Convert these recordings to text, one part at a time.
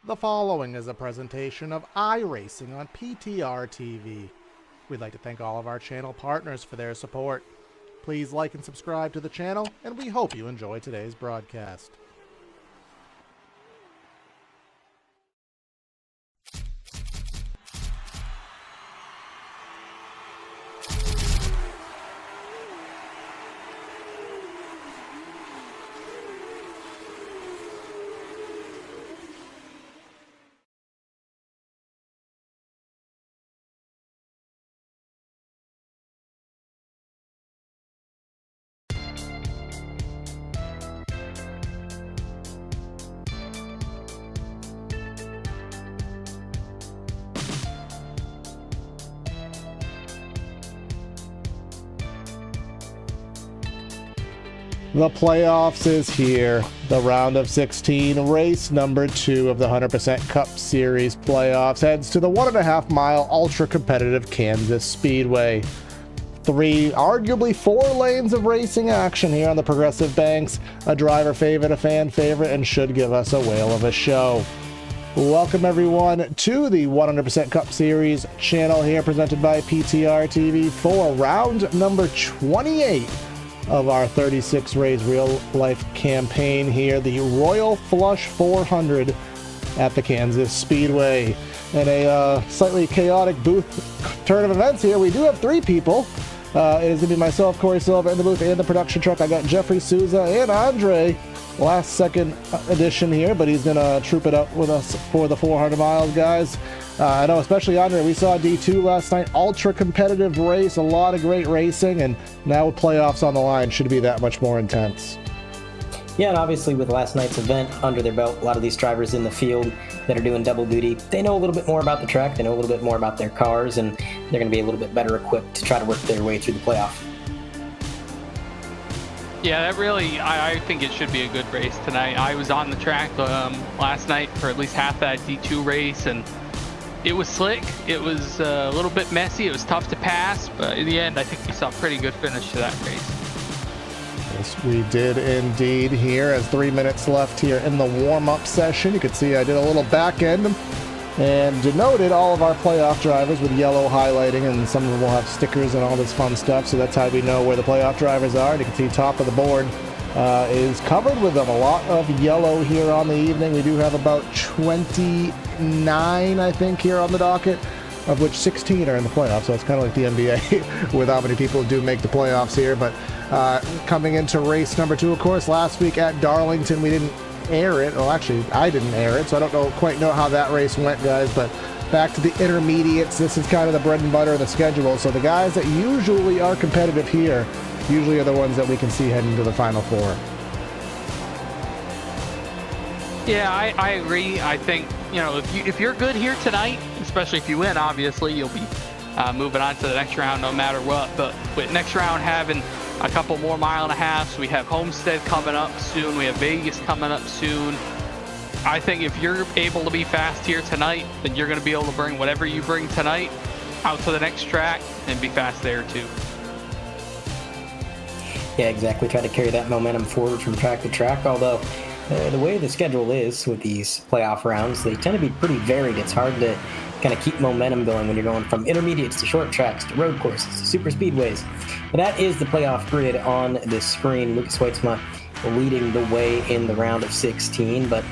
The following is a presentation of iRacing on PTR TV. We'd like to thank all of our channel partners for their support. Please like and subscribe to the channel, and we hope you enjoy today's broadcast. The playoffs is here. The round of 16, race number 2 of the 100% Cup Series playoffs heads to the 1.5 mile ultra competitive Kansas Speedway. Arguably four lanes of racing action here on the Progressive Banks. A driver favorite, a fan favorite, and should give us a whale of a show. Welcome everyone to the 100% Cup Series channel here, presented by PTR TV for round number 28 of our 36 race real life campaign here, the Royal Flush 400 at the Kansas Speedway. In a slightly chaotic booth turn of events here, we do have three people. It is going to be myself, Corey Silva, in the booth and the production truck. I got Jeffrey Souza and Andre, last second edition here, but he's going to troop it up with us for the 400 miles, guys. I know, especially Andre, we saw D2 last night, ultra competitive race, a lot of great racing, and now with playoffs on the line, should be that much more intense. Yeah, and obviously with last night's event under their belt, a lot of these drivers in the field that are doing double duty, they know a little bit more about the track, they know a little bit more about their cars, and they're going to be a little bit better equipped to try to work their way through the playoff. Yeah, that really, I think it should be a good race tonight. I was on the track last night for at least half that D2 race, and it was slick. It was a little bit messy. It was tough to pass, but in the end, I think we saw a pretty good finish to that race. Yes, we did indeed here, as 3 minutes left here in the warm-up session. You can see I did a little back end and denoted all of our playoff drivers with yellow highlighting, and some of them will have stickers and all this fun stuff, so that's how we know where the playoff drivers are. And you can see top of the board is covered with them. A lot of yellow here on the evening. We do have about 29, I think, here on the docket, of which 16 are in the playoffs, so it's kind of like the NBA with how many people do make the playoffs here. But coming into race number 2, of course, last week at Darlington, we didn't air it. Well, actually, I didn't air it, so I don't quite know how that race went, guys. But back to the intermediates, this is kind of the bread and butter of the schedule. So the guys that usually are competitive here usually are the ones that we can see heading to the Final Four. Yeah, I agree. I think, you know, if you're good here tonight, especially if you win, obviously, you'll be moving on to the next round no matter what. But with next round having a couple more mile and a half, so we have Homestead coming up soon, we have Vegas coming up soon. I think if you're able to be fast here tonight, then you're going to be able to bring whatever you bring tonight out to the next track and be fast there too. Yeah, exactly. Try to carry that momentum forward from track to track, although the way the schedule is with these playoff rounds, they tend to be pretty varied. It's hard to kind of keep momentum going when you're going from intermediates to short tracks to road courses to super speedways. But that is the playoff grid on this screen. Lucas Weitzma leading the way in the round of 16, but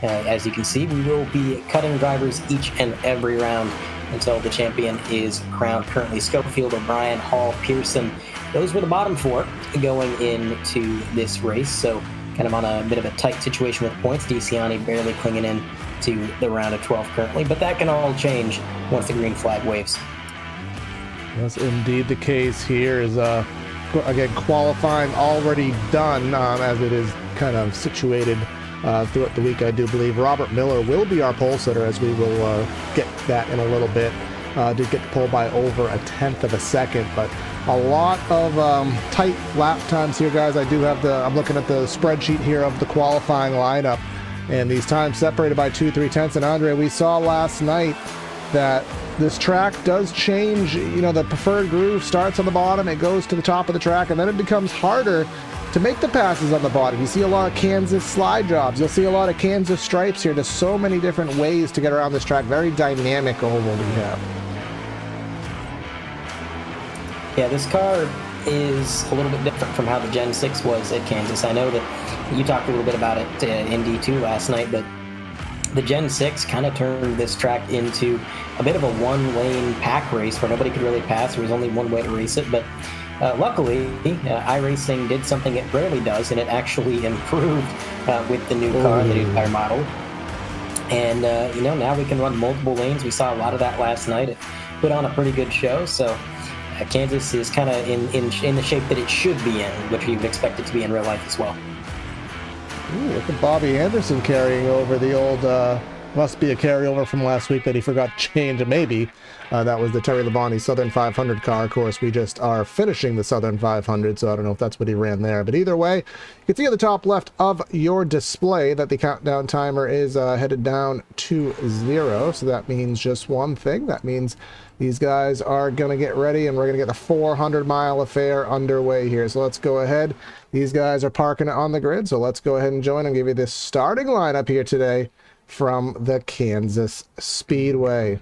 as you can see, we will be cutting drivers each and every round until the champion is crowned. Currently, Schofield, O'Brien, Hall, Pearson, those were the bottom 4 going into this race, so kind of on a bit of a tight situation with points. DeCiani barely clinging in to the round of 12 currently, but that can all change once the green flag waves. That's indeed the case here. Is again, qualifying already done, as it is kind of situated throughout the week, I do believe. Robert Miller will be our pole sitter, as we will get that in a little bit. Did get the pole by over 1/10 of a second, but a lot of tight lap times here, guys. I'm looking at the spreadsheet here of the qualifying lineup, and these times separated by 2/3. And Andre, we saw last night that this track does change. You know, the preferred groove starts on the bottom, it goes to the top of the track, and then it becomes harder to make the passes on the bottom. You see a lot of Kansas slide jobs. You'll see a lot of Kansas stripes here. There's so many different ways to get around this track. Very dynamic oval we have. Yeah, this car is a little bit different from how the Gen 6 was at Kansas. I know that you talked a little bit about it in D2 last night, but the Gen 6 kind of turned this track into a bit of a one-lane pack race where nobody could really pass. There was only one way to race it, but luckily, iRacing did something it rarely does, and it actually improved with the new car, the new tire model. And, now we can run multiple lanes. We saw a lot of that last night. It put on a pretty good show, so Kansas is kind of in the shape that it should be in, which you would expect it to be in real life as well. Ooh, look at Bobby Anderson carrying over the old, must be a carryover from last week that he forgot to change. Maybe that was the Terry Labonte Southern 500 car. Of course, we just are finishing the Southern 500, so I don't know if that's what he ran there. But either way, you can see at the top left of your display that the countdown timer is headed down to 0. So that means just one thing. That means these guys are going to get ready, and we're going to get the 400-mile affair underway here. So let's go ahead. These guys are parking it on the grid, so let's go ahead and join and give you this starting lineup here today from the Kansas Speedway.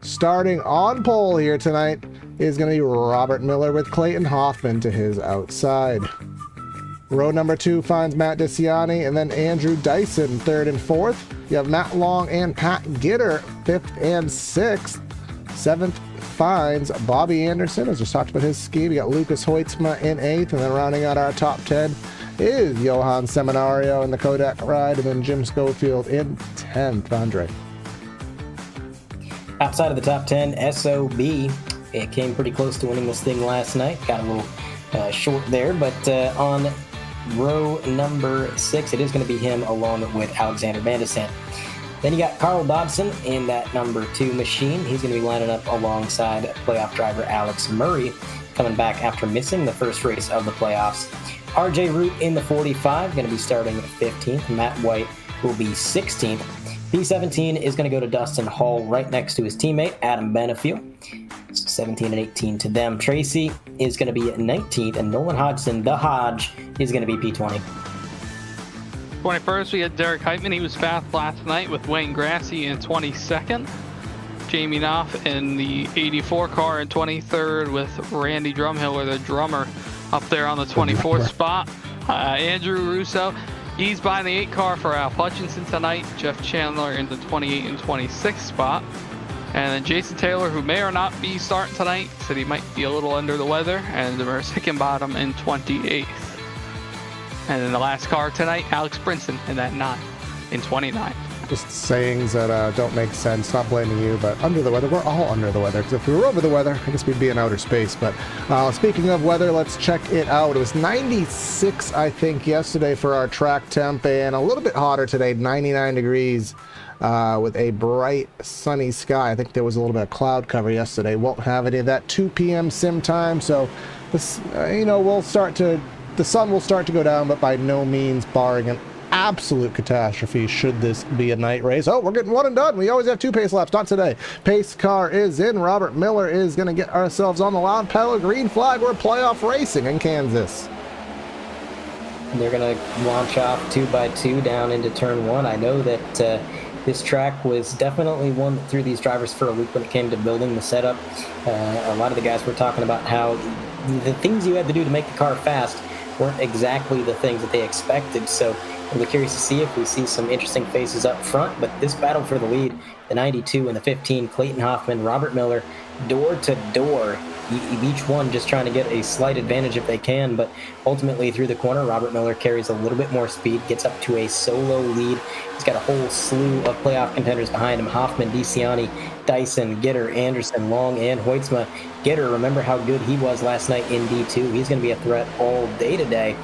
Starting on pole here tonight is going to be Robert Miller with Clayton Hoffman to his outside. Row number 2 finds Matt DeCiani and then Andrew Dyson 3rd and 4th. You have Matt Long and Pat Gitter 5th and 6th. 7th finds Bobby Anderson, as just talked about his ski. We got Lucas Hoitzma in 8th, and then rounding out our top 10 is Johan Seminario in the Kodak ride, and then Jim Schofield in 10th. Andre. Outside of the top 10, SOB, it came pretty close to winning this thing last night. Got a little short there, but on row number 6, it is going to be him along with Alexander Van de Sant. Then you got Carl Dobson in that number 2 machine. He's going to be lining up alongside playoff driver Alex Murray, coming back after missing the first race of the playoffs. RJ Root in the 45, going to be starting 15th. Matt White will be 16th. P17 is going to go to Dustin Hall right next to his teammate, Adam Benefiel. So 17 and 18 to them. Tracy is going to be 19th, and Nolan Hodgson, the Hodge, is going to be P20. 21st, we had Derek Heitman. He was fast last night with Wayne Grassy in 22nd. Jamie Knopf in the 84 car in 23rd with Randy Drumhiller, the drummer, up there on the 24th spot. Andrew Russo, he's buying the 8 car for Alf Hutchinson tonight. Jeff Chandler in the 28 and 26th spot. And then Jason Taylor, who may or not be starting tonight, said he might be a little under the weather, and Demers Hickenbottom in 28th. And then the last car tonight, Alex Brinson in that 9 in 29. Just sayings that don't make sense. Not blaming you, but under the weather. We're all under the weather. Because if we were over the weather, I guess we'd be in outer space. But speaking of weather, let's check it out. It was 96, I think, yesterday for our track temp, and a little bit hotter today, 99 degrees. With a bright sunny sky. I think there was a little bit of cloud cover yesterday. Won't have any of that 2 p.m. sim time, so this, the sun will start to go down, but by no means barring an absolute catastrophe should this be a night race. Oh, we're getting one and done. We always have 2 pace laps. Not today. Pace car is in. Robert Miller is going to get ourselves on the loud pedal. Green flag. We're playoff racing in Kansas. They're going to launch off 2x2 down into turn 1. I know that this track was definitely one that threw these drivers for a loop when it came to building the setup. A lot of the guys were talking about how the things you had to do to make the car fast weren't exactly the things that they expected. So we're curious to see if we see some interesting faces up front. But this battle for the lead, the 92 and the 15, Clayton Hoffman, Robert Miller, door to door, each one just trying to get a slight advantage if they can. But ultimately through the corner, Robert Miller carries a little bit more speed, gets up to a solo lead. He's got a whole slew of playoff contenders behind him: Hoffman, DeCiani, Dyson, Gitter, Anderson, Long, and Hoitzma. Gitter, remember how good he was last night in D2. He's going to be a threat all day today.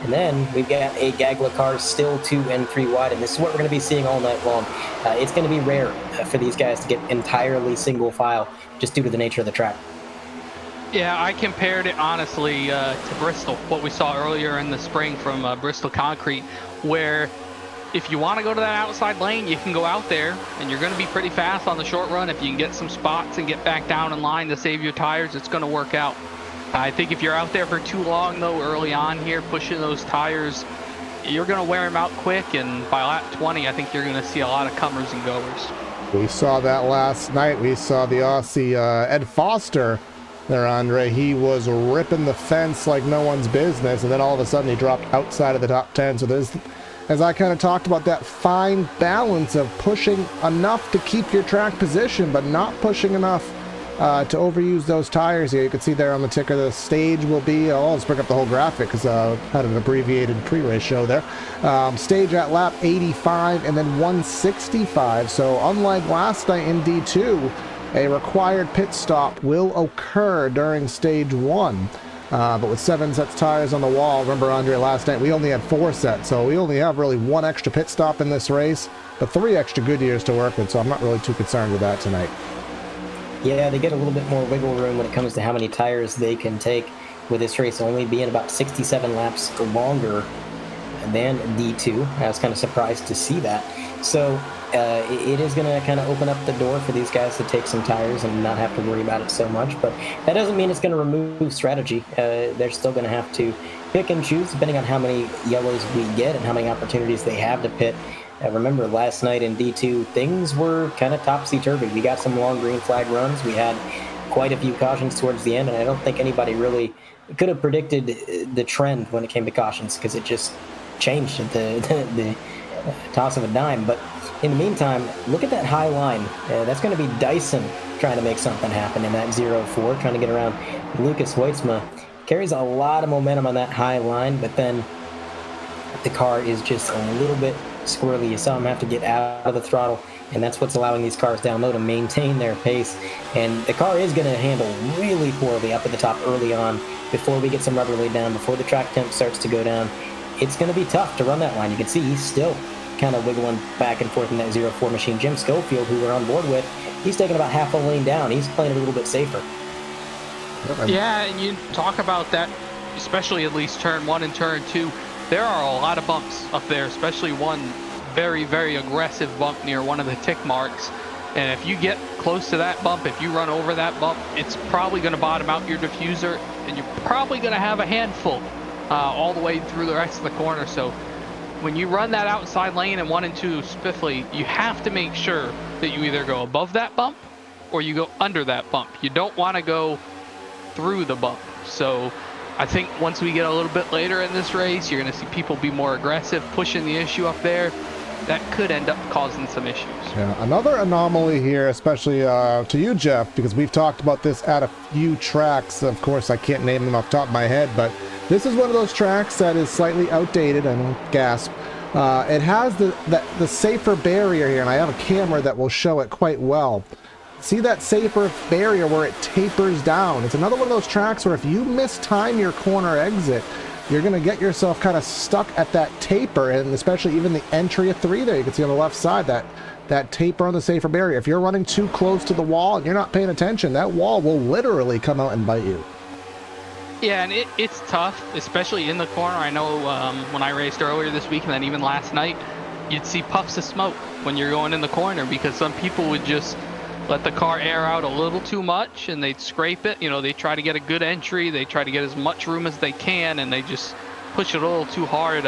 And then we've got a gaggle of cars still 2 and 3 wide, and this is what we're going to be seeing all night long. It's going to be rare for these guys to get entirely single file just due to the nature of the track. Yeah, I compared it honestly to Bristol, what we saw earlier in the spring from Bristol Concrete, where if you want to go to that outside lane, you can go out there, and you're going to be pretty fast on the short run. If you can get some spots and get back down in line to save your tires, it's going to work out. I think if you're out there for too long, though, early on here, pushing those tires, you're going to wear them out quick, and by lap 20, I think you're going to see a lot of comers and goers. We saw that last night. We saw the Aussie Ed Foster there, Andre. He was ripping the fence like no one's business, and then all of a sudden he dropped outside of the top 10. So there's, as I kind of talked about, that fine balance of pushing enough to keep your track position, but not pushing enough to overuse those tires here. You can see there on the ticker the stage will be, I'll just bring up the whole graphic because I had an abbreviated pre-race show there. Stage at lap 85 and then 165. So unlike last night in D2, a required pit stop will occur during stage 1. But with 7 sets of tires on the wall, remember, Andre, last night we only had 4 sets, so we only have really 1 extra pit stop in this race, but 3 extra Goodyears to work with, so I'm not really too concerned with that tonight. Yeah, they get a little bit more wiggle room when it comes to how many tires they can take, with this race only being about 67 laps longer than D2. I was kind of surprised to see that. So it is going to kind of open up the door for these guys to take some tires and not have to worry about it so much. But that doesn't mean it's going to remove strategy. They're still going to have to pick and choose depending on how many yellows we get and how many opportunities they have to pit. Remember, last night in D2, things were kind of topsy-turvy. We got some long green flag runs. We had quite a few cautions towards the end, and I don't think anybody really could have predicted the trend when it came to cautions because it just changed at the toss of a dime. But in the meantime, look at that high line. That's going to be Dyson trying to make something happen in that 0-4, trying to get around Lucas Hoytsma. Carries a lot of momentum on that high line, but then the car is just a little bit squirrely. You saw him have to get out of the throttle, and that's what's allowing these cars down low to maintain their pace. And the car is going to handle really poorly up at the top early on before we get some rubber laid down, before the track temp starts to go down. It's going to be tough to run that line. You can see he's still kind of wiggling back and forth in that 0-4 machine. Jim Schofield, who we're on board with, he's taking about half a lane down. He's playing a little bit safer. Yeah, and you talk about that, especially at least turn 1 and turn 2. There are a lot of bumps up there, especially one very, very aggressive bump near one of the tick marks. And if you get close to that bump, if you run over that bump, it's probably going to bottom out your diffuser, and you're probably going to have a handful all the way through the rest of the corner. So when you run that outside lane in 1 and 2 spiffly, you have to make sure that you either go above that bump or you go under that bump. You don't want to go through the bump. So I think once we get a little bit later in this race, you're going to see people be more aggressive, pushing the issue up there. That could end up causing some issues. Yeah, another anomaly here, especially to you, Jeff, because we've talked about this at a few tracks. Of course, I can't name them off the top of my head, but this is one of those tracks that is slightly outdated. I don't gasp. It has the safer barrier here, and I have a camera that will show it quite well. See that safer barrier where it tapers down? It's another one of those tracks where if you mistime your corner exit, you're going to get yourself kind of stuck at that taper, and especially even the entry of 3 there. You can see on the left side that taper on the safer barrier. If you're running too close to the wall and you're not paying attention, that wall will literally come out and bite you. Yeah, and it's tough, especially in the corner. I know when I raced earlier this week and then even last night, you'd see puffs of smoke when you're going in the corner because some people would just let the car air out a little too much and they'd scrape it. You know, they try to get a good entry. They try to get as much room as they can, and they just push it a little too hard.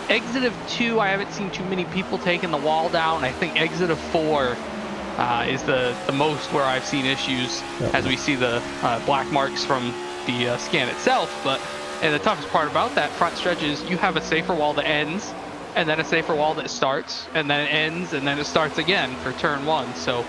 Exit of 2, I haven't seen too many people taking the wall down. I think exit of 4 is the most where I've seen issues as we see the black marks from the scan itself. And the toughest part about that front stretch is you have a safer wall that ends, and then a safer wall that starts, and then it ends, and then it starts again for turn 1. So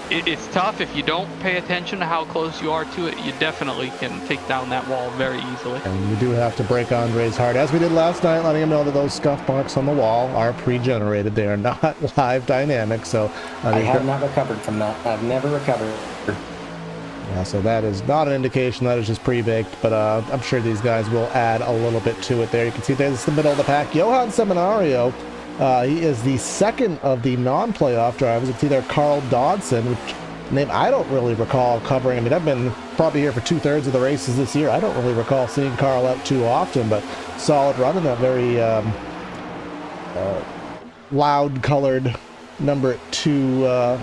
it's tough. If you don't pay attention to how close you are to it, you definitely can take down that wall very easily. And you do have to break Andre's heart, as we did last night, letting him know that those scuff marks on the wall are pre-generated. They are not live dynamic. So I have not recovered from that. I've never recovered. Yeah, so that is not an indication. That is just pre-baked, but I'm sure these guys will add a little bit to it there. You can see there's the middle of the pack. Johan Seminario, he is the second of the non-playoff drivers. It's either Carl Dodson, which name I don't really recall covering. I mean, I've been probably here for 2/3 of the races this year. I don't really recall seeing Carl out too often, but solid run in that very loud-colored number 2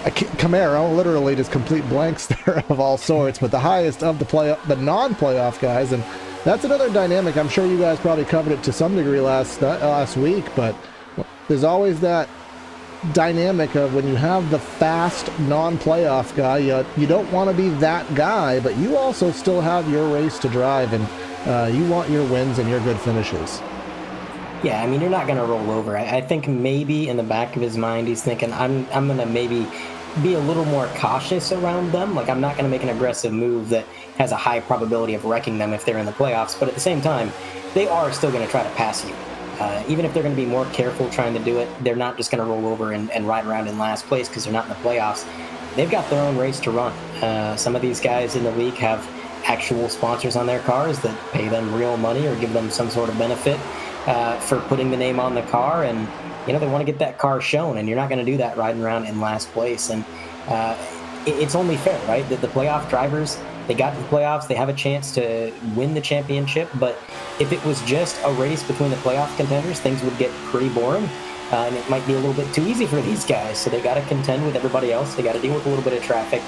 Camaro, literally just complete blanks there of all sorts, but the highest of the non-playoff guys, and that's another dynamic. I'm sure you guys probably covered it to some degree last week, but there's always that dynamic of when you have the fast non-playoff guy, you don't want to be that guy, but you also still have your race to drive, and you want your wins and your good finishes. Yeah, I mean, you're not going to roll over. I think maybe in the back of his mind, he's thinking, I'm going to maybe be a little more cautious around them. Like, I'm not going to make an aggressive move that has a high probability of wrecking them if they're in the playoffs. But at the same time, they are still going to try to pass you. Even if they're going to be more careful trying to do it, they're not just going to roll over and ride around in last place because they're not in the playoffs. They've got their own race to run. Some of these guys in the league have actual sponsors on their cars that pay them real money or give them some sort of benefit for putting the name on the car, and they want to get that car shown, and you're not going to do that riding around in last place. And it's only fair, right, that the playoff drivers, they got to the playoffs, they have a chance to win the championship, but if it was just a race between the playoff contenders, things would get pretty boring, and it might be a little bit too easy for these guys, so they got to contend with everybody else, they got to deal with a little bit of traffic,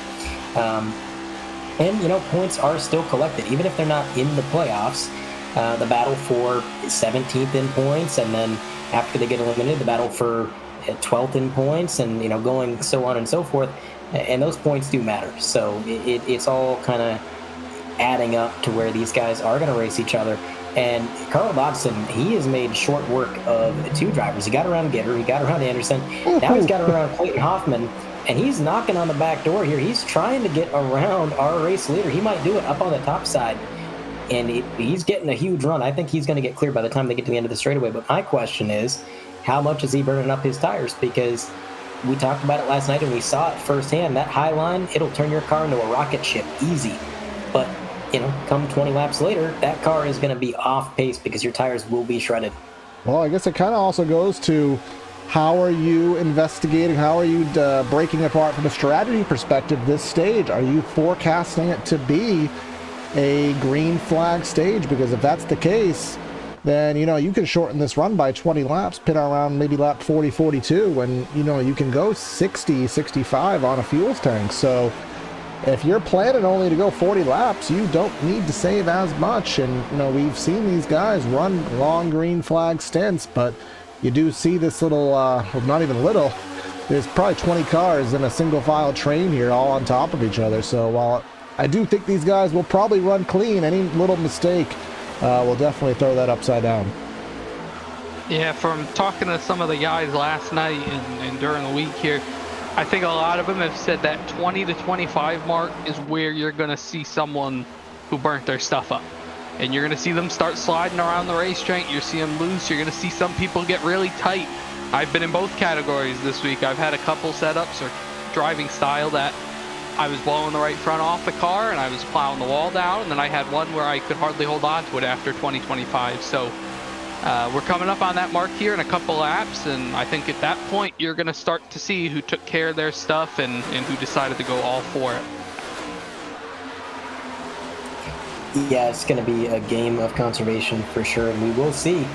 and points are still collected, even if they're not in the playoffs. The battle for 17th in points, and then after they get eliminated, the battle for 12th in points, and going so on and so forth. And those points do matter. So it's all kind of adding up to where these guys are going to race each other. And Carl Dodson, he has made short work of two drivers. He got around Gitter, he got around Anderson. Now he's got around Clayton Hoffman, and he's knocking on the back door here. He's trying to get around our race leader. He might do it up on the top side. And he's getting a huge run. I think he's going to get clear by the time they get to the end of the straightaway. But my question is, how much is he burning up his tires? Because we talked about it last night and we saw it firsthand. That high line, it'll turn your car into a rocket ship easy. But, come 20 laps later, that car is going to be off pace because your tires will be shredded. Well, I guess it kind of also goes to how are you investigating, how are you breaking apart from a strategy perspective this stage? Are you forecasting it to be a green flag stage? Because if that's the case, then you can shorten this run by 20 laps, pit around maybe lap 40, 42, when you can go 60, 65 on a fuel tank. So if you're planning only to go 40 laps, you don't need to save as much. And we've seen these guys run long green flag stints, but you do see this little not even little, there's probably 20 cars in a single file train here all on top of each other. So while I do think these guys will probably run clean, any little mistake will definitely throw that upside down. Yeah, from talking to some of the guys last night and during the week here, I think a lot of them have said that 20 to 25 mark is where you're going to see someone who burnt their stuff up. And you're going to see them start sliding around the racetrack. You're seeing them loose. You're going to see some people get really tight. I've been in both categories this week. I've had a couple setups or driving style that I was blowing the right front off the car and I was plowing the wall down, and then I had one where I could hardly hold on to it after 20-25. So we're coming up on that mark here in a couple laps, and I think at that point you're going to start to see who took care of their stuff and who decided to go all for it. Yeah, it's going to be a game of conservation for sure, and we will see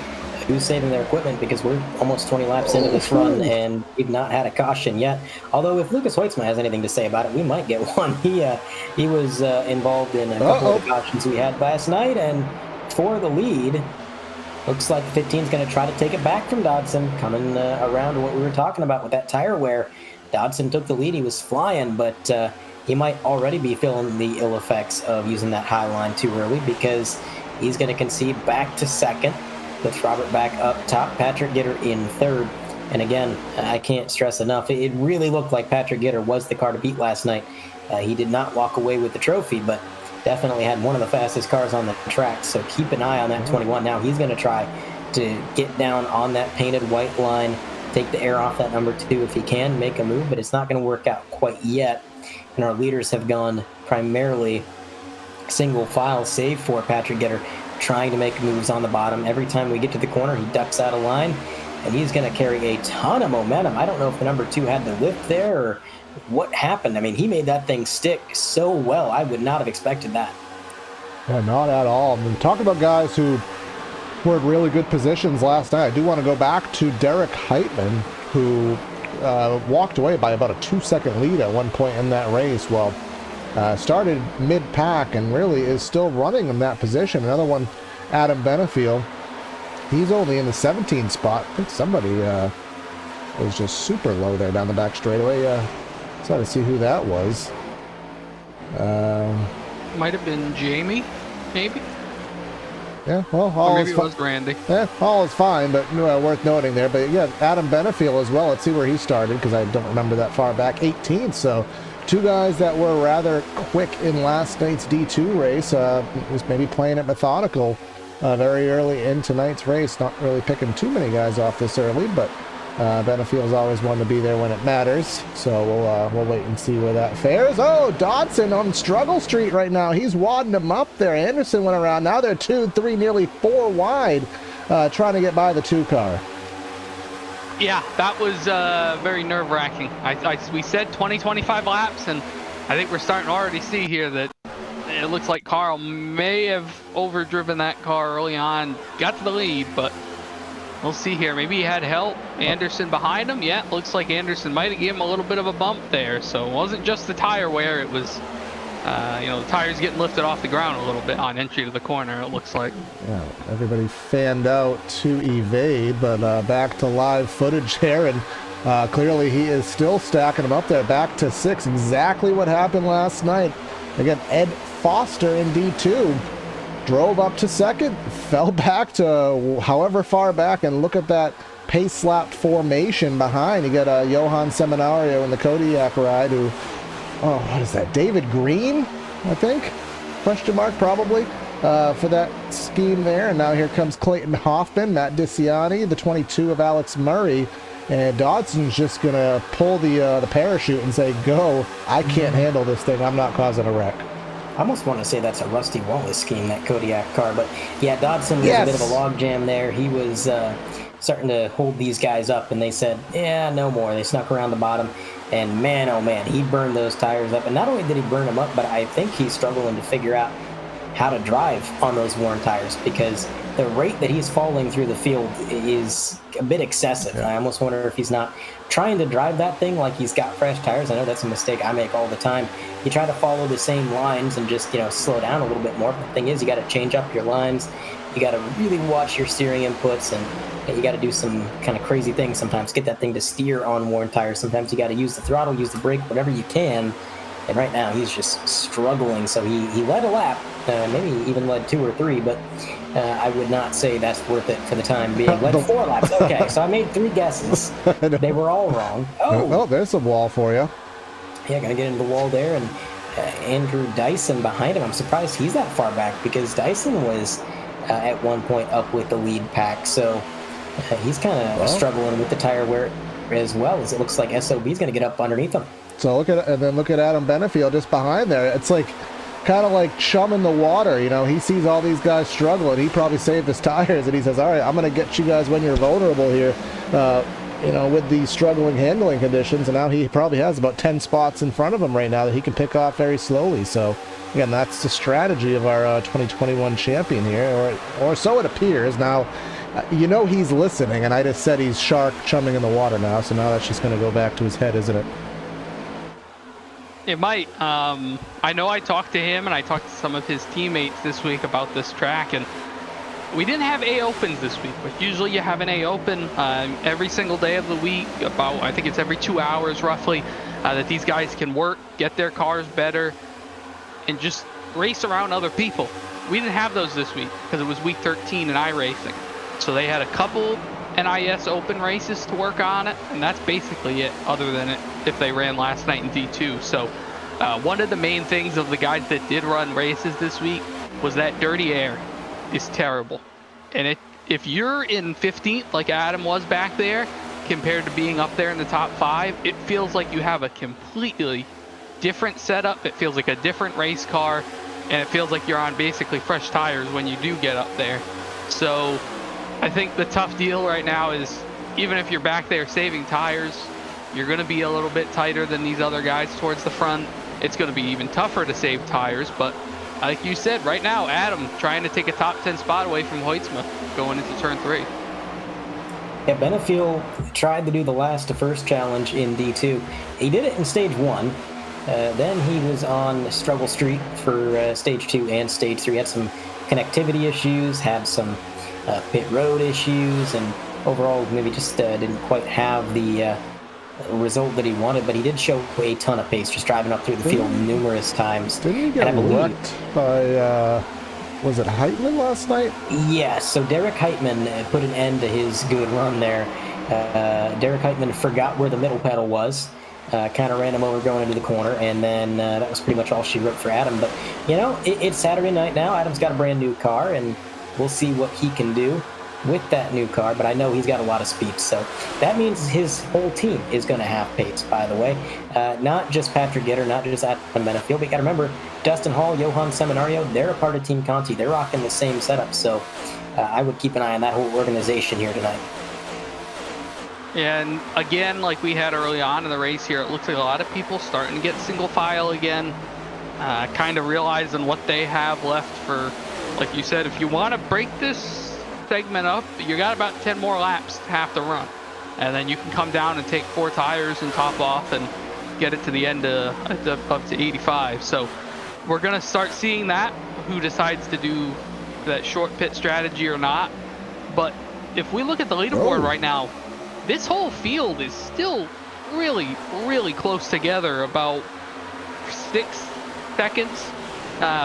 who's saving their equipment, because we're almost 20 laps into this run and we've not had a caution yet. Although if Lucas Hoitzma has anything to say about it, we might get one. He was involved in a couple of the cautions we had last night, and for the lead, looks like the 15 is going to try to take it back from Dodson, coming around to what we were talking about with that tire wear. Dodson took the lead, he was flying, but he might already be feeling the ill effects of using that high line too early, because he's going to concede back to second. Puts Robert back up top, Patrick Gitter in third. And again, I can't stress enough, it really looked like Patrick Gitter was the car to beat last night. He did not walk away with the trophy, but definitely had one of the fastest cars on the track. So keep an eye on that 21. Now he's going to try to get down on that painted white line, take the air off that number 2 if he can, make a move, but it's not going to work out quite yet. And our leaders have gone primarily single file, save for Patrick Gitter, trying to make moves on the bottom. Every time we get to the corner, he ducks out of line, and he's going to carry a ton of momentum. I don't know if the number 2 had the lift there or what happened. I mean, he made that thing stick so well. I would not have expected that. Yeah, not at all. I mean, talk about guys who were in really good positions last night. I do want to go back to Derek Heitman, who walked away by about a 2-second lead at one point in that race. Well, started mid-pack and really is still running in that position. Another one, Adam Benefiel. He's only in the 17th spot. I think somebody was just super low there down the back straightaway. Trying to see who that was. Might have been Jamie, maybe. Yeah, well, or maybe it was Randy. Yeah, all is fine, but worth noting there. But yeah, Adam Benefiel as well. Let's see where he started because I don't remember that far back. 18th. So two guys that were rather quick in last night's D2 race. Was maybe playing it methodical very early in tonight's race. Not really picking too many guys off this early, but Benefiel's always one to be there when it matters. So we'll wait and see where that fares. Oh, Dodson on Struggle Street right now. He's wadding him up there. Anderson went around. Now they're 2, 3, nearly 4 wide, trying to get by the 2 car. Yeah, that was very nerve-wracking. We said 20-25 laps, and I think we're starting to already see here that it looks like Carl may have overdriven that car early on, got to the lead, but we'll see here. Maybe he had help. Anderson behind him. Yeah, looks like Anderson might have given him a little bit of a bump there. So it wasn't just the tire wear. It was, the tires getting lifted off the ground a little bit on entry to the corner, it looks like. Yeah, everybody fanned out to evade, but back to live footage here, and clearly he is still stacking them up there. Back to 6. Exactly what happened last night. Again, Ed Foster in D2. Drove up to 2nd, fell back to however far back, and look at that pace slapped formation behind. You got Johan Seminario in the Kodiak ride, who, what is that, David Green, I think? Question mark, probably, for that scheme there. And now here comes Clayton Hoffman, Matt Diciani, the 22 of Alex Murray, and Dodson's just going to pull the parachute and say, go, I can't handle this thing, I'm not causing a wreck. I almost want to say that's a Rusty Wallace scheme, that Kodiak car. But yeah, Dodson was a bit of a logjam there. He was starting to hold these guys up, and they said, yeah, no more. They snuck around the bottom, and man, oh man, he burned those tires up. And not only did he burn them up, but I think he's struggling to figure out how to drive on those worn tires, because the rate that he's falling through the field is a bit excessive. I almost wonder if he's not trying to drive that thing like he's got fresh tires. I know that's a mistake I make all the time. You try to follow the same lines and just, slow down a little bit more. But the thing is, you got to change up your lines. You got to really watch your steering inputs, and you got to do some kind of crazy things sometimes. Get that thing to steer on worn tires. Sometimes you got to use the throttle, use the brake, whatever you can. And right now he's just struggling. So he led a lap, maybe even led 2 or 3, but I would not say that's worth it for the time being. Led 4 laps. Okay, so I made 3 guesses. They were all wrong. Oh, there's a wall for you. Yeah, gonna get into the wall there, and Andrew Dyson behind him. I'm surprised he's that far back, because Dyson was at one point up with the lead pack. So he's kind of struggling with the tire wear as well, as it looks like SOB's gonna get up underneath him. So look at Adam Benefiel just behind there. It's like kind of like chum in the water. He sees all these guys struggling. He probably saved his tires, and he says, all right, I'm going to get you guys when you're vulnerable here, with these struggling handling conditions. And now he probably has about 10 spots in front of him right now that he can pick off very slowly. So again, that's the strategy of our 2021 champion here, or so it appears. Now, he's listening, and I just said he's shark chumming in the water now. So now that's just going to go back to his head, isn't it? It might. I know I talked to him, and I talked to some of his teammates this week about this track, and we didn't have A opens this week, but usually you have an A open every single day of the week, about, I think it's every 2 hours roughly, that these guys can work, get their cars better, and just race around other people. We didn't have those this week because it was week 13 in iRacing. So they had a couple NIS open races to work on it, and that's basically it, other than it if they ran last night in D2. So one of the main things of the guys that did run races this week was that dirty air is terrible. And if you're in 15th like Adam was back there, compared to being up there in the top 5, it feels like you have a completely different setup. It feels like a different race car, and it feels like you're on basically fresh tires when you do get up there. So I think the tough deal right now is, even if you're back there saving tires, you're going to be a little bit tighter than these other guys towards the front. It's going to be even tougher to save tires, but like you said, right now, Adam trying to take a top 10 spot away from Hoytsma going into turn 3. Yeah, Benefiel tried to do the last to first challenge in D2. He did it in stage 1. Then he was on struggle streak for stage 2 and stage 3. Had some connectivity issues, had some pit road issues, and overall maybe just didn't quite have the result that he wanted. But he did show a ton of pace, just driving up through the field numerous times. Didn't he get wrecked by, was it Heitman last night? Yes, so Derek Heitman put an end to his good run there. Derek Heitman forgot where the middle pedal was. Kind of ran him over going into the corner, and then that was pretty much all she wrote for Adam. But, you know, it's Saturday night now. Adam's got a brand new car, and we'll see what he can do with that new car. But I know he's got a lot of speed, so that means his whole team is going to have pace, by the way. Not just Patrick Gitter, not just Adam Benefield, but you got to remember, Dustin Hall, Johan Seminario, they're a part of Team Conti. They're rocking the same setup, so I would keep an eye on that whole organization here tonight. And again, like we had early on in the race here, it looks like a lot of people starting to get single file again, kind of realizing what they have left for, like you said, if you want to break this segment up, you got about 10 more laps to have to run. And then you can come down and take 4 tires and top off and get it to the end up to 85. So we're going to start seeing that, who decides to do that short pit strategy or not. But if we look at the leaderboard right now, this whole field is still really, really close together, about 6 seconds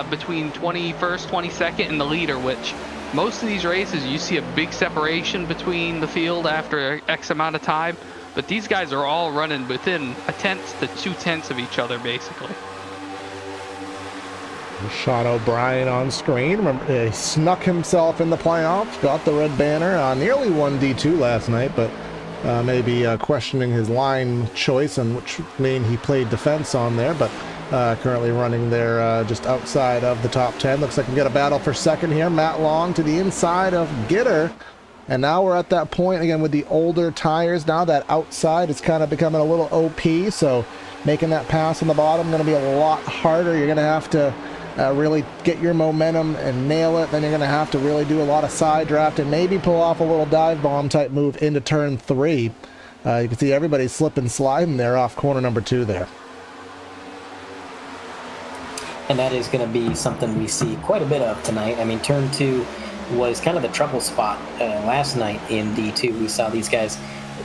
between 21st, 22nd, and the leader, which most of these races you see a big separation between the field after X amount of time, but these guys are all running within 1/10 to 2/10 of each other, basically. Sean O'Brien on screen. Remember, he snuck himself in the playoffs, got the red banner, nearly won D2 last night, but maybe questioning his line choice and which lane he played defense on there, but currently running there just outside of the top 10. Looks like we got a battle for second here. Matt Long to the inside of Gitter. And now we're at that point again with the older tires. Now that outside is kind of becoming a little OP, so making that pass on the bottom going to be a lot harder. You're going to have to really get your momentum and nail it. Then you're going to have to really do a lot of side draft and maybe pull off a little dive bomb type move into turn 3. You can see everybody slipping, sliding there off corner number 2 there. And that is going to be something we see quite a bit of tonight. I mean, turn 2 was kind of the trouble spot last night in D2. We saw these guys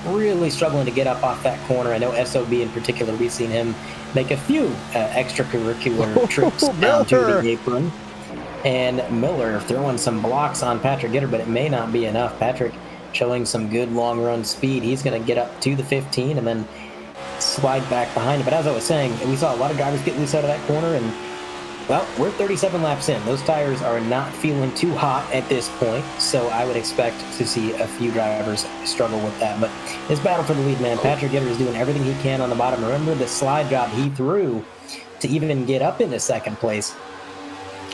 really struggling to get up off that corner. I know SOB in particular, we've seen him make a few extracurricular trips down to the apron. And Miller throwing some blocks on Patrick Gitter, but it may not be enough. Patrick showing some good long run speed. He's going to get up to the 15 and then slide back behind it. But as I was saying, we saw a lot of drivers get loose out of that corner, and well, we're 37 laps in. Those tires are not feeling too hot at this point, so I would expect to see a few drivers struggle with that. But this battle for the lead, man, Patrick Gitter is doing everything he can on the bottom. Remember the slide job he threw to even get up into second place.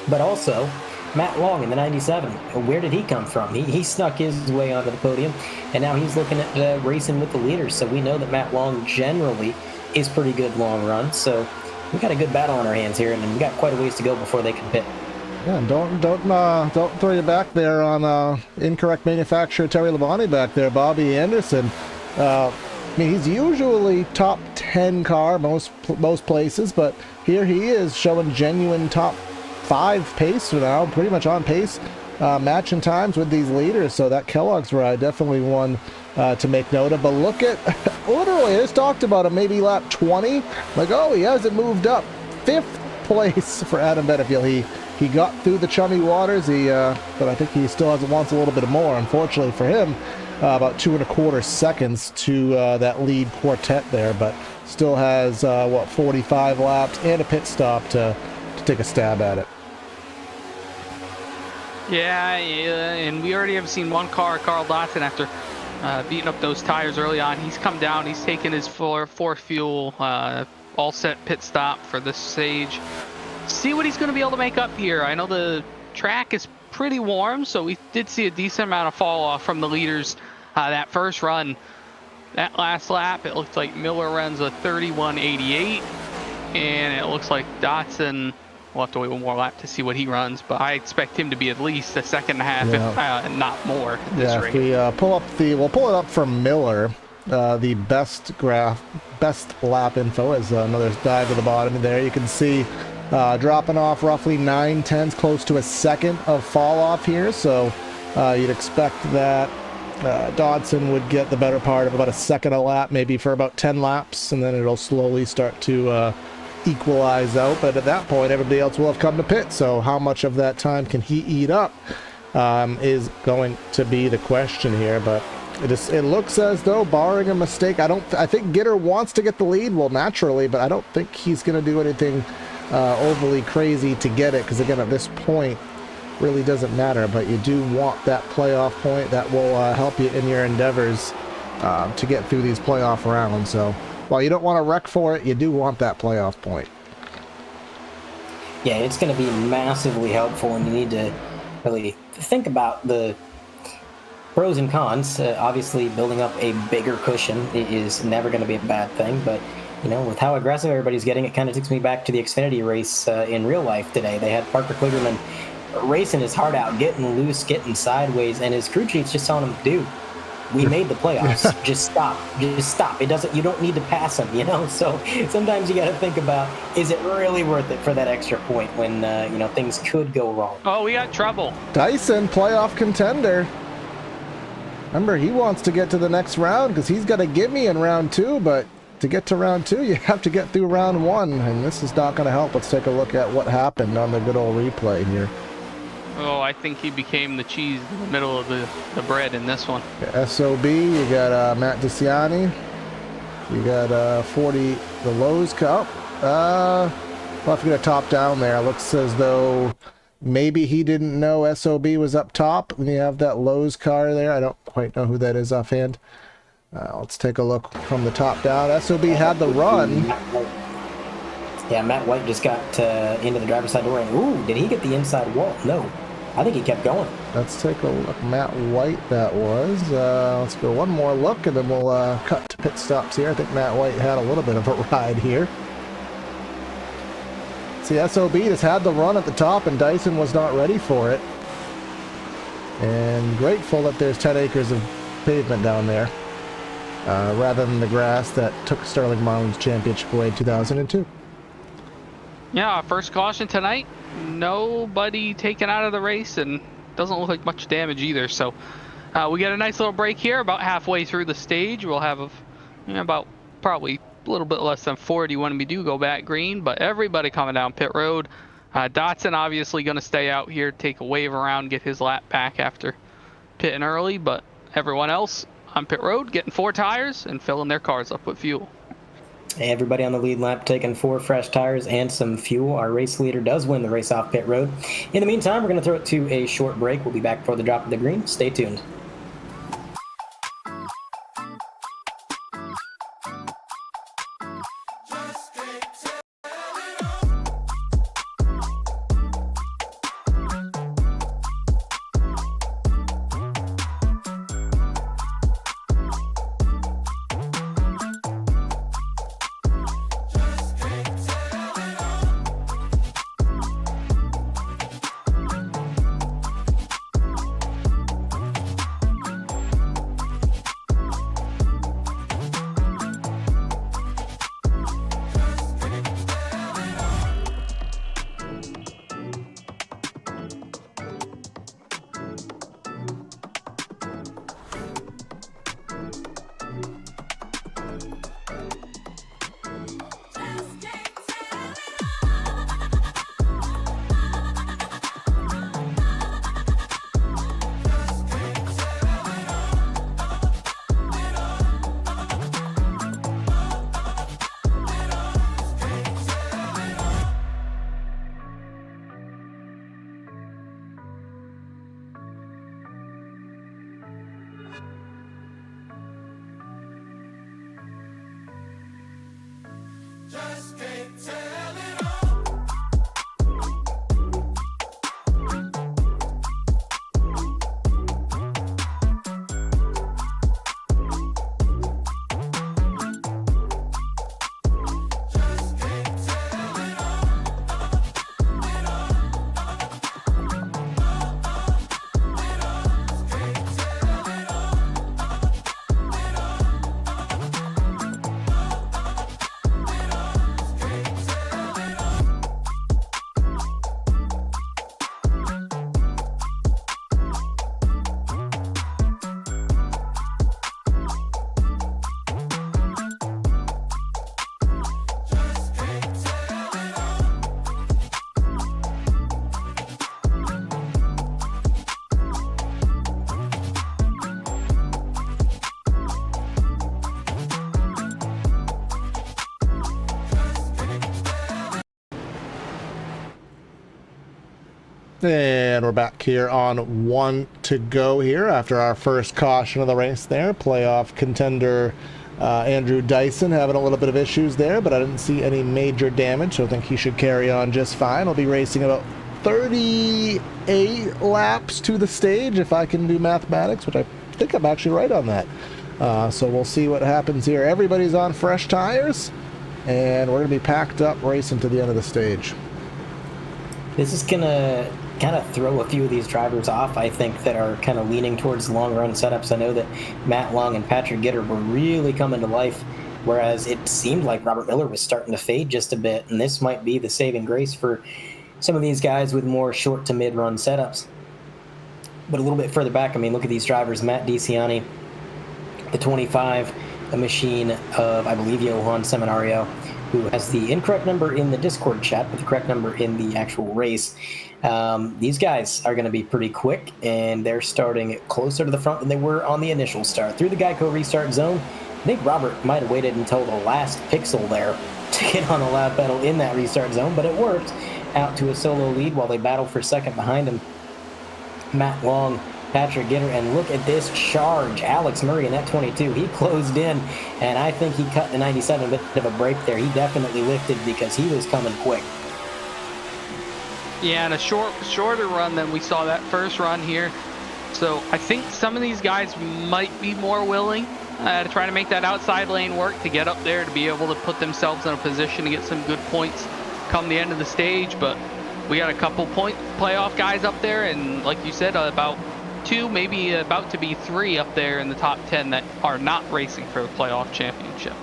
But also, Matt Long in the 97. Where did he come from? He snuck his way onto the podium, and now he's looking at racing with the leaders. So we know that Matt Long generally is pretty good long run. So we've got a good battle on our hands here, and we've got quite a ways to go before they can pit. Yeah, don't throw you back there on incorrect manufacturer Terry Labonte back there, Bobby Anderson. I mean, he's usually top 10 car most places, but here he is showing genuine top 5 pace now, pretty much on pace, matching times with these leaders. So that Kellogg's ride definitely one to make note of. But look at, literally, I just talked about him, maybe lap 20. Like, oh, he hasn't moved up. 5th place for Adam Benefield. He got through the chummy waters, but I think he still wants a little bit more, unfortunately for him. About 2.25 seconds to that lead quartet there, but still has, 45 laps and a pit stop to take a stab at it. Yeah, and we already have seen one car, Carl Dotson, after beating up those tires early on. He's come down, he's taken his four fuel, all set pit stop for this stage. See what he's going to be able to make up here. I know the track is pretty warm, so we did see a decent amount of fall off from the leaders that first run. That last lap, it looks like Miller runs a 31.88, and it looks like Dotson we'll have to wait one more lap to see what he runs. But I expect him to be at least a second and a half, if not more, at this rate. If we'll pull it up from Miller. The best lap info is another dive to the bottom there. You can see dropping off roughly 9/10, close to a second of fall off here. So you'd expect that Dodson would get the better part of about a second a lap, maybe for about 10 laps, and then it'll slowly start to equalize out. But at that point, everybody else will have come to pit. So how much of that time can he eat up is going to be the question here. But it looks as though, barring a mistake, I think Gitter wants to get the lead, well, naturally, but I don't think he's going to do anything overly crazy to get it, because again, at this point, really doesn't matter. But you do want that playoff point. That will help you in your endeavors to get through these playoff rounds. So while you don't want to wreck for it, you do want that playoff point. Yeah, it's going to be massively helpful, and you need to really think about the pros and cons. Obviously, building up a bigger cushion is never going to be a bad thing, but with how aggressive everybody's getting, it kind of takes me back to the Xfinity race in real life today. They had Parker Kligerman racing his heart out, getting loose, getting sideways, and his crew chief's just telling him, dude, we made the playoffs. Just stop. You don't need to pass him, So sometimes you got to think about, is it really worth it for that extra point when, things could go wrong? Oh, we got trouble. Dyson, playoff contender. Remember, he wants to get to the next round because he's got a gimme in round 2, but to get to round 2, you have to get through round 1, and this is not going to help. Let's take a look at what happened on the good old replay here. Oh, I think he became the cheese in the middle of the bread in this one. SOB, you got Matt DeCiani. You got 40, the Lowe's Cup. We'll have to get a top down there. Looks as though maybe he didn't know SOB was up top. And you have that Lowe's car there. I don't quite know who that is offhand. Let's take a look from the top down. SOB had the run. Yeah, Matt White just got into the driver's side door, and ooh, did he get the inside wall? No, I think he kept going. Let's take a look. Matt White, that was. Let's go one more look, and then we'll cut to pit stops here. I think Matt White had a little bit of a ride here. See, SOB just had the run at the top, and Dyson was not ready for it. And grateful that there's 10 acres of pavement down there, rather than the grass that took Sterling Marlin's championship away in 2002. Yeah, first caution tonight. Nobody taken out of the race, and doesn't look like much damage either. So we get a nice little break here about halfway through the stage. We'll have about probably a little bit less than 40 when we do go back green, but everybody coming down pit road. Dotson obviously going to stay out here, take a wave around, get his lap back after pitting early, but everyone else on pit road getting 4 tires and filling their cars up with fuel. Everybody on the lead lap taking 4 fresh tires and some fuel. Our race leader does win the race off pit road. In the meantime, we're going to throw it to a short break. We'll be back for the drop of the green. Stay tuned. And we're back here on 1 to go here after our first caution of the race there. Playoff contender Andrew Dyson having a little bit of issues there, but I didn't see any major damage, so I think he should carry on just fine. I'll be racing about 38 laps to the stage if I can do mathematics, which I think I'm actually right on that. So we'll see what happens here. Everybody's on fresh tires, and we're going to be packed up racing to the end of the stage. This is going to kind of throw a few of these drivers off, I think, that are kind of leaning towards long run setups. I know that Matt Long and Patrick Gitter were really coming to life, whereas it seemed like Robert Miller was starting to fade just a bit, and this might be the saving grace for some of these guys with more short to mid run setups. But a little bit further back, I mean, look at these drivers. Matt DiCianni, the 25, a machine of, I believe, Johan Seminario, who has the incorrect number in the Discord chat, but the correct number in the actual race. These guys are going to be pretty quick, and they're starting closer to the front than they were on the initial start. Through the Geico restart zone, I think Robert might have waited until the last pixel there to get on the lap pedal in that restart zone, but it worked out to a solo lead while they battle for second behind him. Matt Long, Patrick Gitter, and look at this charge. Alex Murray in that 22. He closed in, and I think he cut the 97 bit of a break there. He definitely lifted because he was coming quick. Yeah, and a shorter run than we saw that first run here. So I think some of these guys might be more willing to try to make that outside lane work to get up there, to be able to put themselves in a position to get some good points come the end of the stage. But we got a couple point playoff guys up there, and like you said, about 2, maybe about to be 3 up there in the top 10 that are not racing for the playoff championship.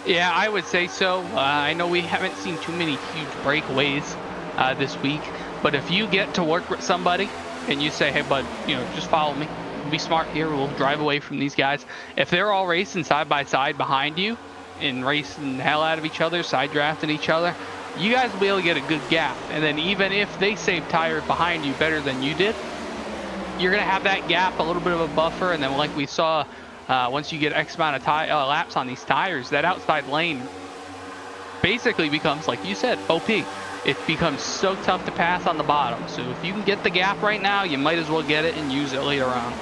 Yeah, I would say so. I know we haven't seen too many huge breakaways this week, but if you get to work with somebody and you say, hey, bud, just follow me, be smart here, we'll drive away from these guys. If they're all racing side by side behind you and racing the hell out of each other, side drafting each other, you guys will be able to get a good gap. And then even if they save tires behind you better than you did, you're going to have that gap, a little bit of a buffer, and then like we saw, once you get X amount of laps on these tires, that outside lane basically becomes, like you said, OP. It becomes so tough to pass on the bottom. So if you can get the gap right now, you might as well get it and use it later on.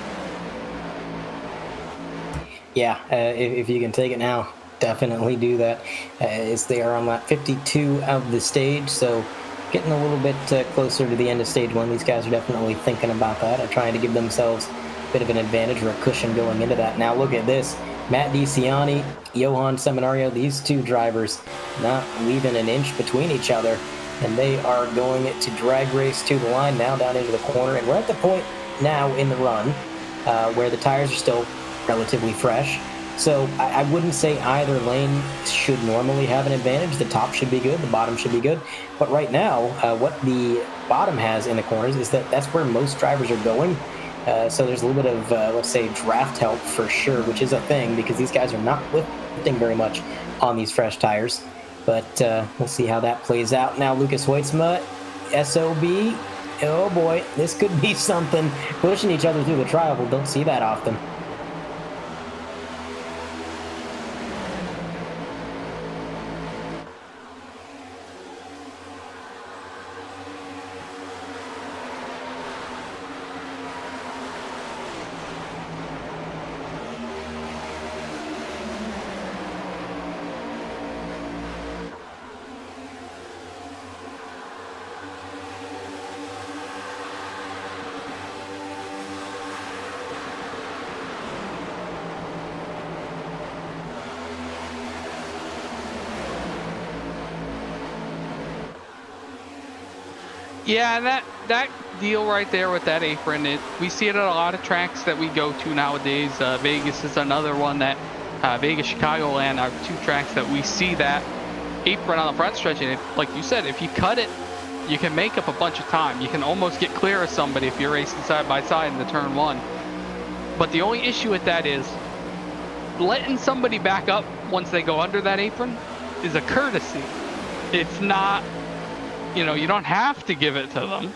Yeah, if you can take it now, definitely do that. As they are on lap 52 of the stage, so getting a little bit closer to the end of stage 1. These guys are definitely thinking about that, or trying to give themselves bit of an advantage or a cushion going into that. Now look at this. Matt DiCianni, Johan Seminario, these two drivers not leaving an inch between each other, and they are going to drag race to the line now down into the corner. And we're at the point now in the run where the tires are still relatively fresh. So I wouldn't say either lane should normally have an advantage. The top should be good, the bottom should be good. But right now, what the bottom has in the corners is that's where most drivers are going. So there's a little bit of, let's say, draft help for sure, which is a thing because these guys are not lifting very much on these fresh tires. But we'll see how that plays out. Now, Lucas Hoytsma, SOB, oh boy, this could be something. Pushing each other through the trial, we don't see that often. Yeah, and that deal right there with that apron, we see it at a lot of tracks that we go to nowadays. Vegas is another one that Vegas, Chicagoland are two tracks that we see that apron on the front stretch. And like you said, if you cut it, you can make up a bunch of time. You can almost get clear of somebody if you're racing side by side in the turn one. But the only issue with that is letting somebody back up once they go under that apron is a courtesy. It's not, you don't have to give it to them.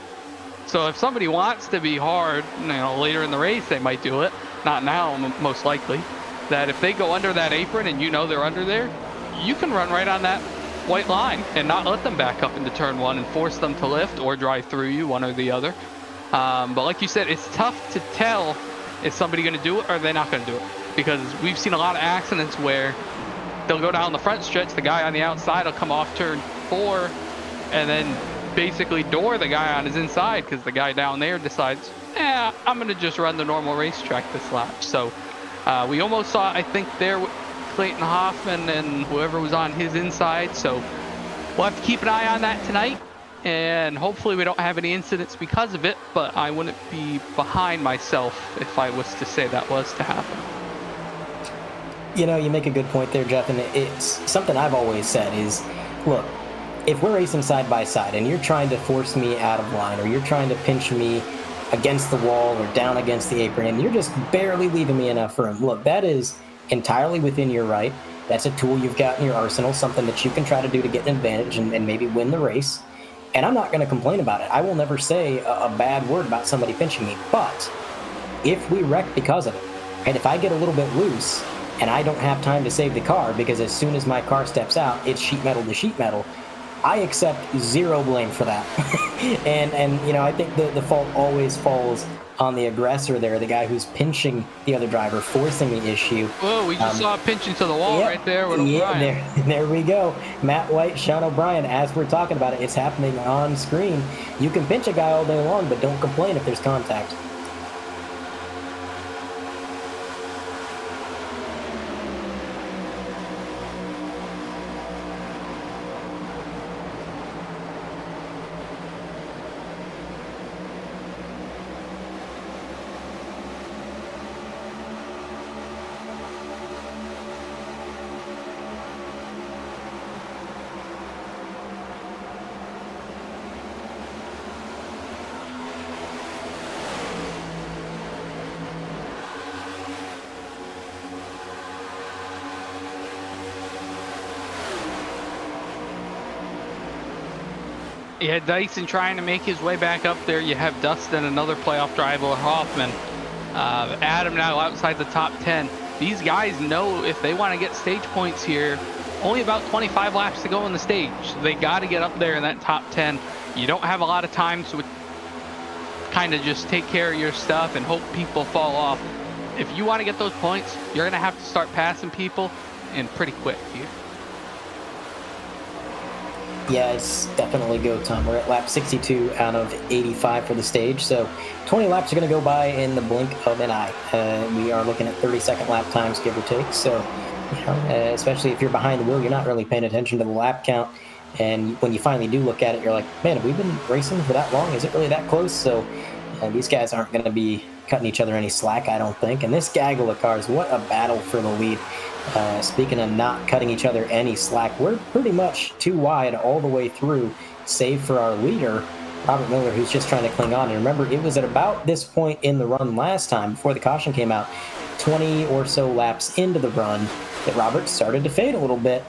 So if somebody wants to be hard, later in the race, they might do it. Not now, most likely. That if they go under that apron and they're under there, you can run right on that white line and not let them back up into turn one and force them to lift or drive through you, one or the other. But like you said, it's tough to tell, is somebody going to do it or are they not going to do it? Because we've seen a lot of accidents where they'll go down the front stretch, the guy on the outside will come off turn 4 and then basically door the guy on his inside because the guy down there decides, I'm going to just run the normal racetrack this lap. So we almost saw, I think, there with Clayton Hoffman and whoever was on his inside. So we'll have to keep an eye on that tonight. And hopefully we don't have any incidents because of it, but I wouldn't be behind myself if I was to say that was to happen. You make a good point there, Jeff, and it's something I've always said is, look, if we're racing side by side and you're trying to force me out of line or you're trying to pinch me against the wall or down against the apron and you're just barely leaving me enough room, look, that is entirely within your right. That's a tool you've got in your arsenal, something that you can try to do to get an advantage and maybe win the race. And I'm not going to complain about it. I will never say a bad word about somebody pinching me. But if we wreck because of it, and if I get a little bit loose and I don't have time to save the car because as soon as my car steps out, it's sheet metal to sheet metal, I accept zero blame for that. and I think the fault always falls on the aggressor there, the guy who's pinching the other driver, forcing the issue. Whoa, we just saw a pinching to the wall right there with O'Brien. There we go. Matt White, Sean O'Brien, as we're talking about it, it's happening on screen. You can pinch a guy all day long, but don't complain if there's contact. You had Dyson trying to make his way back up there. You have Dustin, another playoff driver, Hoffman. Adam now outside the top 10. These guys know if they want to get stage points here, only about 25 laps to go in the stage. They got to get up there in that top 10. You don't have a lot of time to kind of just take care of your stuff and hope people fall off. If you want to get those points, you're going to have to start passing people and pretty quick here. Yeah, it's definitely go time. We're at lap 62 out of 85 for the stage, so 20 laps are going to go by in the blink of an eye. We are looking at 30-second lap times, give or take, so especially if you're behind the wheel, you're not really paying attention to the lap count, and when you finally do look at it, you're like, man, have we been racing for that long? Is it really that close? So these guys aren't going to be cutting each other any slack, I don't think, and this gaggle of cars, what a battle for the lead. Speaking of not cutting each other any slack, we're pretty much too wide all the way through, save for our leader, Robert Miller, who's just trying to cling on. And remember, it was at about this point in the run last time, before the caution came out, 20 or so laps into the run, that Robert started to fade a little bit.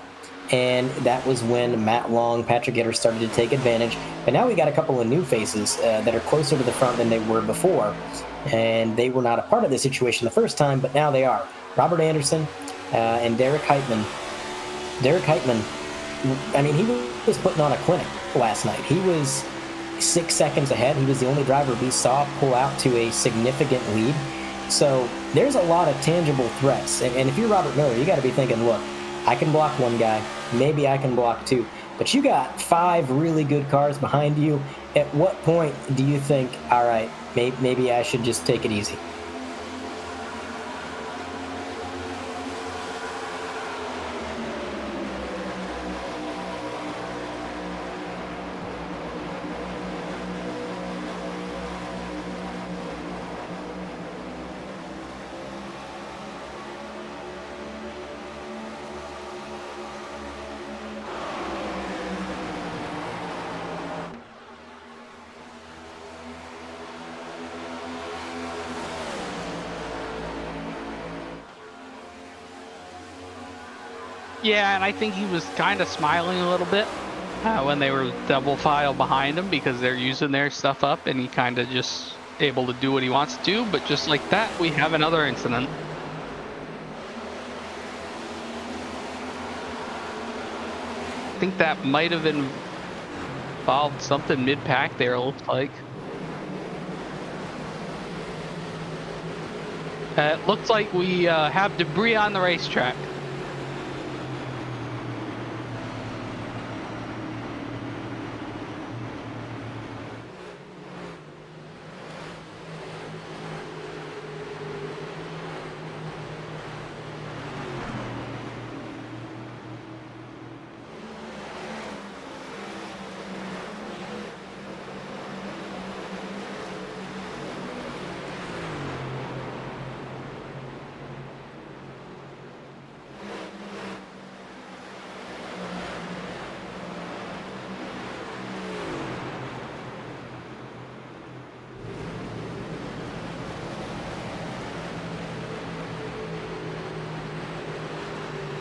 And that was when Matt Long, Patrick Gitter started to take advantage. But now we got a couple of new faces that are closer to the front than they were before. And they were not a part of the situation the first time, but now they are. Robert Anderson and Derek Heitman. Derek Heitman, I mean, he was putting on a clinic last night. He was 6 seconds ahead. He was the only driver we saw pull out to a significant lead. So there's a lot of tangible threats. And if you're Robert Miller, you got to be thinking, look, I can block one guy. Maybe I can block two. But you got 5 really good cars behind you. At what point do you think, all right, maybe I should just take it easy? Yeah, and I think he was kind of smiling a little bit when they were double file behind him because they're using their stuff up, and he kind of just able to do what he wants to do. But just like that, we have another incident. I think that might have involved something mid-pack there, it looks like. It looks like we have debris on the racetrack.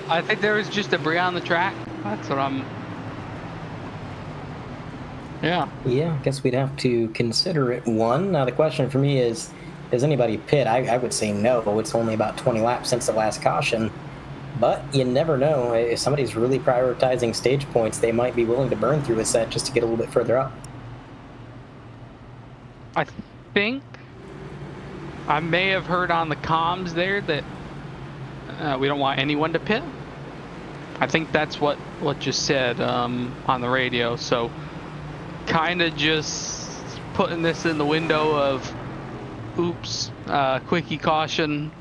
I think there was just debris on the track. That's what I'm... Yeah. Yeah, I guess we'd have to consider it one. Now, the question for me is, does anybody pit? I would say no. It's only about 20 laps since the last caution. But you never know. If somebody's really prioritizing stage points, they might be willing to burn through a set just to get a little bit further up. I think I may have heard on the comms there that we don't want anyone to pit. I think that's what just said on the radio. So kind of just putting this in the window of, oops, quickie caution,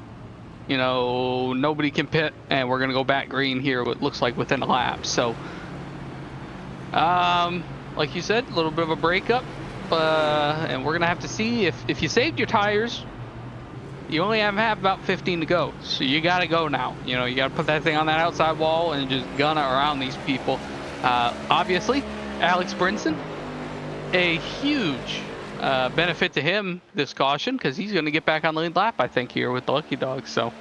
you know, nobody can pit, and we're gonna go back green here, what looks like within a lap. So like you said, a little bit of a breakup, and we're gonna have to see if you saved your tires. You only have about 15 to go, so you got to go now. You know, you got to put that thing on that outside wall and just gun it around these people. Obviously, Alex Brinson, a huge benefit to him this caution, because he's going to get back on the lead lap, I think, here with the Lucky Dog. So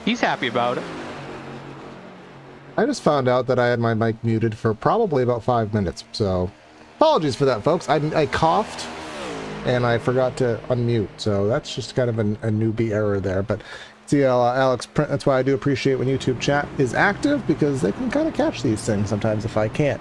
he's happy about it. I just found out that I had my mic muted for probably about 5 minutes, so apologies for that, folks. I coughed and I forgot to unmute, so that's just kind of a newbie error there. But see, Alex, that's why I do appreciate when YouTube chat is active, because they can kind of catch these things sometimes if I can't.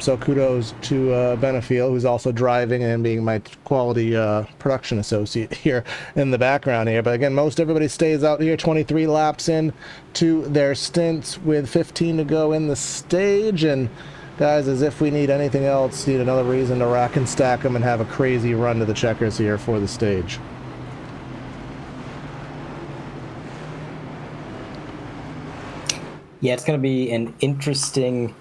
So kudos to Benefiel, who's also driving and being my quality production associate here in the background here. But again, most everybody stays out here 23 laps in to their stints with 15 to go in the stage. And guys, as if we need anything else, need another reason to rack and stack them and have a crazy run to the checkers here for the stage. Yeah, it's going to be an interesting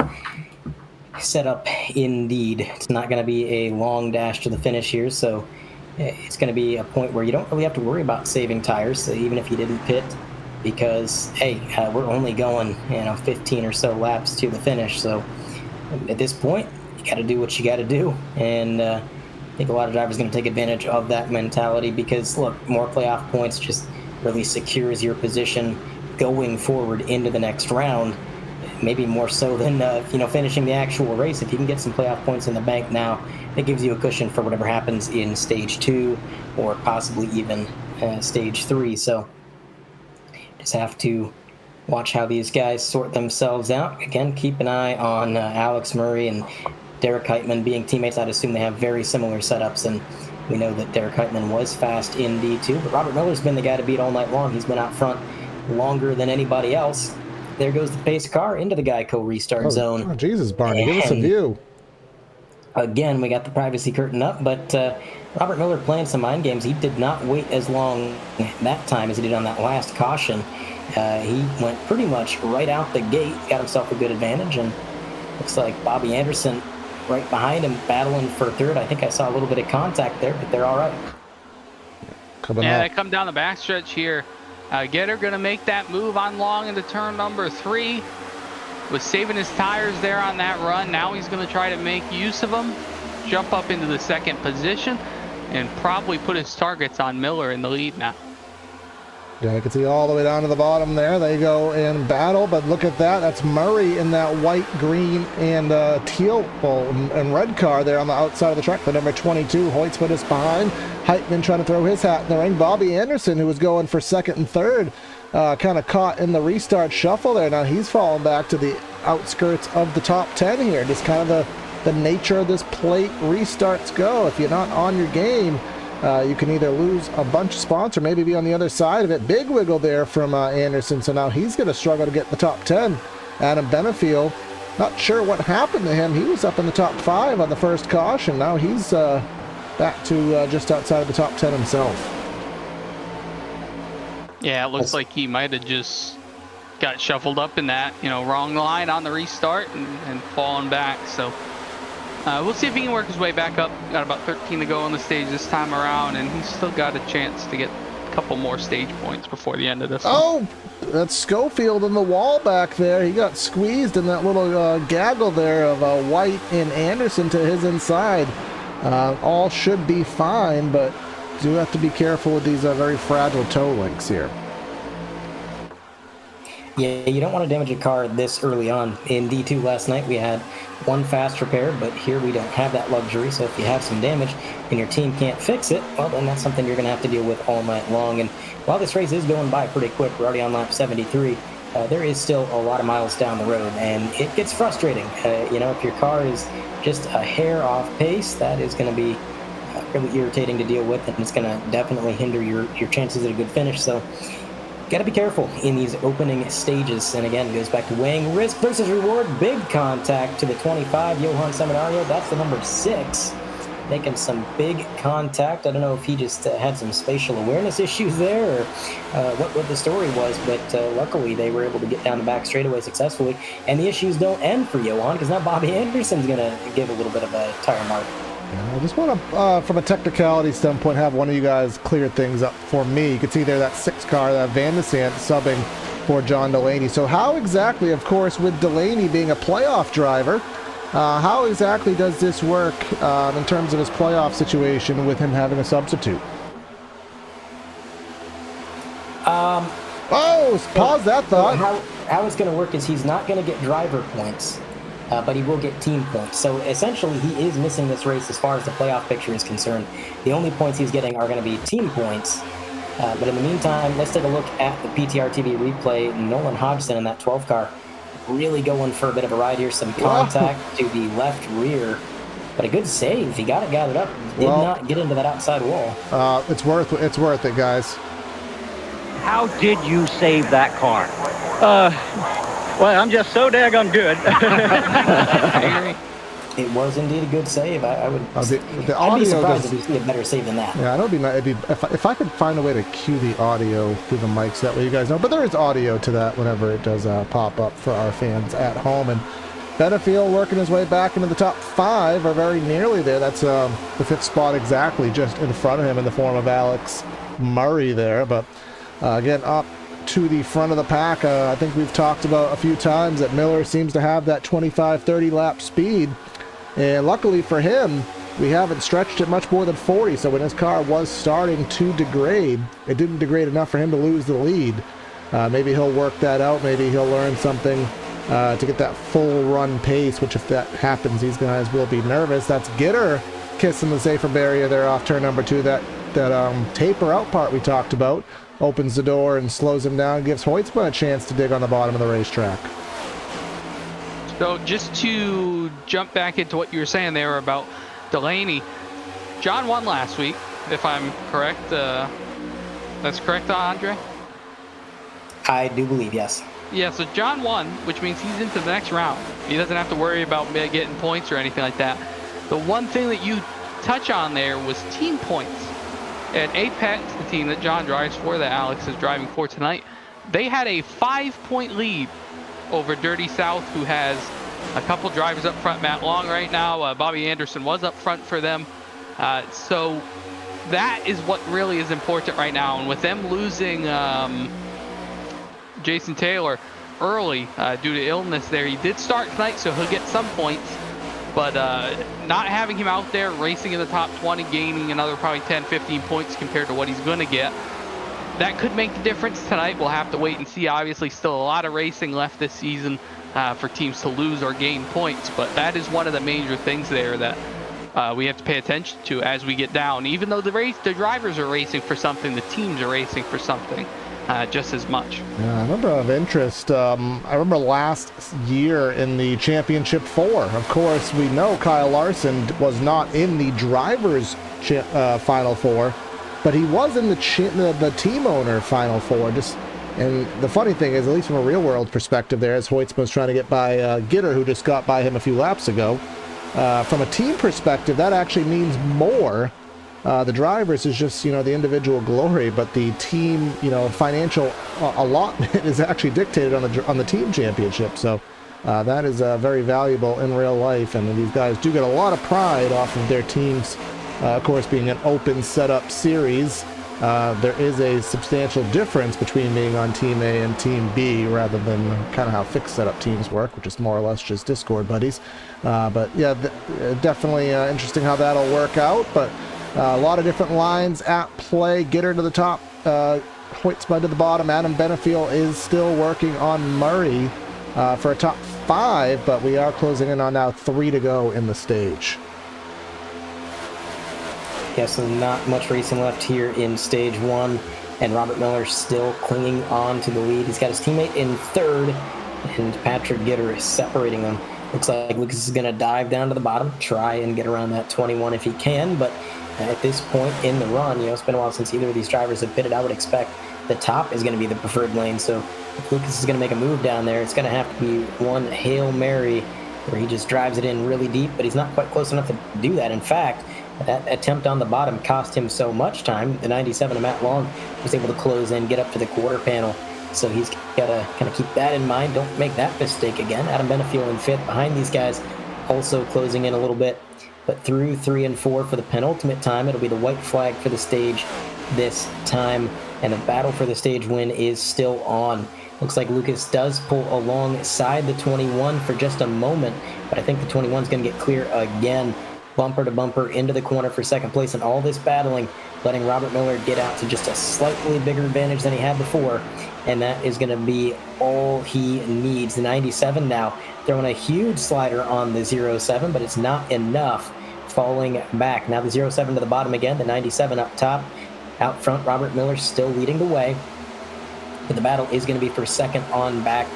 setup indeed. It's not going to be a long dash to the finish here, so it's going to be a point where you don't really have to worry about saving tires, so even if you didn't pit, because, hey, we're only going, 15 or so laps to the finish, so at this point, you got to do what you got to do, and I think a lot of drivers are going to take advantage of that mentality, because, look, more playoff points just really secures your position going forward into the next round, maybe more so than finishing the actual race. If you can get some playoff points in the bank now, it gives you a cushion for whatever happens in stage 2 or possibly even stage 3. So just have to watch how these guys sort themselves out. Again, keep an eye on Alex Murray and Derek Heitman being teammates. I'd assume they have very similar setups, and we know that Derek Heitman was fast in D2, but Robert Miller's been the guy to beat all night long. He's been out front longer than anybody else. There goes the pace car into the Geico restart zone. Oh, Jesus, Barney, give us a view. Again, we got the privacy curtain up, but Robert Miller playing some mind games. He did not wait as long that time as he did on that last caution. He went pretty much right out the gate, got himself a good advantage, and looks like Bobby Anderson right behind him battling for third. I think I saw a little bit of contact there, but they're all right. They come down the backstretch here. Getter going to make that move on long into turn number 3. Was saving his tires there on that run. Now he's going to try to make use of them, jump up into the second position, and probably put his targets on Miller in the lead now. Yeah, you can see all the way down to the bottom there. They go in battle, but look at that. That's Murray in that white, green, and teal and red car there on the outside of the track. The number 22, Hoytsman is behind. Heitman trying to throw his hat in the ring. Bobby Anderson, who was going for second and third, kind of caught in the restart shuffle there. Now he's falling back to the outskirts of the top 10 here. Just kind of the nature of this plate restarts go. If you're not on your game, you can either lose a bunch of spots or maybe be on the other side of it. Big wiggle there from Anderson, so now he's going to struggle to get the top 10. Adam Benefield, not sure what happened to him. He was up in the top 5 on the first caution. Now he's back to just outside of the top 10 himself. Yeah, it looks like he might have just got shuffled up in that, wrong line on the restart and fallen back. So we'll see if he can work his way back up. Got about 13 to go on the stage this time around, and he's still got a chance to get a couple more stage points before the end of this one. That's Schofield in the wall back there. He got squeezed in that little gaggle there of White and Anderson to his inside. All should be fine, but do have to be careful with these very fragile toe links here. Yeah, you don't want to damage a car this early on. In D2 last night, we had one fast repair, but here we don't have that luxury. So if you have some damage and your team can't fix it, well, then that's something you're going to have to deal with all night long. And while this race is going by pretty quick, we're already on lap 73, there is still a lot of miles down the road, and it gets frustrating. If your car is just a hair off pace, that is going to be really irritating to deal with, and it's going to definitely hinder your chances at a good finish. So got to be careful in these opening stages. And again, it goes back to weighing risk versus reward. Big contact to the 25, Johan Seminario. That's the number 6, making some big contact. I don't know if he just had some spatial awareness issues there, or what the story was, but luckily they were able to get down the back straightaway successfully. And the issues don't end for Johan, because now Bobby Anderson's going to give a little bit of a tire mark. I just want to, from a technicality standpoint, have one of you guys clear things up for me. You can see there that 6 car, that Van de Sant subbing for John Delaney. So how exactly, of course, with Delaney being a playoff driver, how exactly does this work in terms of his playoff situation with him having a substitute? Pause that thought. How it's going to work is he's not going to get driver points, but he will get team points. So essentially, he is missing this race as far as the playoff picture is concerned. The only points he's getting are going to be team points. But in the meantime, let's take a look at the PTR TV replay. Nolan Hodgson in that 12 car really going for a bit of a ride here. Some contact to the left rear, but a good save. He got it up. Did not get into that outside wall. It's worth it, guys. How did you save that car? Well, I'm just so daggone good. It was indeed a good save. I would. I'd be surprised if you see a better save than that. Yeah, it'd be nice. If I could find a way to cue the audio through the mics, that way you guys know. But there is audio to that whenever it does pop up for our fans at home. And Benefield working his way back into the top 5, or very nearly there. That's the 5th spot exactly, just in front of him in the form of Alex Murray there. But again, up to the front of the pack. I think we've talked about a few times that Miller seems to have that 25-30 lap speed. And luckily for him, we haven't stretched it much more than 40. So when his car was starting to degrade, it didn't degrade enough for him to lose the lead. Maybe he'll work that out. Maybe he'll learn something to get that full run pace, which if that happens, these guys will be nervous. That's Gitter kissing the safer barrier there off turn number 2. That taper out part we talked about opens the door and slows him down, gives Hoytsman a chance to dig on the bottom of the racetrack. So just to jump back into what you were saying there about Delaney, John won last week, if I'm correct. That's correct, Andre? I do believe, yes. Yeah, so John won, which means he's into the next round. He doesn't have to worry about getting points or anything like that. The one thing that you touch on there was team points. At Apex, the team that John drives for, that Alex is driving for tonight, they had a 5-point lead over Dirty South, who has a couple drivers up front. Matt Long right now. Bobby Anderson was up front for them. So that is what really is important right now. And with them losing Jason Taylor early due to illness there, he did start tonight, so he'll get some points. But not having him out there racing in the top 20, gaining another probably 10, 15 points compared to what he's going to get, that could make the difference tonight. We'll have to wait and see. Obviously, still a lot of racing left this season for teams to lose or gain points, but that is one of the major things there that we have to pay attention to as we get down. Even though the drivers are racing for something, the teams are racing for something just as much. Yeah, I remember of interest. I remember last year in the Championship 4. Of course, we know Kyle Larson was not in the drivers' Final 4, but he was in the team owner Final 4. And the funny thing is, at least from a real world perspective, there, as Hoytsma was trying to get by Gitter, who just got by him a few laps ago. From a team perspective, that actually means more. The drivers is just, the individual glory, but the team, financial allotment is actually dictated on the team championship. So that is very valuable in real life, and these guys do get a lot of pride off of their teams. Of course, being an open setup series, there is a substantial difference between being on Team A and Team B rather than kind of how fixed setup teams work, which is more or less just Discord buddies. But yeah, definitely interesting how that'll work out. But a lot of different lines at play. Gitter to the top, Hoytsma to the bottom. Adam Benefiel is still working on Murray for a top 5, but we are closing in on now 3 to go in the stage. Yeah, so not much racing left here in stage 1, and Robert Miller still clinging on to the lead. He's got his teammate in 3rd, and Patrick Gitter is separating them. Looks like Lucas is going to dive down to the bottom, try and get around that 21 if he can, but at this point in the run, it's been a while since either of these drivers have pitted. I would expect the top is going to be the preferred lane, so if Lucas is going to make a move down there, it's going to have to be one Hail Mary where he just drives it in really deep, but he's not quite close enough to do that. In fact, that attempt on the bottom cost him so much time. The 97 of Matt Long was able to close in, get up to the quarter panel. So he's got to kind of keep that in mind. Don't make that mistake again. Adam Benefiel in 5th behind these guys, also closing in a little bit. But through 3 and 4 for the penultimate time, it'll be the white flag for the stage this time. And the battle for the stage win is still on. Looks like Lucas does pull alongside the 21 for just a moment, but I think the 21 is going to get clear again. Bumper to bumper into the corner for 2nd place, and all this battling letting Robert Miller get out to just a slightly bigger advantage than he had before, and that is going to be all he needs. The 97 now throwing a huge slider on the 07, but it's not enough, falling back. Now the 07 to the bottom again, the 97 up top. Out front, Robert Miller still leading the way, but the battle is going to be for 2nd on back.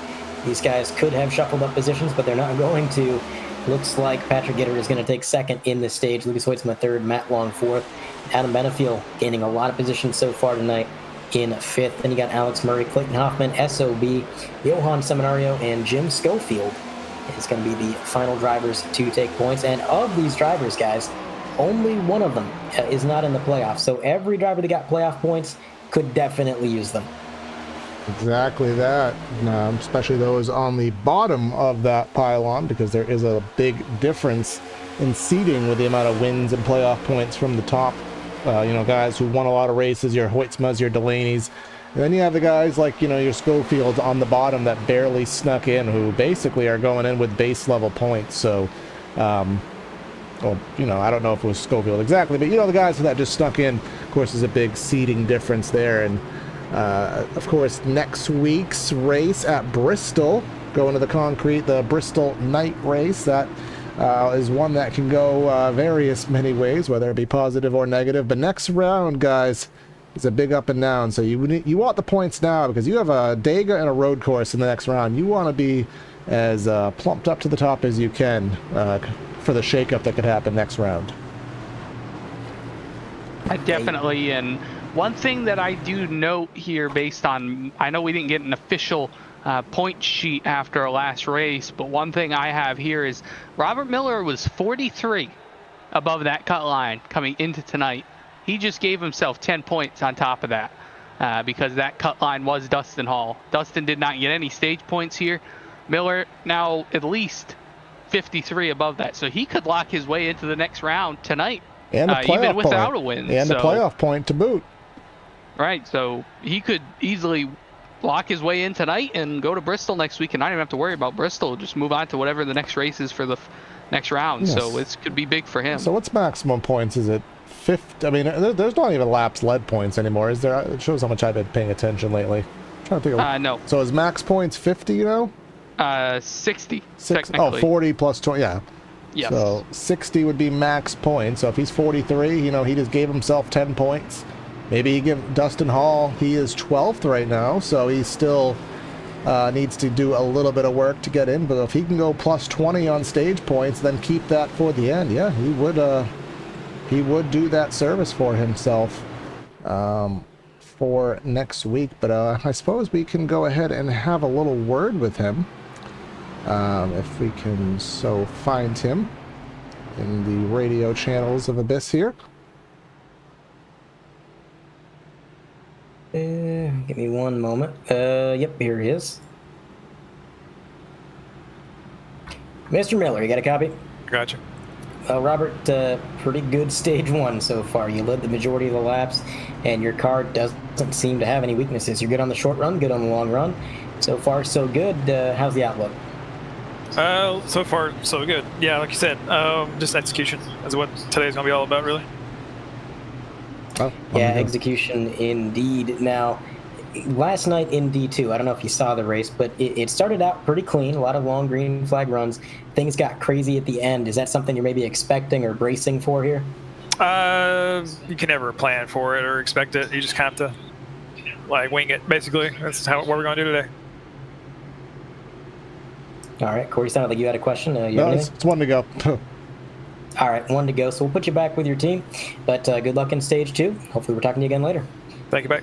These guys could have shuffled up positions, but they're not going to. Looks like Patrick Gitter is going to take 2nd in this stage. Lucas Hoytsma 3rd, Matt Long 4th. Adam Benefiel gaining a lot of positions so far tonight in 5th. Then you got Alex Murray, Clayton Hoffman, SOB, Johan Seminario, and Jim Schofield is going to be the final drivers to take points. And of these drivers, guys, only one of them is not in the playoffs. So every driver that got playoff points could definitely use them. Exactly that, especially those on the bottom of that pylon, because there is a big difference in seeding with the amount of wins and playoff points from the top. Guys who won a lot of races, your Hoytsmas, your Delaney's. And then you have the guys like, your Schofields on the bottom that barely snuck in, who basically are going in with base level points. So, I don't know if it was Schofield exactly, but the guys that just snuck in, of course, is a big seeding difference there. And of course, next week's race at Bristol, going to the concrete, the Bristol night race, that is one that can go various many ways, whether it be positive or negative. But next round, guys, is a big up and down. So you want the points now, because you have a Dega and a road course in the next round. You want to be as plumped up to the top as you can for the shakeup that could happen next round. Definitely, and one thing that I do note here, based on, I know we didn't get an official point sheet after our last race, but one thing I have here is Robert Miller was 43 above that cut line coming into tonight. He just gave himself 10 points on top of that because that cut line was Dustin Hall. Dustin did not get any stage points here. Miller now at least 53 above that, so he could lock his way into the next round tonight, and a playoff even without point. a win. And a playoff point to boot. Right, so he could easily lock his way in tonight and go to Bristol next week and not even have to worry about Bristol. Just move on to whatever the next race is for the next round. Yes. So it could be big for him. So what's maximum points? Is it 50. I mean, there's not even laps led points anymore, is there? It shows how much I've been paying attention lately. I'm trying to think of. No. So is max points 50? You know. 60. Oh, 40 plus 20. Yeah. Yes. So 60 would be max points. So if he's 43, you know, he just gave himself 10 points. Maybe he give Dustin Hall. He is 12th right now, so he still needs to do a little bit of work to get in. But if he can go plus 20 on stage points, then keep that for the end. Yeah, he would do that service for himself for next week. But I suppose we can go ahead and have a little word with him. If we can so find him in the radio channels of Abyss here. Give me one moment. Yep, here he is. Mr. Miller, you got a copy? Gotcha. Robert, pretty good stage one so far. You led the majority of the laps, and your car doesn't seem to have any weaknesses. You're good on the short run, good on the long run. So far, so good. How's the outlook? So far, so good. Yeah, like you said, just execution is what today's going to be all about, really. Oh, yeah, execution indeed. Now, last night in D2, I don't know if you saw the race, but it started out pretty clean, a lot of long green flag runs. Things got crazy at the end. Is that something you're maybe expecting or bracing for here? You can never plan for it or expect it. You just kind of have to, like, wing it, basically. That's what we're going to do today. All right, Corey, sounded like you had a question. No, it's one to go. All right, one to go. So we'll put you back with your team, but good luck in stage 2. Hopefully we're talking to you again later. Thank you, Beck.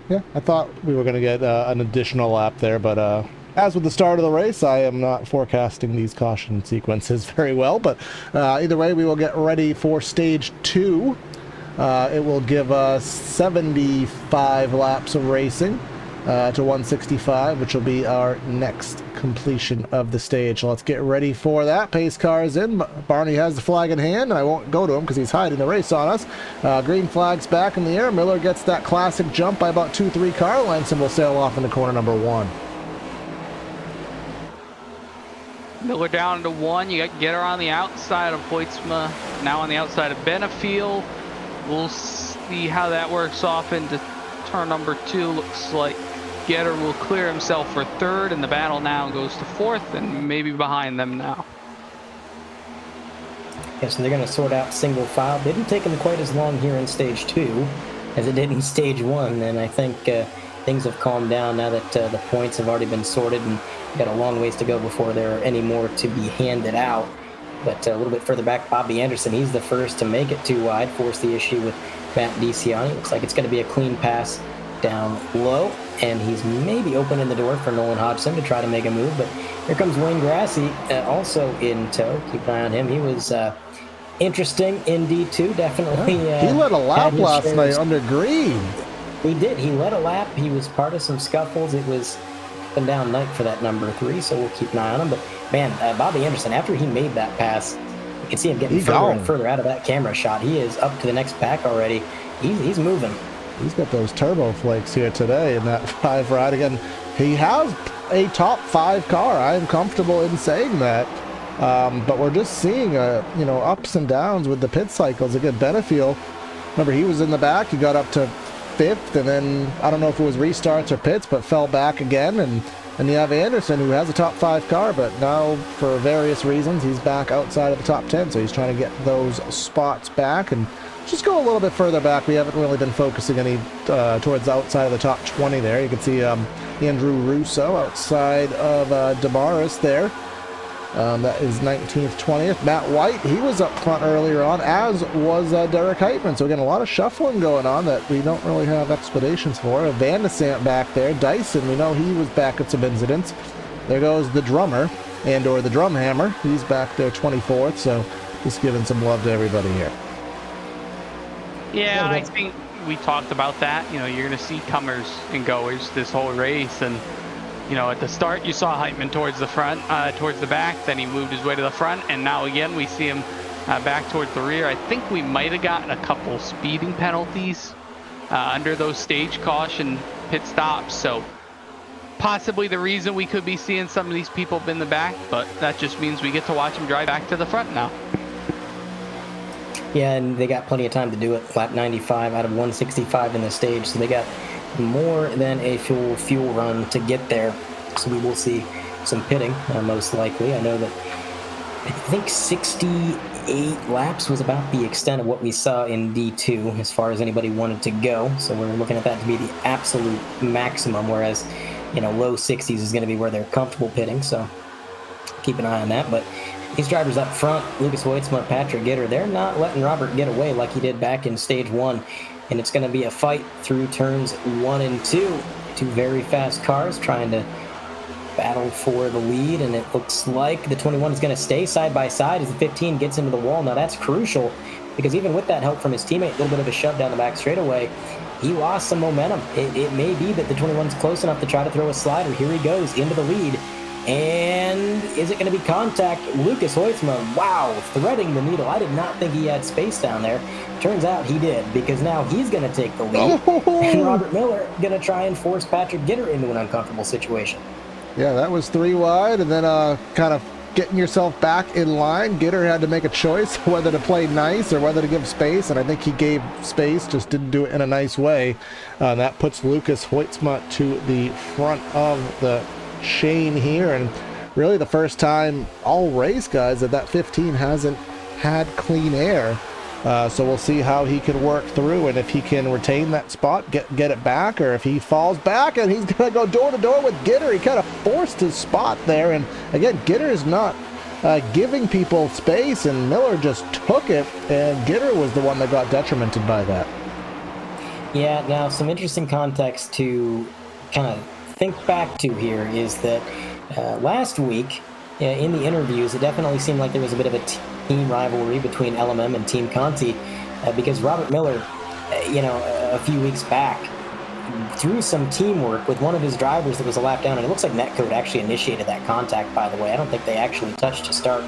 Yeah, I thought we were going to get an additional lap there, but as with the start of the race, I am not forecasting these caution sequences very well. But either way, we will get ready for stage 2. It will give us 75 laps of racing to 165, which will be our next completion of the stage. Let's get ready for that. Pace car is in. Barney has the flag in hand, and I won't go to him because he's hiding the race on us. Green flag's back in the air. Miller gets that classic jump by about 2-3 car lengths, and will sail off into corner number 1. Miller down to 1. You got Getter on the outside of Hoytsma, now on the outside of Benefield. We'll see how that works off into turn number 2. Looks like Getter will clear himself for 3rd, and the battle now goes to 4th, and maybe behind them now. Yes, and they're going to sort out single file. Didn't take them quite as long here in stage 2 as it did in stage 1, and I think things have calmed down now that the points have already been sorted, and got a long ways to go before there are any more to be handed out. But a little bit further back, Bobby Anderson, he's the first to make it too wide, force the issue with Matt DiCiani. Looks like it's going to be a clean pass down low, and he's maybe opening the door for Nolan Hodgson to try to make a move. But here comes Wayne Grassi, also in tow. Keep an eye on him. He was interesting in D2, definitely. He led a lap last night under green. He did. He led a lap. He was part of some scuffles. It was up and down night for that number 3, so we'll keep an eye on him. But man, Bobby Anderson, after he made that pass, you can see him getting further and further out of that camera shot. He is up to the next pack already. He's moving. He's got those turbo flakes here today in that 5 ride. Again, he has a top 5 car. I am comfortable in saying that. But we're just seeing, ups and downs with the pit cycles. Again, Benefield, remember, he was in the back. He got up to 5th, and then I don't know if it was restarts or pits, but fell back again. And you have Anderson, who has a top 5 car, but now for various reasons, he's back outside of the top 10. So he's trying to get those spots back and just go a little bit further back. We haven't really been focusing any towards the outside of the top 20 there. You can see Andrew Russo outside of Damaris there. That is 19th, 20th. Matt White, he was up front earlier on, as was Derek Heitman. So again, a lot of shuffling going on that we don't really have explanations for. Van de Sant back there. Dyson, we know he was back at some incidents. There goes the drummer, or the drum hammer. He's back there 24th, so just giving some love to everybody here. Yeah, I think we talked about that. You're going to see comers and goers this whole race, and at the start you saw Heitman towards the front, towards the back, then he moved his way to the front, and now again we see him back towards the rear. I think we might have gotten a couple speeding penalties under those stage caution pit stops, so possibly the reason we could be seeing some of these people in the back, but that just means we get to watch them drive back to the front now. Yeah, and they got plenty of time to do it. Lap 95 out of 165 in the stage, so they got more than a fuel run to get there. So we will see some pitting, most likely. I know that I think 68 laps was about the extent of what we saw in D2 as far as anybody wanted to go. So we're looking at that to be the absolute maximum, whereas, low 60s is going to be where they're comfortable pitting. So keep an eye on that. But these drivers up front, Lucas Hoytsma, Patrick Gitter, they're not letting Robert get away like he did back in stage 1. And it's going to be a fight through turns 1 and 2. Two very fast cars trying to battle for the lead, and it looks like the 21 is going to stay side by side as the 15 gets into the wall. Now that's crucial, because even with that help from his teammate, a little bit of a shove down the back straightaway, he lost some momentum. It may be that the 21's close enough to try to throw a slider. Here he goes into the lead. And is it going to be contact? Lucas Hoytsma, wow, threading the needle. I did not think he had space down there. Turns out he did, because now he's going to take the lead. And Robert Miller going to try and force Patrick Gitter into an uncomfortable situation. Yeah, that was 3 wide, and then kind of getting yourself back in line. Gitter had to make a choice whether to play nice or whether to give space, and I think he gave space, just didn't do it in a nice way. That puts Lucas Hoytsma to the front of the chain here, and really the first time all race, guys, that 15 hasn't had clean air. So we'll see how he can work through, and if he can retain that spot, get it back, or if he falls back and he's going to go door to door with Gitter. He kind of forced his spot there, and again, Gitter is not giving people space, and Miller just took it, and Gitter was the one that got detrimented by that. Yeah, now some interesting context to kind of think back to here is that last week in the interviews, it definitely seemed like there was a bit of a team rivalry between LMM and Team Conti, because Robert Miller, a few weeks back, through some teamwork with one of his drivers that was a lap down, and it looks like Netcode actually initiated that contact, by the way. I don't think they actually touched to start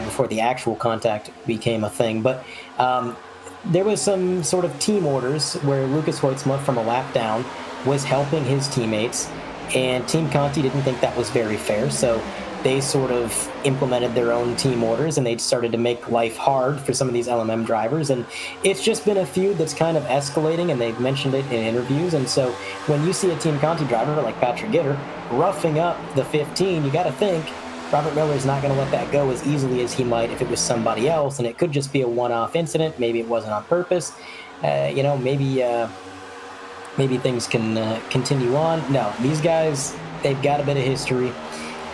before the actual contact became a thing, but there was some sort of team orders where Lucas Hoytsma from a lap down was helping his teammates, and Team Conti didn't think that was very fair, so they sort of implemented their own team orders, and they started to make life hard for some of these LMM drivers, and it's just been a feud that's kind of escalating, and they've mentioned it in interviews. And so when you see a Team Conti driver like Patrick Gitter roughing up the 15, you got to think Robert Miller's not going to let that go as easily as he might if it was somebody else, and it could just be a one-off incident. Maybe it wasn't on purpose. Maybe things can continue on. No, these guys, they've got a bit of history,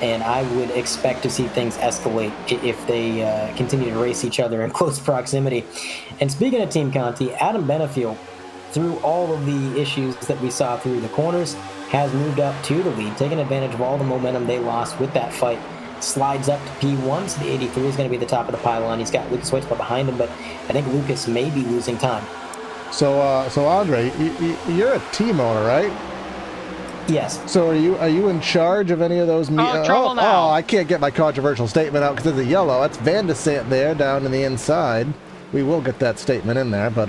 and I would expect to see things escalate if they continue to race each other in close proximity. And speaking of Team Conti, Adam Benefiel, through all of the issues that we saw through the corners, has moved up to the lead, taking advantage of all the momentum they lost with that fight. Slides up to P1, so the 83 is going to be the top of the pylon. He's got Lucas Hoytsma behind him, but I think Lucas may be losing time. So Andre, you're a team owner, right? Yes. So are you in charge of any of those? Trouble now. I can't get my controversial statement out because it's a yellow. That's Van de Sant there down in the inside. We will get that statement in there, but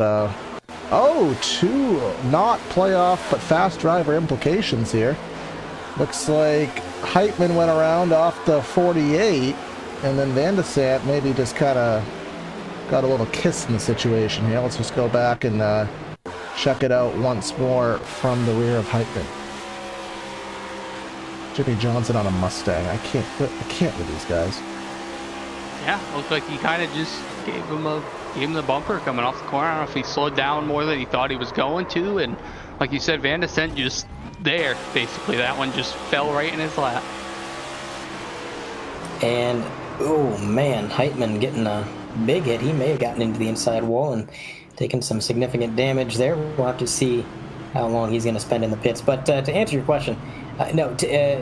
two not playoff but fast driver implications here. Looks like Heitman went around off the 48, and then Van de Sant maybe just kind of got a little kiss in the situation here. Let's just go back and check it out once more from the rear of Heitman. Jimmy Johnson on a Mustang. I can't with these guys. Yeah, looked like he kind of just gave him the bumper coming off the corner. I don't know if he slowed down more than he thought he was going to, and like you said, Van de Sant just there, basically. That one just fell right in his lap. And, oh man, Heitman getting a big hit. He may have gotten into the inside wall and taken some significant damage there. We'll have to see how long he's going to spend in the pits. But to answer your question,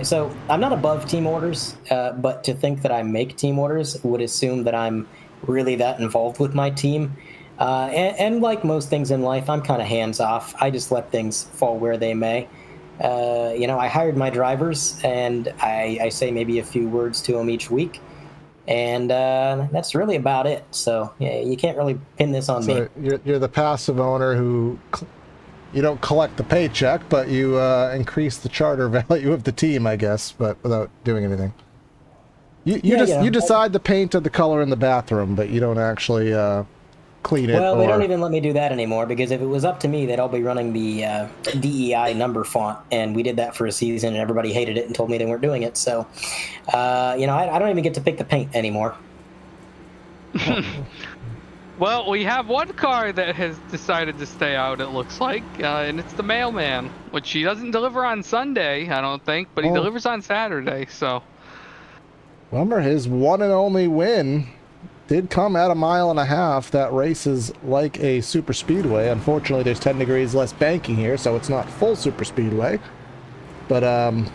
so I'm not above team orders, but to think that I make team orders would assume that I'm really that involved with my team. And like most things in life, I'm kind of hands-off. I just let things fall where they may. I hired my drivers, and I say maybe a few words to them each week. And that's really about it. So yeah, you can't really pin this on me. You're the passive owner who... You don't collect the paycheck, but you increase the charter value of the team, I guess, but without doing anything. You decide the paint of the color in the bathroom, but you don't actually clean it. Well, they or... don't even let me do that anymore, because if it was up to me, they'd all be running the DEI number font, and we did that for a season, and everybody hated it and told me they weren't doing it. So, I don't even get to pick the paint anymore. Well, we have one car that has decided to stay out, it looks like, and it's the mailman, which he doesn't deliver on Sunday, I don't think, but he delivers on Saturday, so. Remember, his one and only win did come at 1.5 miles. That race is like a super speedway. Unfortunately, there's 10 degrees less banking here, so it's not full super speedway. But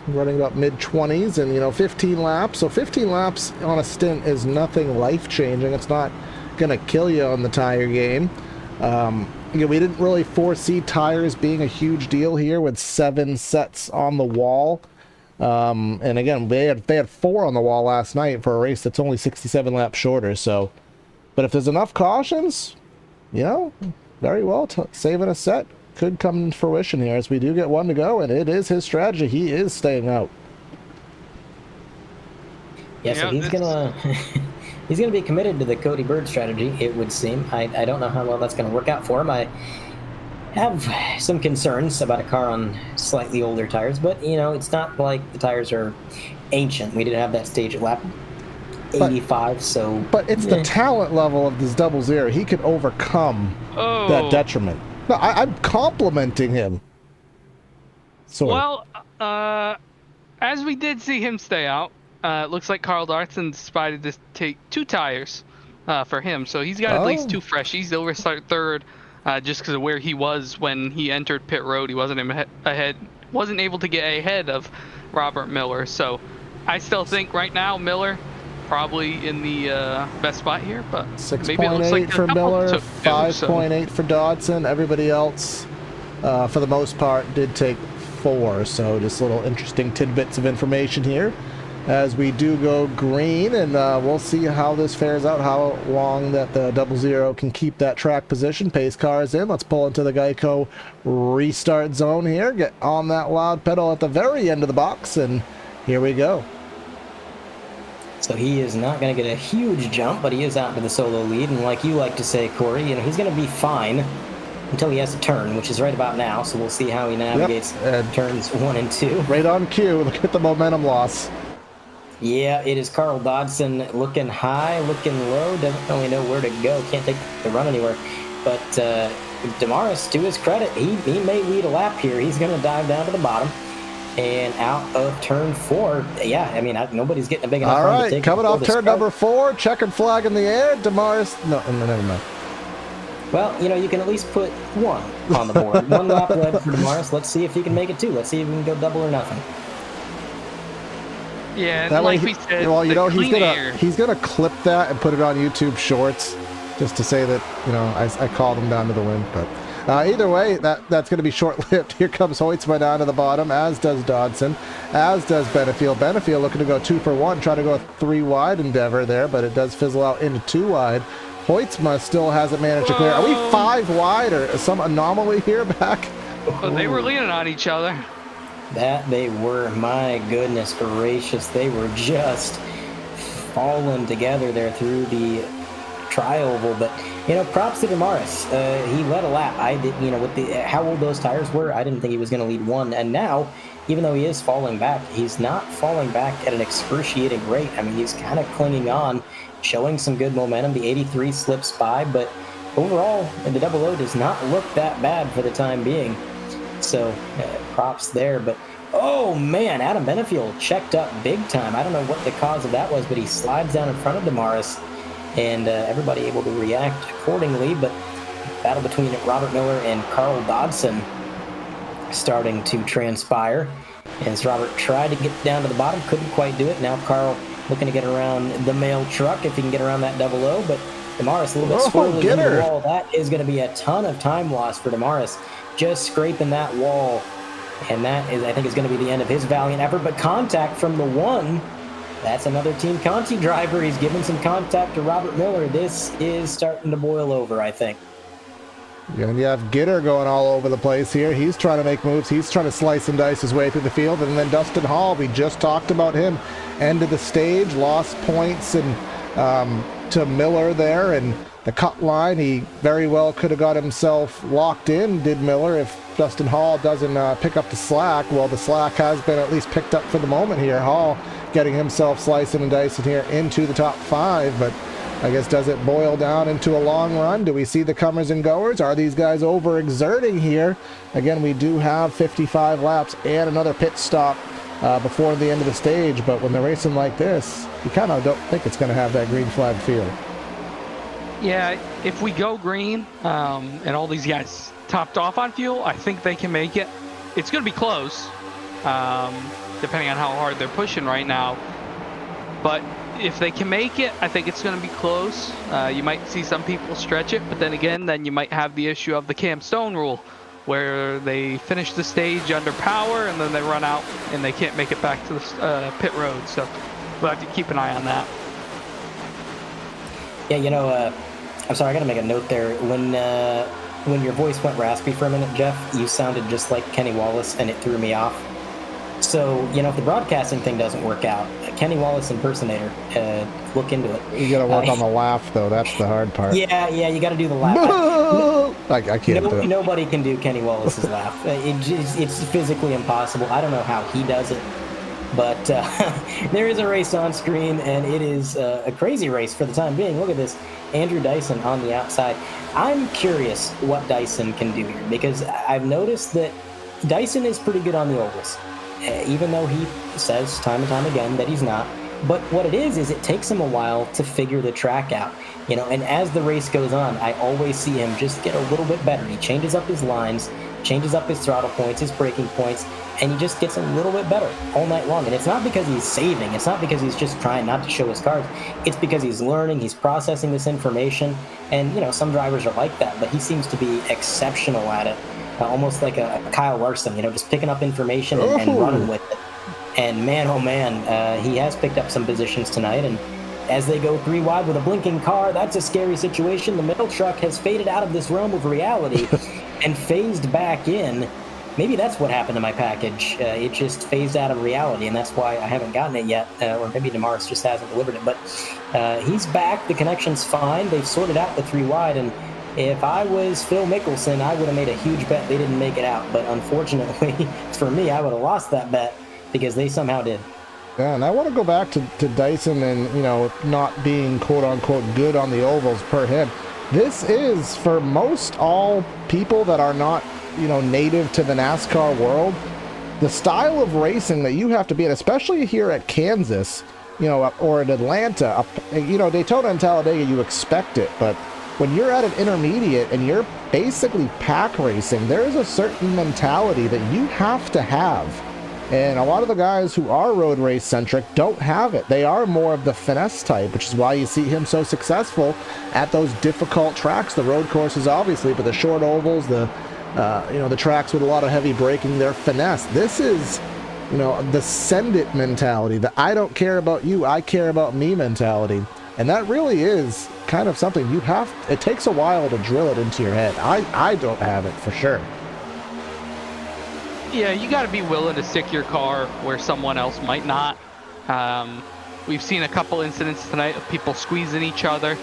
running about mid-20s and, 15 laps. So 15 laps on a stint is nothing life-changing. It's not going to kill you on the tire game. We didn't really foresee tires being a huge deal here with 7 sets on the wall. And again, they had 4 on the wall last night for a race that's only 67 laps shorter. So, but if there's enough cautions, very well, saving a set could come to fruition here, as we do get one to go, and it is his strategy. He is staying out. Yeah, so he's gonna he's gonna be committed to the Cody Bird strategy, it would seem. I don't know how well that's gonna work out for him. I have some concerns about a car on slightly older tires, but it's not like the tires are ancient. We didn't have that stage at lap 85, so. But it's the talent level of this 00. He could overcome that detriment. No, I'm complimenting him. Well, as we did see him stay out, it looks like Carl Dartson decided to take 2 tires for him, so he's got at least 2 freshies. He'll start third. Just because of where he was when he entered pit road, he wasn't able to get ahead of Robert Miller. So I still think right now Miller probably in the best spot here, but 6.8 for Miller, 5.8 for Dodson. Everybody else, for the most part, did take 4. So just little interesting tidbits of information here as we do go green, and we'll see how this fares out, how long that the 00 can keep that track position. Pace cars in. Let's pull into the Geico restart zone here. Get on that loud pedal at the very end of the box, and here we go. So he is not going to get a huge jump, but he is out to the solo lead, and like you like to say, Corey, he's going to be fine until he has to turn, which is right about now, so we'll see how he navigates turns 1 and 2. Right on cue. Look at the momentum loss. Yeah, it is Carl Dodson looking high, looking low, doesn't really know where to go, can't take the run anywhere. But Damaris, to his credit, he may lead a lap here. He's going to dive down to the bottom and out of turn 4. Yeah, nobody's getting a big enough run to take. All right, coming off turn number 4, checkered flag in the air. Damaris, no, never mind. Well, you can at least put 1 on the board. 1 lap left for Damaris. Let's see if he can make it 2. Let's see if he can go double or nothing. Yeah, that like way we said, he's gonna clip that and put it on YouTube Shorts, just to say that I called him down to the wind. But either way, that's gonna be short-lived. Here comes Hoytsma down to the bottom, as does Dodson, as does Benefield. Benefield looking to go 2 for 1, trying to go a 3 wide endeavor there, but it does fizzle out into 2 wide. Hoytsma still hasn't managed to clear. Are we 5 wide or some anomaly here back? Well, they were leaning on each other. That they were. My goodness gracious. They were just falling together there through the tri-oval. But, props to Damaris. He led a lap. I did, with how old those tires were, I didn't think he was going to lead 1. And now, even though he is falling back, he's not falling back at an excruciating rate. He's kind of clinging on, showing some good momentum. The 83 slips by, but overall, the 00 does not look that bad for the time being. So, props there. But, oh man, Adam Benefield checked up big time. I don't know what the cause of that was, but he slides down in front of Damaris, and everybody able to react accordingly. But battle between Robert Miller and Carl Dodson starting to transpire. As Robert tried to get down to the bottom, couldn't quite do it. Now Carl looking to get around the mail truck if he can get around that 00, but Damaris a little bit squirrely into the wall. That is going to be a ton of time loss for Damaris, just scraping that wall, and that is, I think, is going to be the end of his valiant effort. But contact from the 1, that's another Team Conti driver. He's giving some contact to Robert Miller. This is starting to boil over, I think. And you have Gitter going all over the place here. He's trying to make moves. He's trying to slice and dice his way through the field. And then Dustin Hall, we just talked about him. End of the stage, lost points and to Miller there, and the cut line. He very well could have got himself locked in, did Miller, if Justin Hall doesn't pick up the slack. Well, the slack has been at least picked up for the moment here. Hall getting himself slicing and dicing here into the top 5, but I guess does it boil down into a long run? Do we see the comers and goers? Are these guys overexerting here? Again, we do have 55 laps and another pit stop before the end of the stage, but when they're racing like this, you kind of don't think it's going to have that green flag feel. Yeah, if we go green and all these guys topped off on fuel, I think they can make it. It's going to be close, depending on how hard they're pushing right now. But if they can make it, I think it's going to be close. You might see some people stretch it, but then again, then you might have the issue of the Cam Stone rule, where they finish the stage under power and then they run out and they can't make it back to the pit road. So we'll have to keep an eye on that. Yeah, you know, I'm sorry, I got to make a note there. When your voice went raspy for a minute, Jeff, you sounded just like Kenny Wallace, and it threw me off. So, you know, if the broadcasting thing doesn't work out, Kenny Wallace impersonator, look into it. You got to work on the laugh, though. That's the hard part. Yeah, you got to do the laugh. I can't do it. Nobody can do Kenny Wallace's laugh. It's physically impossible. I don't know how he does it. But there is a race on screen, and it is a crazy race for the time being. Look at this. Andrew Dyson on the outside. I'm curious what Dyson can do here, because I've noticed that Dyson is pretty good on the ovals, even though he says time and time again that he's not. But what it is it takes him a while to figure the track out. You know, and as the race goes on, I always see him just get a little bit better. He changes up his lines, changes up his throttle points, his braking points, and he just gets a little bit better all night long. And it's not because he's saving. It's not because he's just trying not to show his cards. It's because he's learning, he's processing this information. And, you know, some drivers are like that, but he seems to be exceptional at it. Almost like a Kyle Larson, you know, just picking up information and running with it. And man, oh man, he has picked up some positions tonight. And as they go 3 wide with a blinking car, that's a scary situation. The middle truck has faded out of this realm of reality and phased back in. Maybe that's what happened to my package. It just phased out of reality, and that's why I haven't gotten it yet. Or maybe Damaris just hasn't delivered it. But he's back. The connection's fine. They've sorted out the 3 wide. And if I was Phil Mickelson, I would have made a huge bet they didn't make it out. But unfortunately for me, I would have lost that bet because they somehow did. Yeah, and I want to go back to Dyson and, you know, not being quote-unquote good on the ovals per him. This is, for most all people that are not, you know, native to the NASCAR world, the style of racing that you have to be in, especially here at Kansas, you know, or at Atlanta, you know, Daytona and Talladega, you expect it, but when you're at an intermediate and you're basically pack racing, there is a certain mentality that you have to have. And a lot of the guys who are road race centric don't have it. They are more of the finesse type, which is why you see him so successful at those difficult tracks, the road courses obviously, but the short ovals, the you know, the tracks with a lot of heavy braking, they're finesse. This is, you know, the send it mentality, the I don't care about you, I care about me mentality. And that really is kind of something you have, it takes a while to drill it into your head. I don't have it for sure. Yeah, you got to be willing to stick your car where someone else might not. We've seen a couple incidents tonight of people squeezing each other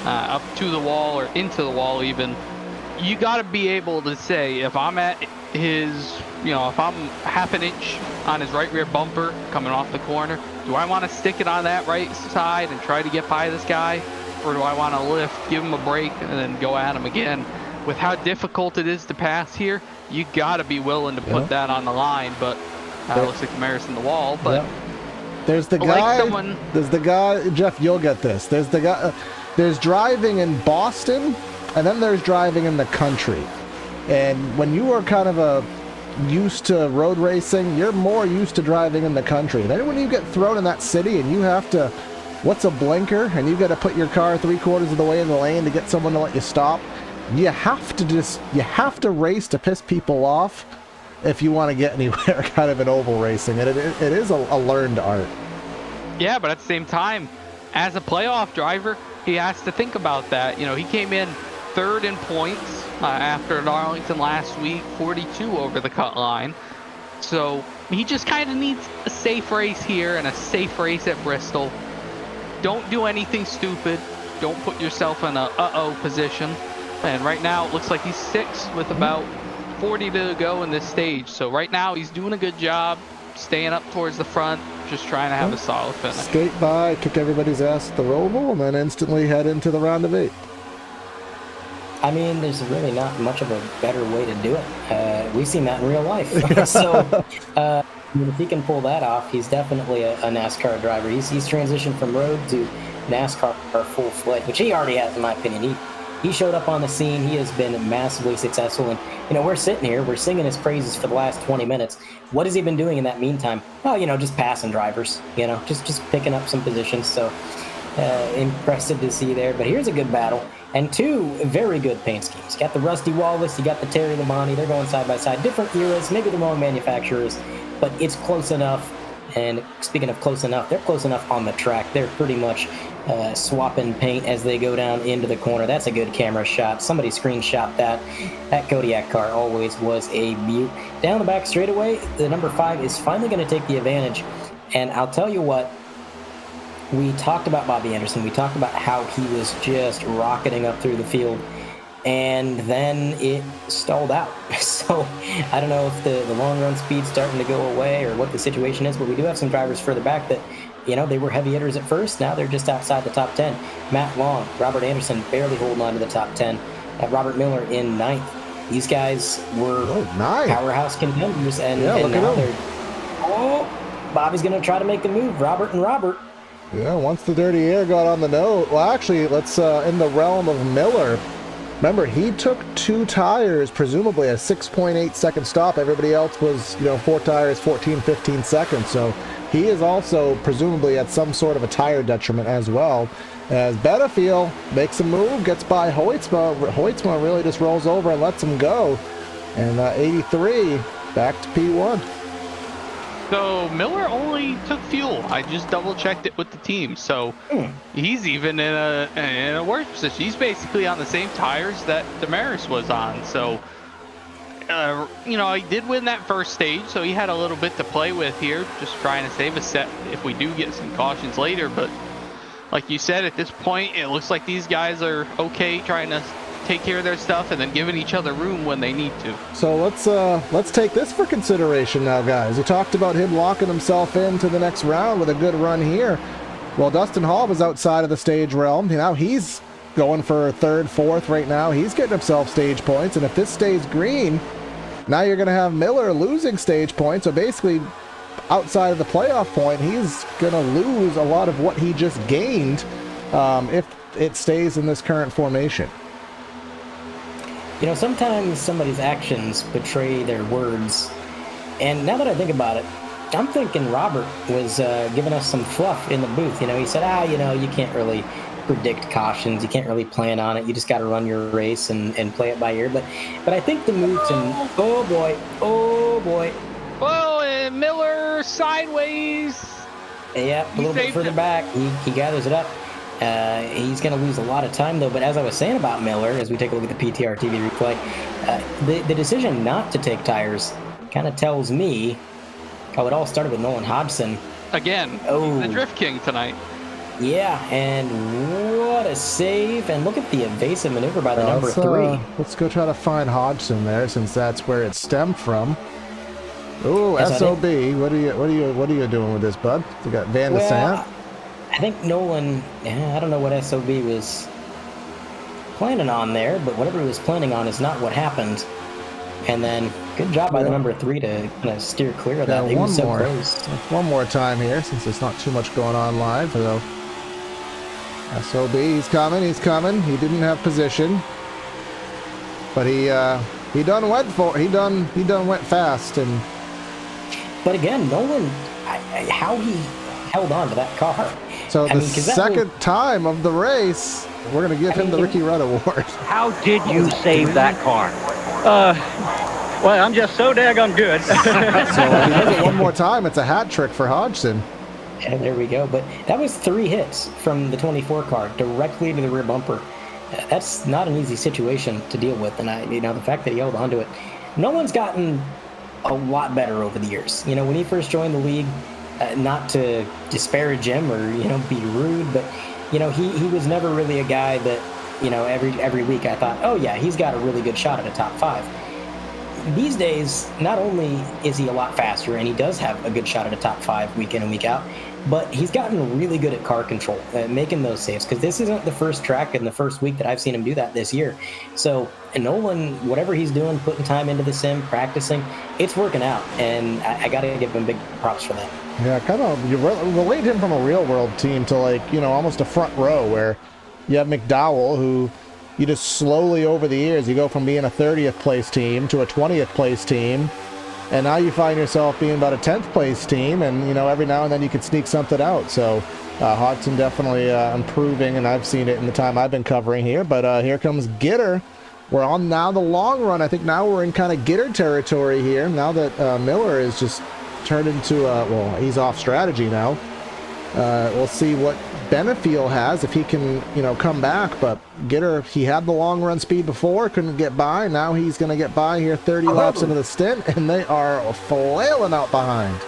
up to the wall or into the wall even. You got to be able to say, if I'm at his, you know, if I'm half an inch on his right rear bumper coming off the corner, do I want to stick it on that right side and try to get by this guy? Or do I want to lift, give him a break, and then go at him again? With how difficult it is to pass here, you got to be willing to put that on the line. But looks like Damaris in the wall. But there's the guy. There's the guy. Jeff, you'll get this. There's the guy. There's driving in Boston, and then there's driving in the country. And when you are kind of used to road racing, you're more used to driving in the country. Then when you get thrown in that city and you have to, what's a blinker? And you got to put your car 3/4 of the way in the lane to get someone to let you stop. You have to race to piss people off if you want to get anywhere kind of in oval racing. And it is a learned art. Yeah, but at the same time, as a playoff driver, he has to think about that. You know, he came in 3rd in points after Darlington last week, 42 over the cut line. So he just kind of needs a safe race here and a safe race at Bristol. Don't do anything stupid. Don't put yourself in a uh-oh position. And right now it looks like he's 6th with about 40 to go in this stage. So right now he's doing a good job staying up towards the front, just trying to have a solid finish. Skate by, kick everybody's ass at the Roval, and then instantly head into the round of 8. I mean, there's really not much of a better way to do it. We've seen that in real life. So if he can pull that off, he's definitely a NASCAR driver. He's transitioned from road to NASCAR full-fledged, which he already has, in my opinion. He showed up on the scene. He has been massively successful. And, we're sitting here, we're singing his praises for the last 20 minutes. What has he been doing in that meantime? Oh, just passing drivers, just picking up some positions. So impressive to see there. But here's a good battle. And 2 very good paint schemes. You got the Rusty Wallace, you got the Terry Labonte. They're going side by side. Different eras, maybe the wrong manufacturers, but it's close enough. And speaking of close enough, they're close enough on the track. They're pretty much swapping paint as they go down into the corner. That's a good camera shot. Somebody screenshot that. That Kodiak car always was a beaut. Down the back straightaway, the number 5 is finally going to take the advantage. And I'll tell you what, we talked about Bobby Anderson. We talked about how he was just rocketing up through the field. And then it stalled out. So I don't know if the long run speed's starting to go away or what the situation is, but we do have some drivers further back that, they were heavy hitters at first. Now they're just outside the top 10. Matt Long, Robert Anderson barely holding on to the top 10. Robert Miller in 9th. These guys were powerhouse contenders, and now they're. Bobby's going to try to make the move. Robert. Yeah, once the dirty air got on the note. Well, actually, let's in the realm of Miller. Remember, he took 2 tires, presumably a 6.8 second stop. Everybody else was, 4 tires, 14, 15 seconds. So he is also presumably at some sort of a tire detriment as well. As Benefiel makes a move, gets by Hoytsma. Hoytsma really just rolls over and lets him go. And 83 back to P1. So Miller only took fuel. I just double checked it with the team. So he's even in a worse position. He's basically on the same tires that Damaris was on. So, he did win that first stage. So he had a little bit to play with here, just trying to save a set if we do get some cautions later. But like you said, at this point, it looks like these guys are okay trying to take care of their stuff and then giving each other room when they need to. So let's take this for consideration now, guys. We talked about him locking himself into the next round with a good run here. Well, Dustin Hall was outside of the stage realm. Now he's going for 3rd, 4th right now. He's getting himself stage points, and if this stays green, now you're going to have Miller losing stage points. So basically, outside of the playoff point, he's going to lose a lot of what he just gained if it stays in this current formation. Sometimes somebody's actions betray their words. And now that I think about it, I'm thinking Robert was giving us some fluff in the booth. He said, you can't really predict cautions. You can't really plan on it. You just got to run your race and play it by ear. But I think the move to... Oh, boy. Whoa, and Miller sideways. Yeah, a little bit further back. He gathers it up. He's going to lose a lot of time, though. But as I was saying about Miller, as we take a look at the PTR TV replay, the decision not to take tires kind of tells me how it all started with Nolan Hodgson. Again, the Drift King tonight. Yeah, and what a save. And look at the evasive maneuver by the number 3. Let's go try to find Hodgson there, since that's where it stemmed from. Ooh, SOB. What are you doing with this, bud? You got Van de Sant. I think Nolan, I don't know what SOB was planning on there, but whatever he was planning on is not what happened. And then, good job by the number 3 to kind of steer clear of that. He was so close. One more time here, since there's not too much going on live. So, SOB, he's coming. He didn't have position, but he done went fast. And but again, Nolan, how he held on to that car. So the second time of the race, we're going to give him the Ricky Rudd Award. How did you save that car? Well, I'm just so daggone good. So if he does it one more time, it's a hat trick for Hodgson. And there we go. But that was 3 hits from the 24 car directly to the rear bumper. That's not an easy situation to deal with. And the fact that he held onto it, Nolan's gotten a lot better over the years. When he first joined the league, not to disparage him or be rude, but he was never really a guy that, every week I thought, oh yeah, he's got a really good shot at a top 5. These days, not only is he a lot faster, and he does have a good shot at a top 5 week in and week out, but he's gotten really good at car control, making those saves, because this isn't the first track in the first week that I've seen him do that this year. So Nolan, whatever he's doing, putting time into the sim, practicing, it's working out, and I got to give him big props for that. Yeah, kind of, you relate him from a real-world team to, almost a front row, where you have McDowell, who you just slowly over the years, you go from being a 30th place team to a 20th place team, and now you find yourself being about a 10th place team, and every now and then you can sneak something out. So Hodgson definitely improving, and I've seen it in the time I've been covering here. But here comes Gitter. We're on now the long run. I think now we're in kind of Gitter territory here, now that Miller is just turned into he's off strategy now. We'll see what Benefiel has, if he can, come back. But Gitter, he had the long run speed before, couldn't get by. Now he's going to get by here 30 laps into the stint, and they are flailing out behind.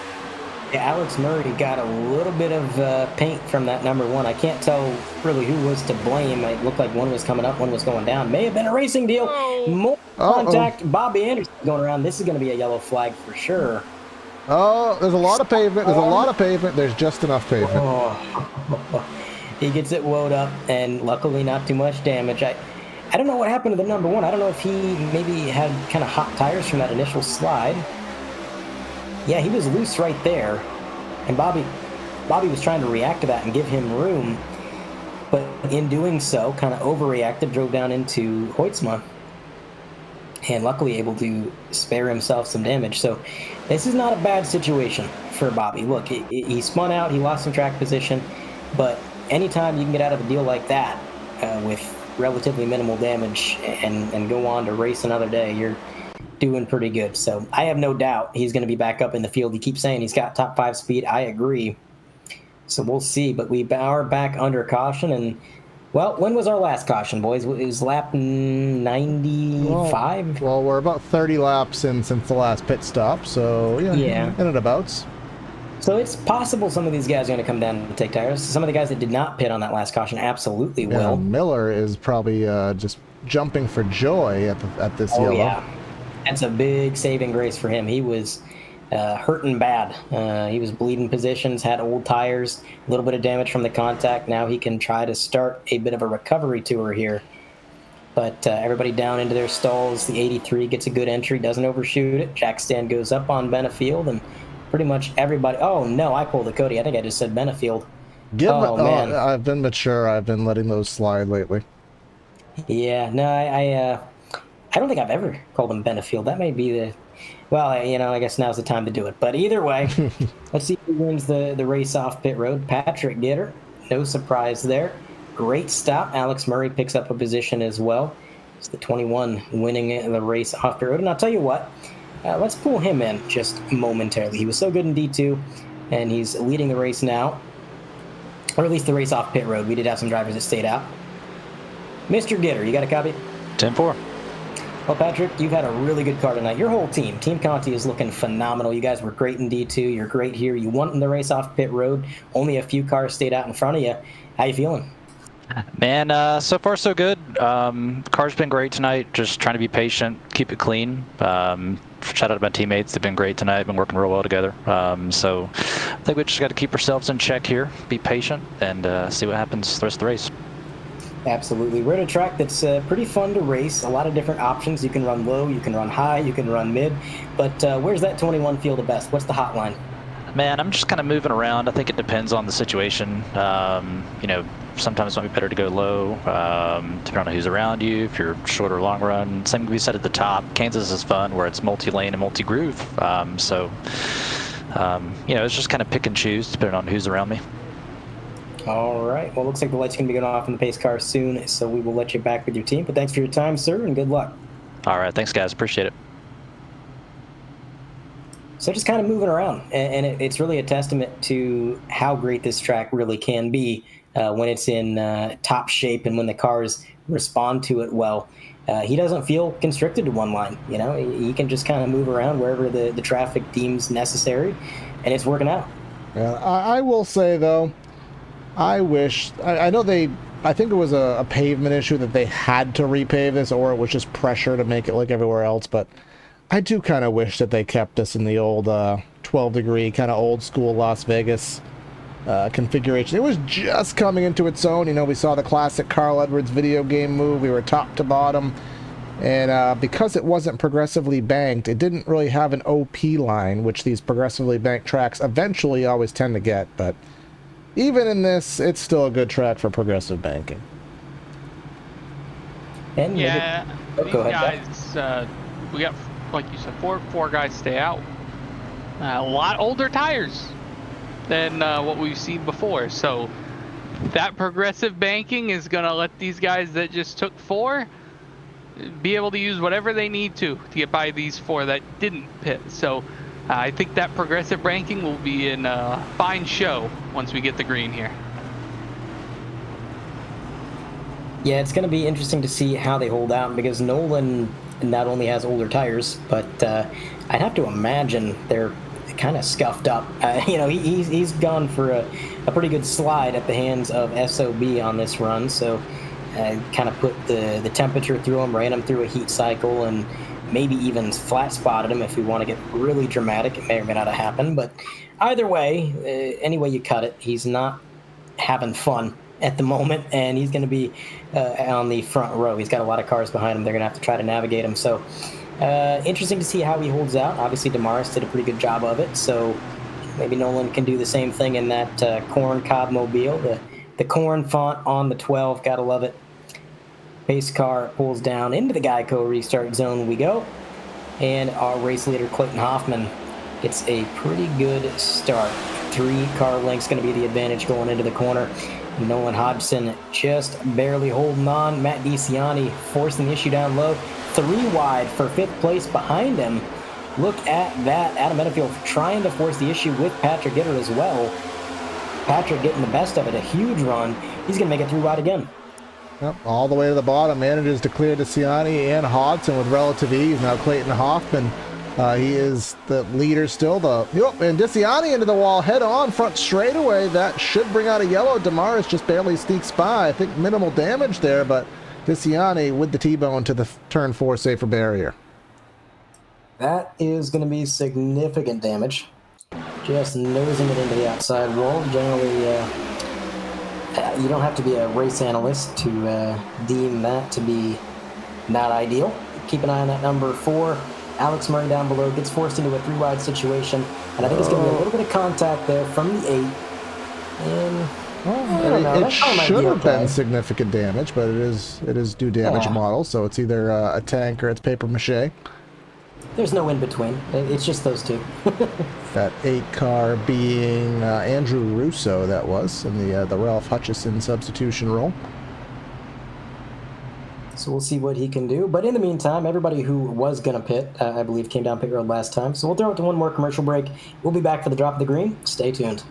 Yeah, Alex Murray got a little bit of paint from that number 1. I can't tell really who was to blame. It looked like one was coming up, one was going down. May have been a racing deal. More contact. Bobby Anderson going around. This is going to be a yellow flag for sure. Oh, there's a lot of pavement. There's a lot of pavement. There's just enough pavement. He gets it woed up, and luckily not too much damage. I don't know what happened to the number 1. I don't know if he maybe had kind of hot tires from that initial slide. Yeah, he was loose right there, and Bobby was trying to react to that and give him room, but in doing so, kind of overreacted, drove down into Hoytsma, and luckily able to spare himself some damage. So this is not a bad situation for Bobby. Look, he spun out, he lost some track position, but anytime you can get out of a deal like that with relatively minimal damage and go on to race another day, you're doing pretty good. So I have no doubt he's going to be back up in the field. He keeps saying he's got top 5 speed. I agree. So we'll see. But we are back under caution. And, well, when was our last caution, boys? It was lap 95? Well, we're about 30 laps in since the last pit stop. So, yeah. In and abouts. So it's possible some of these guys are going to come down and take tires. Some of the guys that did not pit on that last caution absolutely will. Miller is probably just jumping for joy at this yellow. Yeah. That's a big saving grace for him. He was hurting bad. He was bleeding positions, had old tires, a little bit of damage from the contact. Now he can try to start a bit of a recovery tour here. But everybody down into their stalls. The 83 gets a good entry, doesn't overshoot it. Jack Stand goes up on Benefield, and pretty much everybody. Oh, no, I pulled a Cody. I think I just said Benefield. Man. I've been mature. I've been letting those slide lately. Yeah, no, I don't think I've ever called him Benefield. That may be the... Well, I guess now's the time to do it. But either way, let's see who wins the race off pit road. Patrick Gitter, no surprise there. Great stop. Alex Murray picks up a position as well. It's the 21 winning the race off pit road. And I'll tell you what, let's pull him in just momentarily. He was so good in D2, and he's leading the race now. Or at least the race off pit road. We did have some drivers that stayed out. Mr. Gitter, you got a copy? 10-4. Well, Patrick, you've had a really good car tonight. Your whole team, Team Conti, is looking phenomenal. You guys were great in D2. You're great here. You won in the race off pit road. Only a few cars stayed out in front of you. How you feeling? Man, so far so good. Car's been great tonight. Just trying to be patient, keep it clean. Shout out to my teammates. They've been great tonight. Been working real well together. So I think we just got to keep ourselves in check here, be patient, and see what happens the rest of the race. Absolutely. We're at a track that's pretty fun to race. A lot of different options. You can run low, you can run high, you can run mid. But where's that 21 feel the best? What's the hot line? Man, I'm just kind of moving around. I think it depends on the situation. Sometimes it might be better to go low, depending on who's around you, if you're short or long run. Same can be said at the top. Kansas is fun, where it's multi-lane and multi-groove. It's just kind of pick and choose, depending on who's around me. All right. Well, looks like the light's going to be going off in the pace car soon, so we will let you back with your team. But thanks for your time, sir, and good luck. All right. Thanks, guys. Appreciate it. So just kind of moving around, and it's really a testament to how great this track really can be when it's in top shape and when the cars respond to it well. He doesn't feel constricted to one line. He can just kind of move around wherever the traffic deems necessary, and it's working out. Yeah, I will say, though, I wish, I know I think it was a pavement issue that they had to repave this, or it was just pressure to make it like everywhere else, but I do kind of wish that they kept us in the old 12-degree, kind of old school Las Vegas configuration. It was just coming into its own. You know, we saw the classic Carl Edwards video game move. We were top to bottom. And because it wasn't progressively banked, it didn't really have an OP line, which these progressively banked tracks eventually always tend to get. But even in this, it's still a good track for progressive banking. And Yeah, go ahead, guys, we got, like you said, four guys stay out. A lot older tires than what we've seen before. So that progressive banking is going to let these guys that just took 4 be able to use whatever they need to get by these 4 that didn't pit. So I think that progressive banking will be in a fine show once we get the green here. Yeah, it's going to be interesting to see how they hold out, because Nolan not only has older tires, but I'd have to imagine they're kind of scuffed up. You know, he's gone for a pretty good slide at the hands of SOB on this run, so kind of put the temperature through him, ran him through a heat cycle, and maybe even flat spotted him if we want to get really dramatic. It may or may not have happened, but either way, any way you cut it, he's not having fun at the moment, and he's going to be on the front row. He's got a lot of cars behind him. They're going to have to try to navigate him. So interesting to see how he holds out. Obviously, Damaris did a pretty good job of it, so maybe Nolan can do the same thing in that corn cob mobile. The corn font on the 12, gotta love it. Pace car pulls down into the Geico restart zone we go, and our race leader Clayton Hoffman gets a pretty good start. 3 car lengths going to be the advantage going into the corner. Nolan Hodgson just barely holding on. Matt DiCianni forcing the issue down low. 3 wide for 5th place behind him. Look at that. Adam Edefield trying to force the issue with Patrick Gitter as well. Patrick getting the best of it. A huge run. He's going to make it 3 wide again. Yep, all the way to the bottom. Manages to clear DiCianni and Hodgson with relative ease. Now Clayton Hoffman, he is the leader still. And DiCianni into the wall head on front straightaway. That should bring out a yellow. Damaris just barely sneaks by. I think minimal damage there, but DiCianni with the T-bone to the turn 4 safer barrier. That is going to be significant damage. Just nosing it into the outside wall. Generally, you don't have to be a race analyst to deem that to be not ideal. Keep an eye on that number 4. Alex Murray down below gets forced into a 3-wide situation, and I think it's going to be a little bit of contact there from the 8. And it should have been significant damage, but it is due damage model, so it's either a tank or it's paper mache. There's no in between. It's just those 2. That 8 car being Andrew Russo, that was, in the Ralph Hutchison substitution role. So we'll see what he can do. But in the meantime, everybody who was going to pit, I believe, came down pit road last time. So we'll throw it to one more commercial break. We'll be back for the drop of the green. Stay tuned.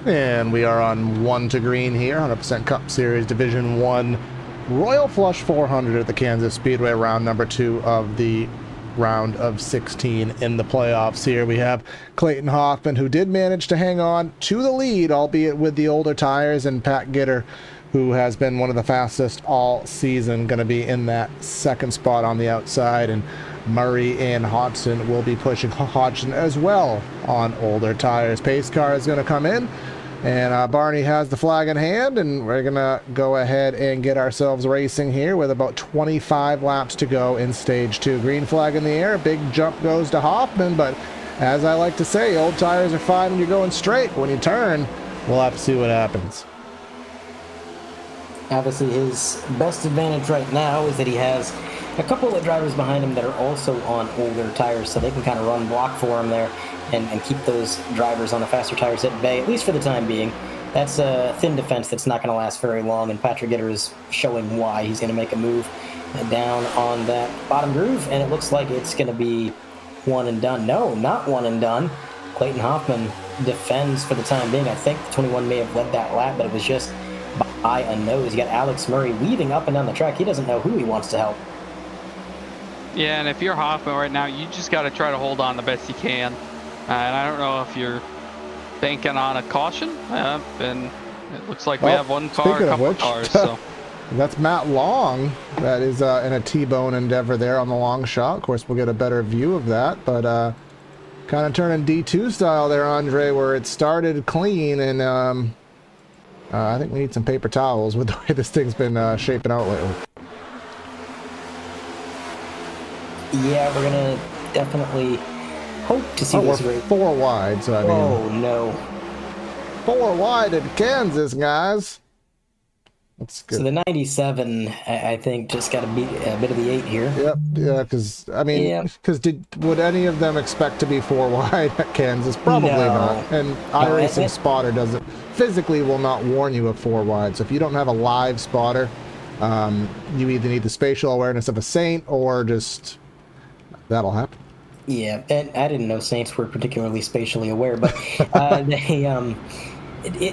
And we are on 1 to green here, 100% Cup Series Division 1 Royal Flush 400 at the Kansas Speedway, round number 2 of the round of 16 in the playoffs. Here we have Clayton Hoffman, who did manage to hang on to the lead, albeit with the older tires, and Pat Gitter, who has been one of the fastest all season, going to be in that second spot on the outside, and Murray and Hodgson will be pushing Hodgson as well on older tires. Pace car is going to come in, and Barney has the flag in hand, and we're going to go ahead and get ourselves racing here with about 25 laps to go in stage 2. Green flag in the air, a big jump goes to Hoffman, but as I like to say, old tires are fine when you're going straight. When you turn, we'll have to see what happens. Obviously, his best advantage right now is that he has a couple of drivers behind him that are also on older tires, so they can kind of run block for him there and keep those drivers on the faster tires at bay, at least for the time being. That's a thin defense that's not going to last very long, and Patrick Gitter is showing why. He's going to make a move down on that bottom groove, and it looks like it's going to be one and done. No, not one and done. Clayton Hoffman defends for the time being. I think the 21 may have led that lap, but it was just by a nose. You got Alex Murray weaving up and down the track. He doesn't know who he wants to help. Yeah, and if you're Hoffman right now, you just got to try to hold on the best you can. And I don't know if you're banking on a caution. And it looks like we have one car, a couple cars. So. That's Matt Long. That is in a T-bone endeavor there on the long shot. Of course, we'll get a better view of that. But kind of turning D2 style there, Andre, where it started clean. And I think we need some paper towels with the way this thing's been shaping out lately. Yeah, we're going to definitely hope to see this we're 4 wide, so I mean... Oh, no. 4 wide in Kansas, guys. That's good. So the 97, I think, just got to beat a bit of the 8 here. Yep, yeah, because, I mean, would any of them expect to be 4 wide at Kansas? Probably not. And iRacing spotter doesn't, physically will not warn you of 4 wide. So if you don't have a live spotter, you either need the spatial awareness of a Saint or just, that'll happen. Yeah, and I didn't know Saints were particularly spatially aware, but they,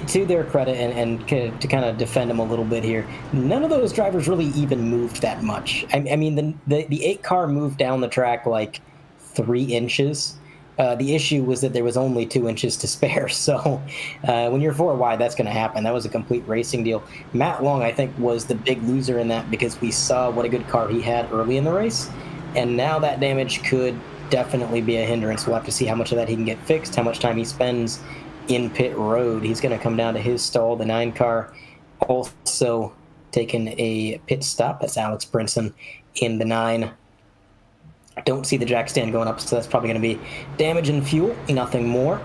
to their credit, and to kind of defend them a little bit here, none of those drivers really even moved that much. I mean, the 8 car moved down the track like 3 inches. The issue was that there was only 2 inches to spare, so when you're 4 wide, that's going to happen. That was a complete racing deal. Matt Long, I think, was the big loser in that because we saw what a good car he had early in the race, and now that damage could definitely be a hindrance. We'll have to see how much of that he can get fixed, how much time he spends in pit road. He's going to come down to his stall. The 9 car also taking a pit stop. That's Alex Brinson in the 9. I don't see the jack stand going up, so that's probably going to be damage and fuel, nothing more.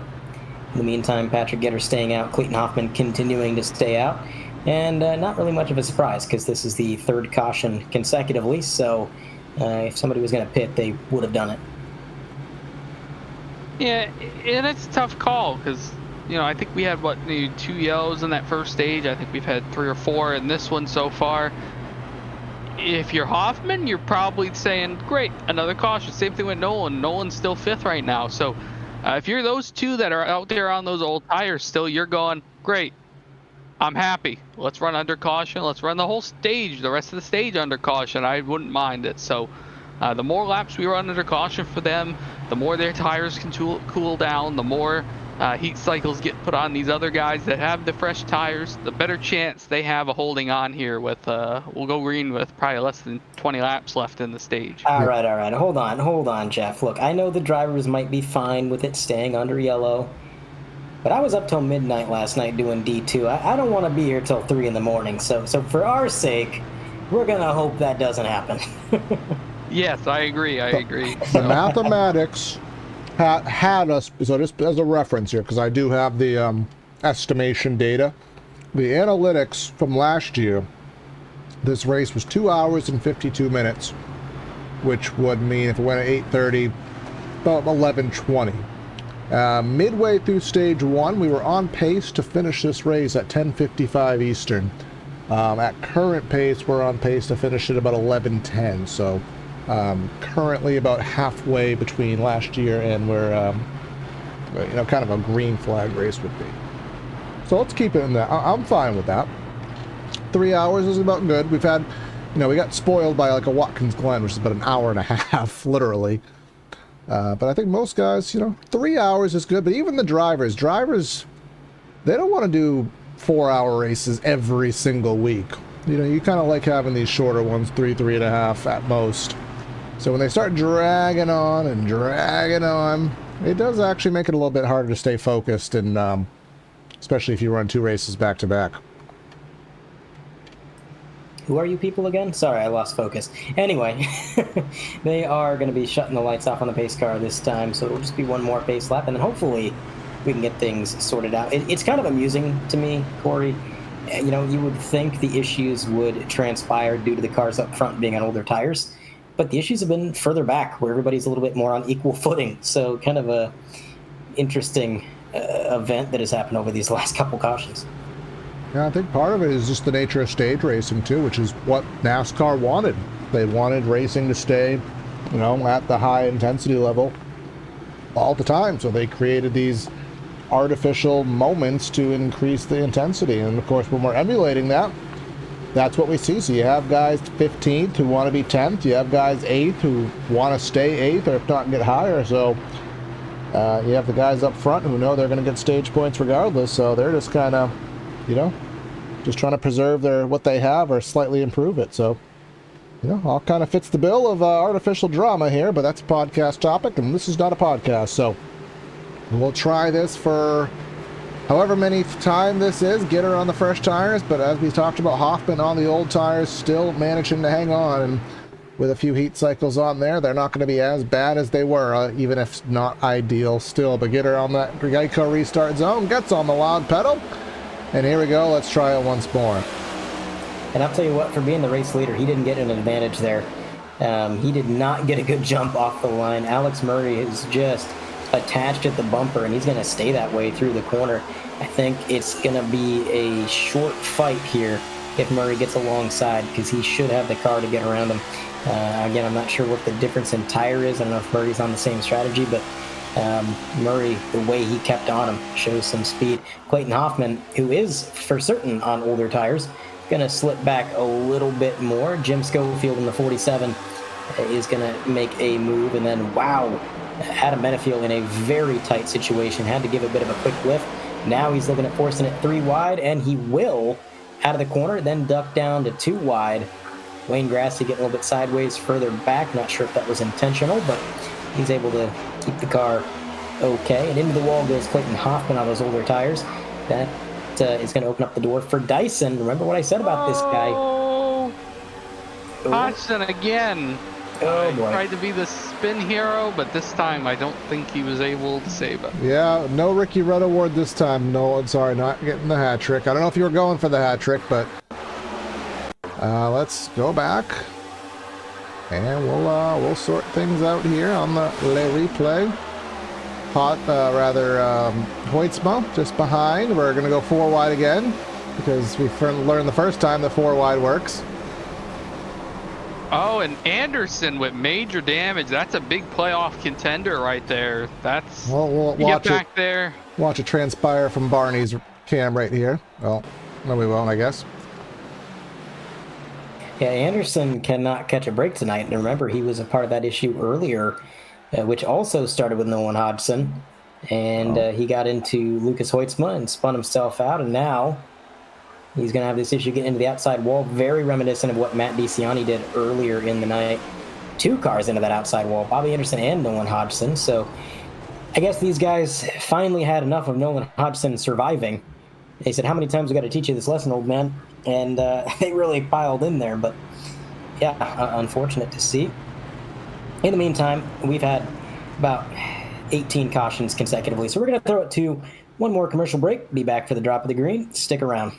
In the meantime, Patrick Gitter staying out, Clayton Hoffman continuing to stay out, and not really much of a surprise because this is the 3rd caution consecutively, so if somebody was going to pit, they would have done it. Yeah, and it's a tough call because, you know, I think we had, 2 yellows in that first stage. I think we've had 3 or 4 in this one so far. If you're Hoffman, you're probably saying, great, another caution. Same thing with Nolan. Nolan's still 5th right now. So if you're those 2 that are out there on those old tires still, you're going, great, I'm happy. Let's run under caution. Let's run the whole stage, the rest of the stage under caution. I wouldn't mind it. So the more laps we run under caution for them, the more their tires can cool down, the more heat cycles get put on these other guys that have the fresh tires, the better chance they have of holding on here with, we'll go green with probably less than 20 laps left in the stage. All right. Hold on, Jeff. Look, I know the drivers might be fine with it staying under yellow, but I was up till midnight last night doing D2. I don't want to be here till 3 in the morning, so for our sake, we're going to hope that doesn't happen. Yes, I agree. The mathematics had us, so just as a reference here, because I do have the estimation data, the analytics from last year, this race was 2 hours and 52 minutes, which would mean if it went at 8:30, about 11:20. Midway through stage 1, we were on pace to finish this race at 10:55 Eastern. At current pace, we're on pace to finish at about 11:10, so currently about halfway between last year and where kind of a green flag race would be. So let's keep it in that. I'm fine with that. 3 hours is about good. We've had, we got spoiled by like a Watkins Glen, which is about an hour and a half, literally. But I think most guys, 3 hours is good. But even the drivers, they don't want to do 4-hour races every single week. You kind of like having these shorter ones, 3.5 at most. So when they start dragging on, it does actually make it a little bit harder to stay focused, and especially if you run 2 races back to back. Who are you people again? Sorry, I lost focus. Anyway, they are going to be shutting the lights off on the pace car this time, so it'll just be one more pace lap, and then hopefully we can get things sorted out. It's kind of amusing to me, Corey. You would think the issues would transpire due to the cars up front being on older tires, but the issues have been further back where everybody's a little bit more on equal footing. So kind of a interesting event that has happened over these last couple cautions. Yeah, I think part of it is just the nature of stage racing too, which is what NASCAR wanted. They wanted racing to stay, at the high intensity level all the time. So they created these artificial moments to increase the intensity. And of course, when we're emulating that, that's what we see. So you have guys 15th who want to be 10th. You have guys 8th who want to stay 8th or if not get higher. So you have the guys up front who know they're going to get stage points regardless. So they're just kind of, just trying to preserve what they have or slightly improve it. So, all kind of fits the bill of artificial drama here, but that's a podcast topic, and this is not a podcast. So we'll try this for however many time this is, get her on the fresh tires, but as we talked about, Hoffman on the old tires still managing to hang on, and with a few heat cycles on there, they're not going to be as bad as they were, even if not ideal still. But get her on that Geico restart zone, gets on the loud pedal, and here we go, let's try it once more. And I'll tell you what, for being the race leader, he didn't get an advantage there. He did not get a good jump off the line. Alex Murray is just attached at the bumper, and he's going to stay that way through the corner. I think it's going to be a short fight here if Murray gets alongside, because he should have the car to get around him. Again, I'm not sure what the difference in tire is. I don't know if Murray's on the same strategy, but Murray, the way he kept on him, shows some speed. Clayton Hoffman, who is for certain on older tires, going to slip back a little bit more. Jim Schofield in the 47 is going to make a move, and then wow, Adam Benefield in a very tight situation, had to give a bit of a quick lift. Now he's looking at forcing it 3 wide, and he will out of the corner, then duck down to 2 wide. Wayne Grassy getting a little bit sideways further back. Not sure if that was intentional, but he's able to keep the car okay. And into the wall goes Clayton Hoffman on those older tires. That is going to open up the door for Dyson. Remember what I said about this guy. Oh, Hodgson again. Oh, boy. Tried to be the spin hero, but this time I don't think he was able to save it. Yeah, no Ricky Rudd award this time. No, sorry, not getting the hat trick. I don't know if you were going for the hat trick, but let's go back and we'll sort things out here on the replay. Hoytsma just behind. We're gonna go 4 wide again because we learned the first time that 4 wide works. Oh, and Anderson with major damage. That's a big playoff contender right there. That's we'll you watch get back there. Watch it transpire from Barney's cam right here. Well, no, we won't, I guess. Yeah, Anderson cannot catch a break tonight. And remember, he was a part of that issue earlier, which also started with Nolan Hodgson. And he got into Lucas Hoytsma and spun himself out. And now he's going to have this issue getting into the outside wall. Very reminiscent of what Matt DiCianni did earlier in the night. 2 cars into that outside wall, Bobby Anderson and Nolan Hodgson. So I guess these guys finally had enough of Nolan Hodgson surviving. They said, how many times we got to teach you this lesson, old man? And they really piled in there. But yeah, unfortunate to see. In the meantime, we've had about 18 cautions consecutively. So we're going to throw it to one more commercial break. Be back for the drop of the green. Stick around.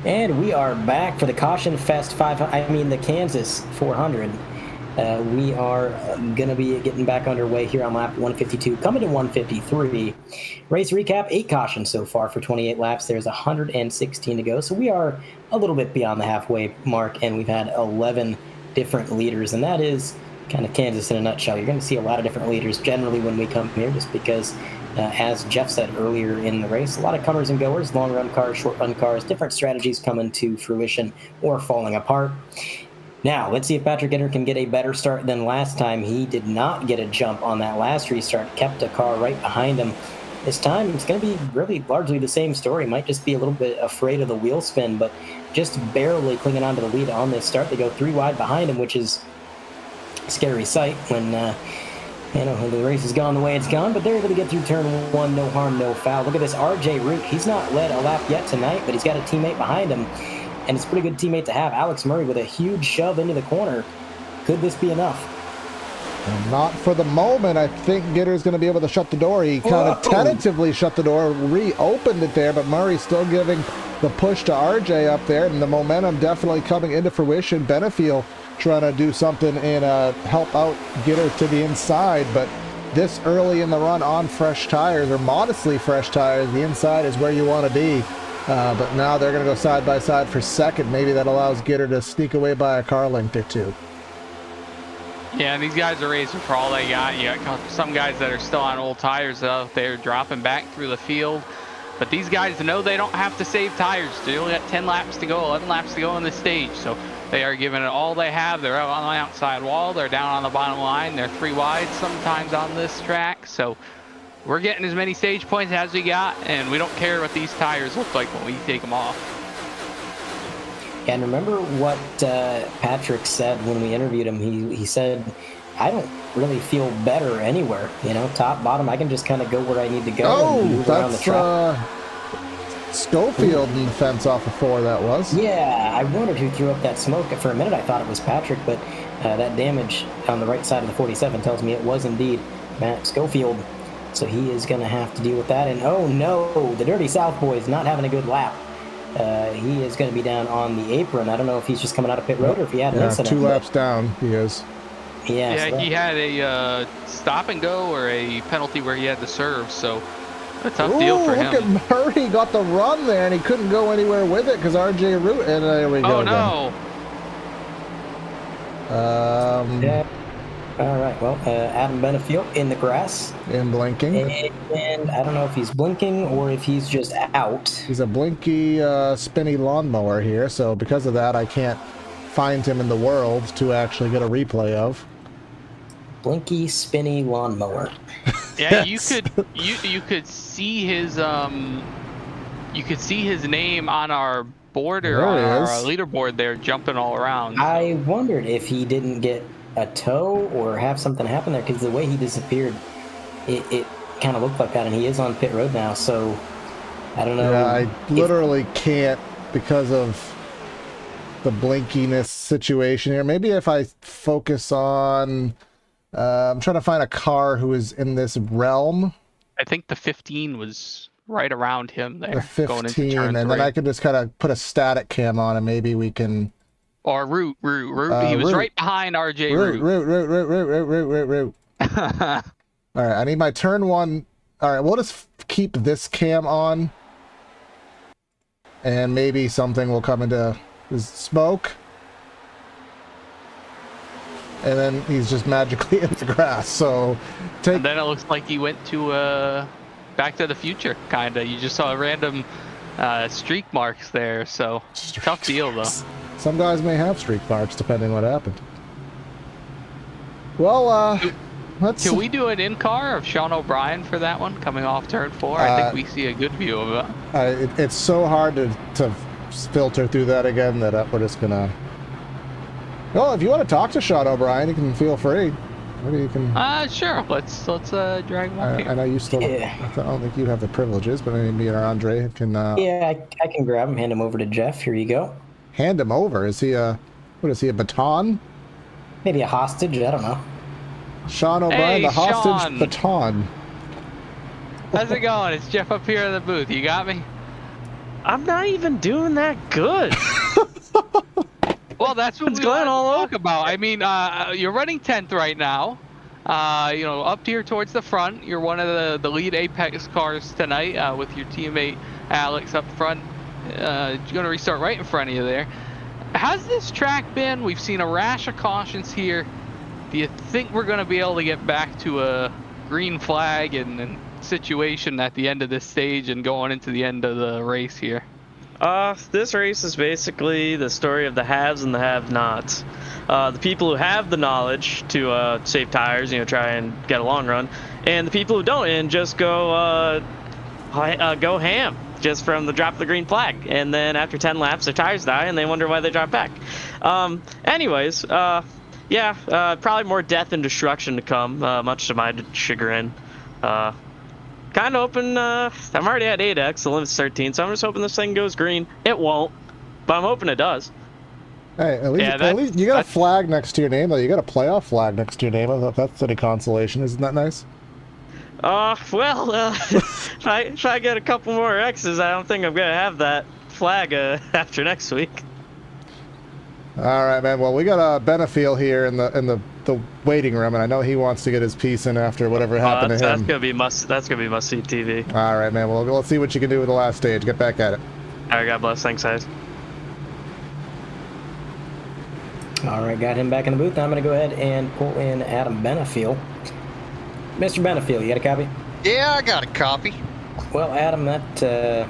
And we are back for the Caution Fest the Kansas 400. We are going to be getting back underway here on lap 152, coming to 153. Race recap, 8 cautions so far for 28 laps. There's 116 to go. So we are a little bit beyond the halfway mark, and we've had 11 different leaders. And that is kind of Kansas in a nutshell. You're going to see a lot of different leaders generally when we come here, just because, as Jeff said earlier in the race, a lot of comers and goers, long run cars, short run cars, different strategies coming to fruition or falling apart. Now, let's see if Patrick Gitter can get a better start than last time. He did not get a jump on that last restart, kept a car right behind him. This time, it's going to be really largely the same story. Might just be a little bit afraid of the wheel spin, but just barely clinging onto the lead on this start. They go 3 wide behind him, which is a scary sight when the race has gone the way it's gone, but they're able to get through turn 1, no harm, no foul. Look at this RJ Root. He's not led a lap yet tonight, but he's got a teammate behind him. And it's a pretty good teammate to have. Alex Murray with a huge shove into the corner. Could this be enough? Well, not for the moment. I think Gitter's going to be able to shut the door. He kind of tentatively shut the door, reopened it there, but Murray's still giving the push to RJ up there, and the momentum definitely coming into fruition. Benefiel trying to do something and help out Gitter to the inside, but this early in the run on fresh tires, or modestly fresh tires, the inside is where you want to be. But now they're going to go side by side for second. Maybe that allows Gitter to sneak away by a car length or two. Yeah, and these guys are racing for all they got. You got some guys that are still on old tires out there dropping back through the field. But these guys know they don't have to save tires. They only got 10 laps to go, 11 laps to go on the stage. So they are giving it all they have. They're out on the outside wall. They're down on the bottom line. They're 3 wide sometimes on this track. So we're getting as many stage points as we got, and we don't care what these tires look like when we take them off. And remember what Patrick said when we interviewed him. He said, I don't really feel better anywhere. Top, bottom, I can just kind of go where I need to go and move around the track. Schofield in the fence off of 4, that was. Yeah, I wondered who threw up that smoke. For a minute, I thought it was Patrick, but that damage on the right side of the 47 tells me it was indeed Matt Schofield. So he is going to have to deal with that. And oh no, the Dirty South boy is not having a good lap. He is going to be down on the apron. I don't know if he's just coming out of pit road or if he had an incident. 2 laps down, he is. Yeah, he had a stop and go or a penalty where he had to serve. So a tough deal for him. Look at Murray, got the run there, and he couldn't go anywhere with it because RJ Root. And there we go. Oh no. Yeah. All right, well, Adam Benefiel in the grass. And blinking. And I don't know if he's blinking or if he's just out. He's a blinky, spinny lawnmower here, so because of that, I can't find him in the world to actually get a replay of. Blinky, spinny lawnmower. Yeah, Yes. you could see his name on our board or on our leaderboard there, jumping all around. I wondered if he didn't get a tow or have something happen there, because the way he disappeared, it kind of looked like that, and he is on pit road now, so I don't know. Yeah, I literally can't because of the blinkiness situation here. Maybe if I focus on I'm trying to find a car who is in this realm. I think the 15 was right around him there. The 15, going into turn and 3. then I can just kind of put a static cam on, and maybe we can. Or Root. He was right behind RJ Root. Root. All right, I need my turn 1. All right, we'll just keep this cam on, and maybe something will come into his smoke. And then he's just magically in the grass. So, and then it looks like he went to Back to the Future, kind of. You just saw random streak marks there. So, tough deal, though. Some guys may have streak marks, depending what happened. Well, Can we do an in-car of Sean O'Brien for that one, coming off turn 4? I think we see a good view of it. It's so hard to filter through that again that we're just gonna. Well, if you want to talk to Sean O'Brien, you can feel free. Maybe you can. Sure. Let's drag him up here. I know you still. Yeah. I don't think you have the privileges, but maybe Andre can. Yeah, I can grab him, hand him over to Jeff. Here you go. Hand him over. Is he a? What is he? A baton? Maybe a hostage. I don't know. Sean O'Brien, the hostage Sean. baton. How's it going? It's Jeff up here in the booth. You got me? I'm not even doing that good. Well, that's what It's we going wanted all to talk about. I mean, you're running 10th right now. Up here towards the front. You're one of the lead Apex cars tonight with your teammate Alex up front. Going to restart right in front of you there. How's this track been? We've seen a rash of cautions here. Do you think we're going to be able to get back to a green flag and situation at the end of this stage and going into the end of the race here? This race is basically the story of the haves and the have-nots. The people who have the knowledge to save tires, try and get a long run, and the people who don't, and just go ham just from the drop of the green flag, and then after 10 laps their tires die and they wonder why they drop back. Anyways, probably more death and destruction to come, much to my chagrin. Kind of hoping, I'm already at 8x, the limit's 13, so I'm just hoping this thing goes green. It won't, but I'm hoping it does. Hey, at least you got a flag next to your name, though. You got a playoff flag next to your name. If that's any consolation, isn't that nice? If I get a couple more X's, I don't think I'm going to have that flag after next week. All right, man. Well, we got Benefiel here in the waiting room, and I know he wants to get his piece in after whatever happened to him. That's gonna be must-see TV. All right, man. Well, let's see what you can do with the last stage. Get back at it. All right, God bless. Thanks, guys. All right, got him back in the booth. Now I'm going to go ahead and pull in Adam Benefiel. Mr. Benefiel, you got a copy? Yeah, I got a copy. Well, Adam, that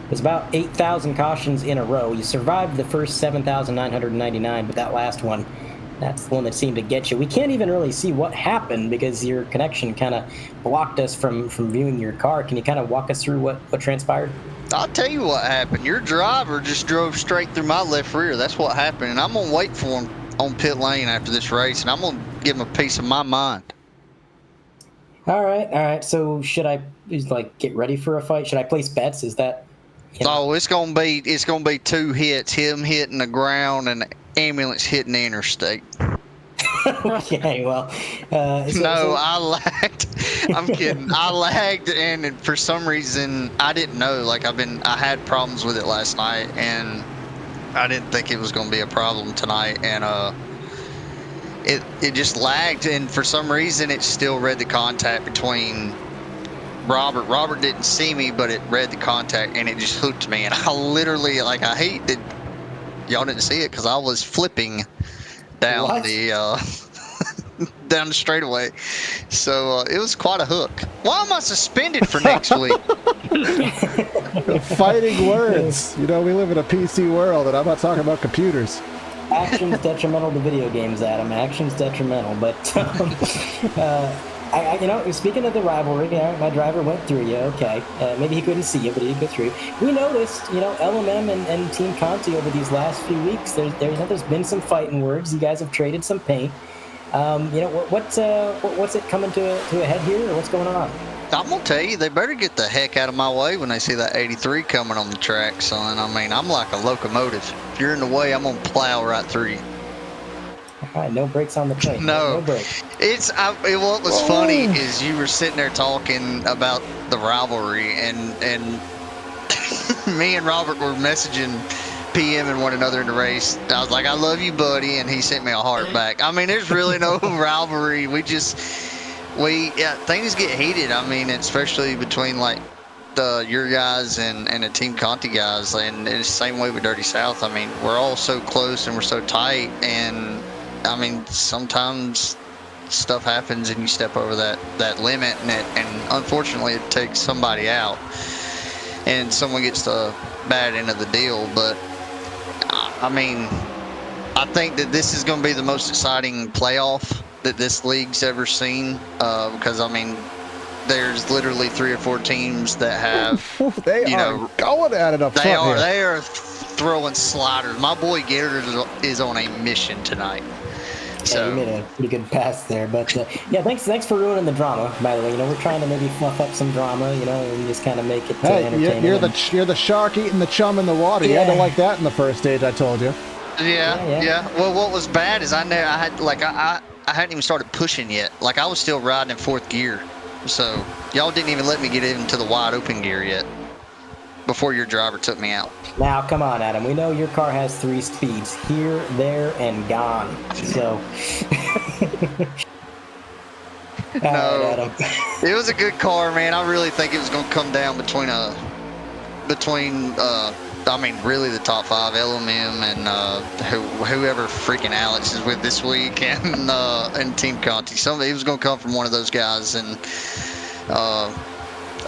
was about 8,000 cautions in a row. You survived the first 7,999, but that last one, that's the one that seemed to get you. We can't even really see what happened because your connection kind of blocked us from viewing your car. Can you kind of walk us through what transpired? I'll tell you what happened. Your driver just drove straight through my left rear. That's what happened. And I'm going to wait for him on pit lane after this race, and I'm going to give him a piece of my mind. All right. So should I get ready for a fight? Should I place bets? Is that? Oh, it's gonna be 2 hits, him hitting the ground and the ambulance hitting the interstate. Okay, well, I lagged. I'm kidding. I lagged, and for some reason I didn't know. I had problems with it last night, and I didn't think it was gonna be a problem tonight, and it just lagged, and for some reason it still read the contact between Robert. Robert didn't see me, but it read the contact, and it just hooked me, and I literally, I hate that y'all didn't see it because I was flipping down down the straightaway. So it was quite a hook. Why am I suspended for next week? Fighting words. We live in a PC world, and I'm not talking about computers. Action's detrimental to video games, Adam. Action's detrimental. But, speaking of the rivalry, my driver went through you. Okay. Maybe he couldn't see you, but he did go through. We noticed, LMM and Team Conti over these last few weeks, there's been some fighting words. You guys have traded some paint. What's it coming to a head here, or what's going on? I'm going to tell you, they better get the heck out of my way when they see that 83 coming on the track, son. I mean, I'm like a locomotive. If you're in the way, I'm going to plow right through you. All right, no brakes on the train. No brakes. What was funny is you were sitting there talking about the rivalry, and me and Robert were messaging PMing one another in the race. I was like, I love you, buddy, and he sent me a heart back. I mean, there's really no rivalry. Things get heated. I mean, especially between your guys and the Team Conti guys, and it's the same way with Dirty South. I mean, we're all so close and we're so tight, and I mean, sometimes stuff happens and you step over that limit, and unfortunately it takes somebody out and someone gets the bad end of the deal. But I mean, I think that this is going to be the most exciting playoff that this league's ever seen, because I mean, there's literally 3 or 4 teams that have they are going at it up front. They are throwing sliders. My boy Garrett is on a mission tonight. So you made a pretty good pass there, but thanks for ruining the drama. By the way, we're trying to maybe fluff up some drama, and just kind of make it entertaining. You're the shark eating the chum in the water. You had to like that in the first stage. I told you. Yeah. Well, what was bad is I hadn't even started pushing yet. I was still riding in 4th gear, so y'all didn't even let me get into the wide open gear yet. before your driver took me out. Now, come on, Adam. We know your car has 3 speeds: here, there, and gone. So, all right, Adam. It was a good car, man. I really think it was going to come down between really the top 5, LMM and whoever freaking Alex is with this week, and Team Conti. It was going to come from one of those guys, and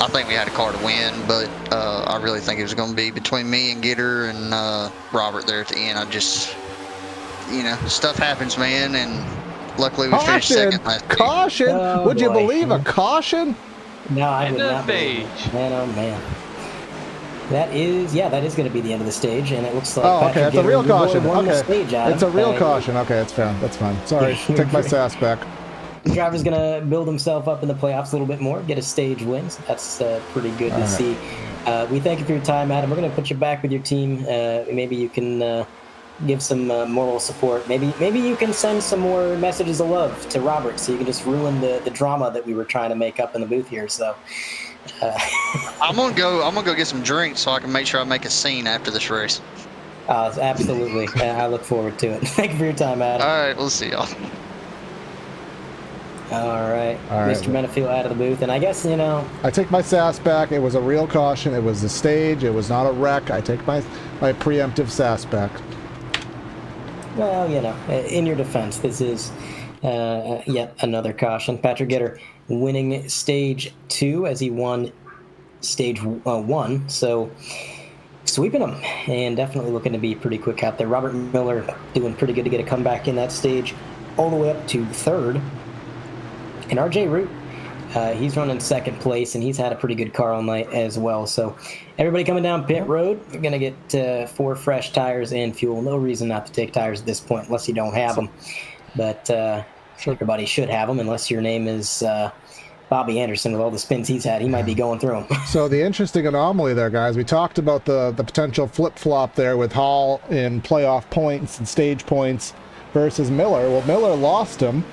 I think we had a car to win, but I really think it was going to be between me and Gitter and Robert there at the end. I just, stuff happens, man, and luckily we finished second last week. Caution! Oh, Would you boy. believe a caution? No, I End would of not believe stage. it. Man, oh man. That is going to be the end of the stage, and it looks like Oh, okay, Patrick it's a Gitter, real your boy, caution. won the Okay, stage, Adam. it's a real caution. Okay, it's fair. That's fine. Sorry, take my sass back. The driver's going to build himself up in the playoffs a little bit more, get a stage win. So that's pretty good to see. We thank you for your time, Adam. We're going to put you back with your team. Maybe you can give some moral support. Maybe you can send some more messages of love to Robert, so you can just ruin the drama that we were trying to make up in the booth here. So I'm gonna go get some drinks so I can make sure I make a scene after this race. absolutely. I look forward to it. Thank you for your time, Adam. All right, we'll see y'all. All right. Mr. Benefield out of the booth, and I guess I take my sass back. It was a real caution. It was a stage. It was not a wreck. I take my preemptive sass back. Well, in your defense, this is yet another caution. Patrick Gitter winning stage 2 as he won stage 1, so sweeping him and definitely looking to be pretty quick out there. Robert Miller doing pretty good to get a comeback in that stage, all the way up to 3rd. And RJ Root, he's running 2nd place, and he's had a pretty good car all night as well. So everybody coming down pit road, you're going to get 4 fresh tires and fuel. No reason not to take tires at this point unless you don't have them. But everybody should have them unless your name is Bobby Anderson. With all the spins he's had, he might be going through them. So the interesting anomaly there, guys, we talked about the potential flip-flop there with Hall in playoff points and stage points versus Miller. Well, Miller lost him.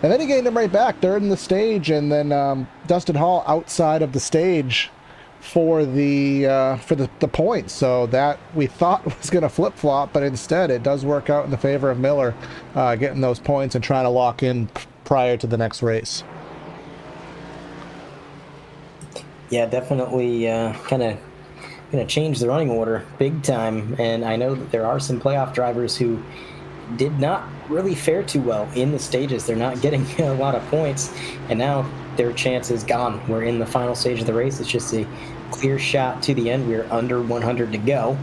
And then he gained him right back, 3rd in the stage, and then Dustin Hall outside of the stage for the points. So that we thought was going to flip-flop, but instead it does work out in the favor of Miller getting those points and trying to lock in prior to the next race. Yeah, definitely kind of going to change the running order big time. And I know that there are some playoff drivers who did not really fare too well in the stages. They're not getting a lot of points, and now their chance is gone. We're in the final stage of the race. It's just a clear shot to the end. We're under 100 to go,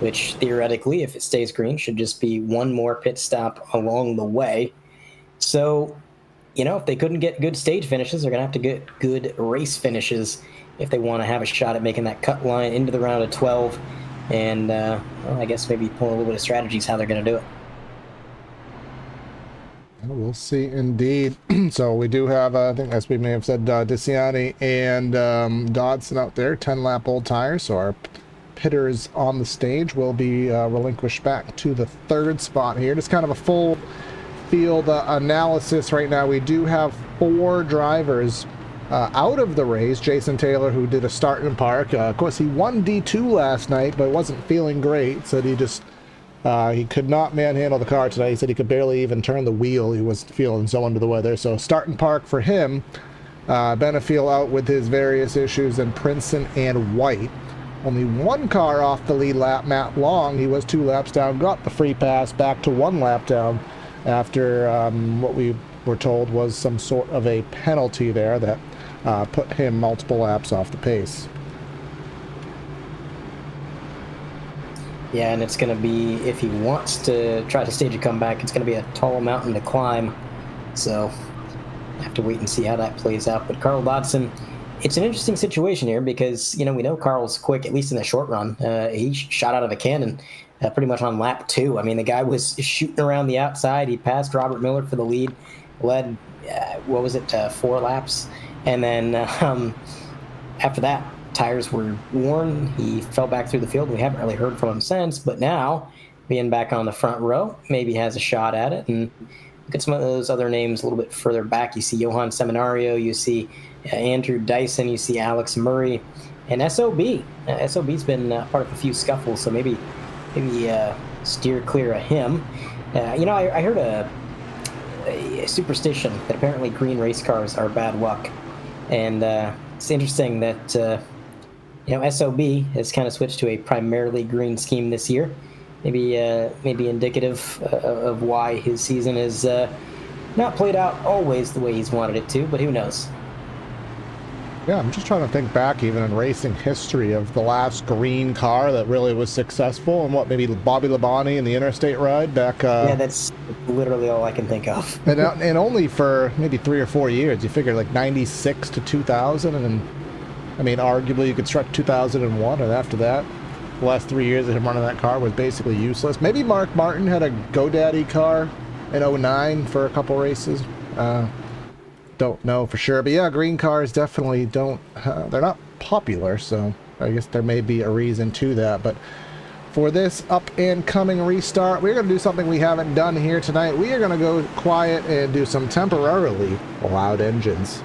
which theoretically, if it stays green, should just be one more pit stop along the way. So, if they couldn't get good stage finishes, they're going to have to get good race finishes if they want to have a shot at making that cut line into the round of 12. And I guess maybe pull a little bit of strategies how they're going to do it. We'll see, indeed. So we do have, I think, as we may have said, DeCiani and Dodson out there, 10-lap old tires. So our pitters on the stage will be relinquished back to the 3rd spot here. Just kind of a full field analysis right now. We do have 4 drivers out of the race. Jason Taylor, who did a start and park. Of course, he won D2 last night, but wasn't feeling great. So he could not manhandle the car today. He said he could barely even turn the wheel. He was feeling so under the weather. So start and park for him. Benefield out with his various issues, and Princeton and White. Only 1 car off the lead lap. Matt Long, he was 2 laps down, got the free pass back to 1 lap down after what we were told was some sort of a penalty there that put him multiple laps off the pace. Yeah, and it's going to be, if he wants to try to stage a comeback, it's going to be a tall mountain to climb. So I have to wait and see how that plays out. But Carl Dodson, it's an interesting situation here because, we know Carl's quick, at least in the short run. He shot out of a cannon pretty much on lap 2. I mean, the guy was shooting around the outside. He passed Robert Miller for the lead, led, 4 laps. And then after that, tires were worn. He fell back through the field. We haven't really heard from him since, but now being back on the front row, maybe has a shot at it. And look at some of those other names a little bit further back. You see Johan Seminario, you see Andrew Dyson, you see Alex Murray, And SOB's been part of a few scuffles, so maybe steer clear of him. I heard a superstition that apparently green race cars are bad luck, and it's interesting that SOB has kind of switched to a primarily green scheme this year. Maybe indicative of why his season is not played out always the way he's wanted it to, but who knows? Yeah, I'm just trying to think back even in racing history of the last green car that really was successful, and maybe Bobby Labonte in the interstate ride back. Yeah, that's literally all I can think of. and only for maybe 3 or 4 years. You figure like 96 to 2000, and I mean, arguably you could stretch 2001, and after that, the last 3 years of him running that car was basically useless. Maybe Mark Martin had a GoDaddy car in 09 for a couple races. Don't know for sure, but yeah, green cars definitely don't, they're not popular, so I guess there may be a reason to that. But for this up and coming restart, we're going to do something we haven't done here tonight. We are going to go quiet and do some temporarily loud engines.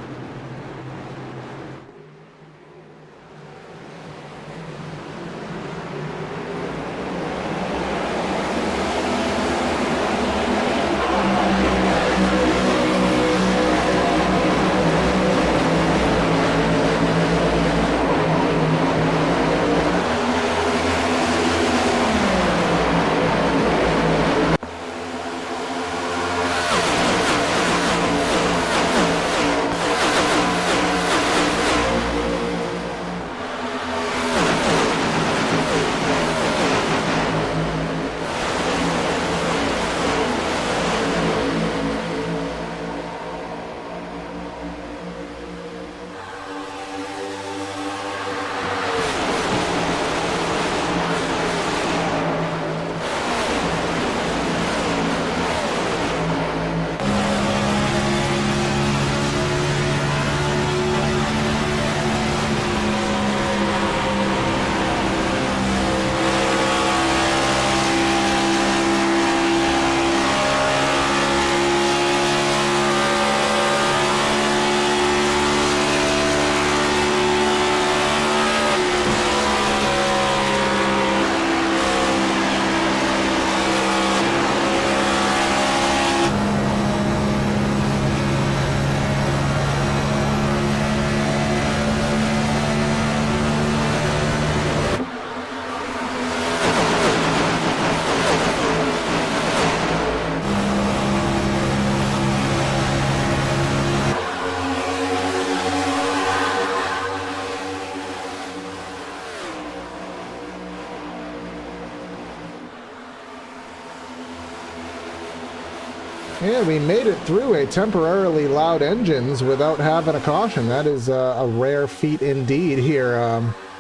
And we made it through a temporarily loud engines without having a caution. That is a rare feat indeed here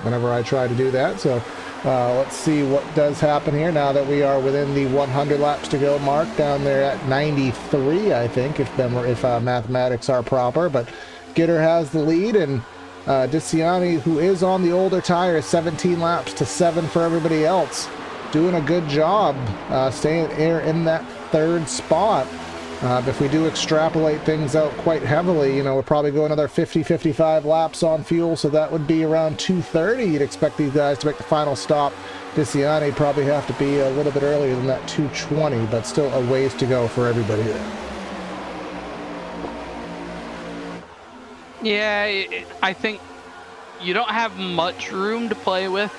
whenever I try to do that. So let's see what does happen here now that we are within the 100 laps to go mark down there at 93, I think, if mathematics are proper. But Gitter has the lead, and Diciani, who is on the older tires, 17 laps to 7 for everybody else. Doing a good job staying in that third spot. If we do extrapolate things out quite heavily, we'll probably go another 50-55 laps on fuel, so that would be around 2:30. You'd expect these guys to make the final stop. Diciani probably have to be a little bit earlier than that 2:20, but still a ways to go for everybody there. Yeah, I think you don't have much room to play with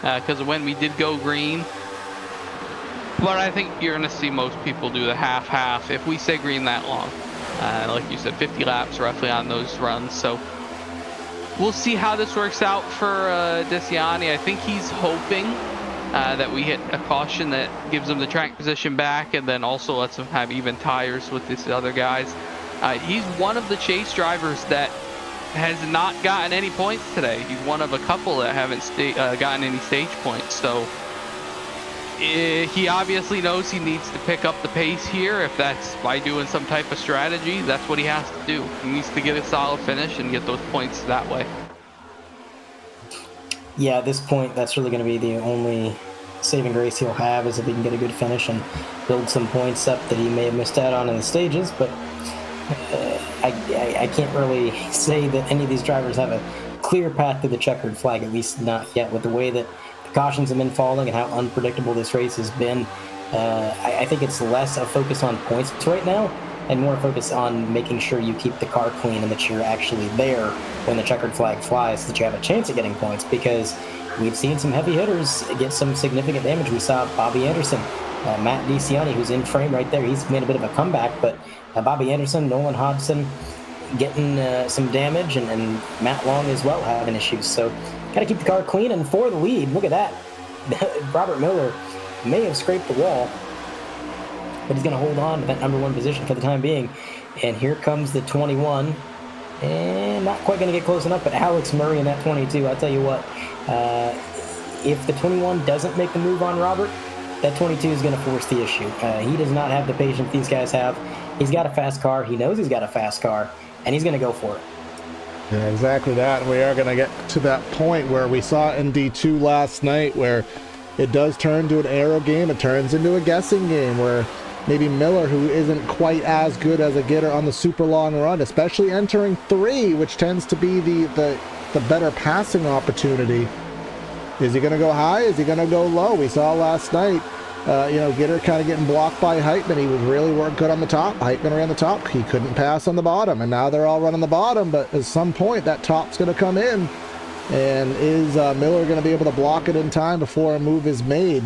because when we did go green. But I think you're going to see most people do the half-half if we stay green that long. Like you said, 50 laps roughly on those runs. So we'll see how this works out for Diciani. I think he's hoping that we hit a caution that gives him the track position back and then also lets him have even tires with these other guys. He's one of the chase drivers that has not gotten any points today. He's one of a couple that haven't gotten any stage points. So he obviously knows he needs to pick up the pace here. If that's by doing some type of strategy, that's what he has to do. He needs to get a solid finish and get those points that way. Yeah, at this point, that's really going to be the only saving grace he'll have, is if he can get a good finish and build some points up that he may have missed out on in the stages. But I can't really say that any of these drivers have a clear path to the checkered flag, at least not yet. With the way that the cautions have been falling and how unpredictable this race has been, I think it's less a focus on points right now and more focus on making sure you keep the car clean and that you're actually there when the checkered flag flies so that you have a chance at getting points, because we've seen some heavy hitters get some significant damage. We saw Bobby Anderson, Matt DeCiani, who's in frame right there. He's made a bit of a comeback, but Bobby Anderson, Nolan Hodgson getting some damage, and Matt Long as well having issues. So got to keep the car clean. And for the lead, look at that. Robert Miller may have scraped the wall, but he's going to hold on to that number 1 position for the time being. And here comes the 21. And not quite going to get close enough, but Alex Murray in that 22. I'll tell you what, if the 21 doesn't make the move on Robert, that 22 is going to force the issue. He does not have the patience these guys have. He's got a fast car. He knows he's got a fast car, and he's going to go for it. Yeah, exactly that. We are going to get to that point where we saw in D2 last night where it does turn to an aero game. It turns into a guessing game where maybe Miller, who isn't quite as good as a getter on the super long run, especially entering 3, which tends to be the better passing opportunity. Is he going to go high? Is he going to go low? We saw last night, Gitter kind of getting blocked by Heitman. He was really good on the top. Heitman ran the top. He couldn't pass on the bottom, and now they're all running the bottom, but at some point that top's going to come in. And is Miller going to be able to block it in time before a move is made?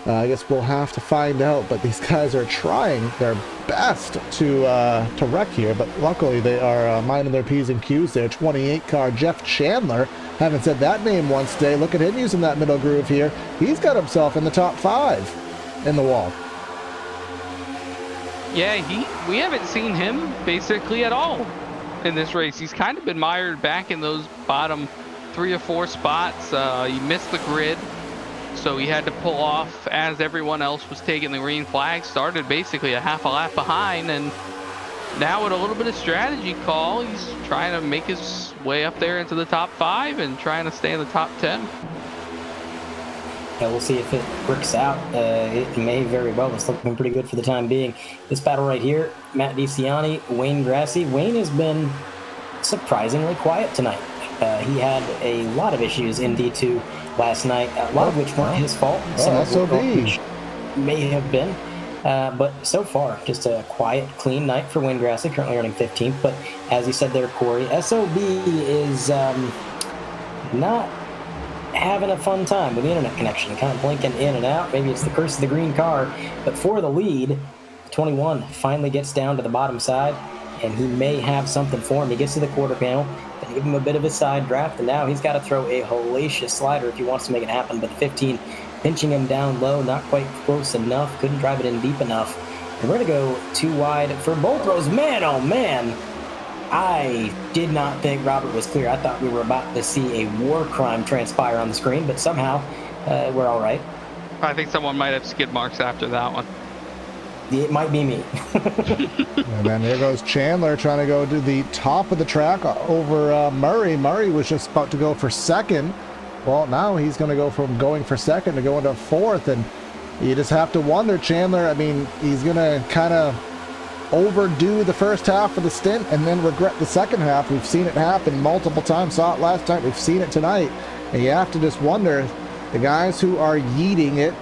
I guess we'll have to find out, but these guys are trying their best to wreck here, but luckily they are minding their P's and Q's there. 28 car Jeff Chandler, haven't said that name once today. Look at him using that middle groove here. He's got himself in the top 5 in the wall. Yeah, we haven't seen him basically at all in this race. He's kind of been mired back in those bottom 3 or 4 spots. He missed the grid, so he had to pull off as everyone else was taking the green flag. Started basically a half a lap behind, and now with a little bit of strategy call, he's trying to make his way up there into the top 5 and trying to stay in the top 10. Yeah, we'll see if it works out. It may very well. It's looking pretty good for the time being. This battle right here, Matt DeCiani, Wayne Grassi. Wayne has been surprisingly quiet tonight. He had a lot of issues in D2 last night, a lot of which weren't his fault. Some of which may have been. But so far, just a quiet, clean night for Wayne Grassi, currently running 15th. But as you said there, Corey, SOB is not having a fun time with the internet connection, kind of blinking in and out. Maybe it's the curse of the green car. But for the lead, 21 finally gets down to the bottom side, and he may have something for him. He gets to the quarter panel, they give him a bit of a side draft, and now he's got to throw a hellacious slider if he wants to make it happen. But the 15 pinching him down low, not quite close enough, couldn't drive it in deep enough. And we're going to go 2 wide for both rows. Man, oh man, I did not think Robert was clear. I thought we were about to see a war crime transpire on the screen, but somehow we're all right. I think someone might have skid marks after that one. It might be me. And then there goes Chandler trying to go to the top of the track over Murray. Murray was just about to go for second. Well, now he's going to go from going for second to going to 4th, and you just have to wonder, Chandler, I mean, he's going to kind of overdo the first half of the stint and then regret the second half. We've seen it happen multiple times. Saw it last night. We've seen it tonight. And you have to just wonder, the guys who are yeeting it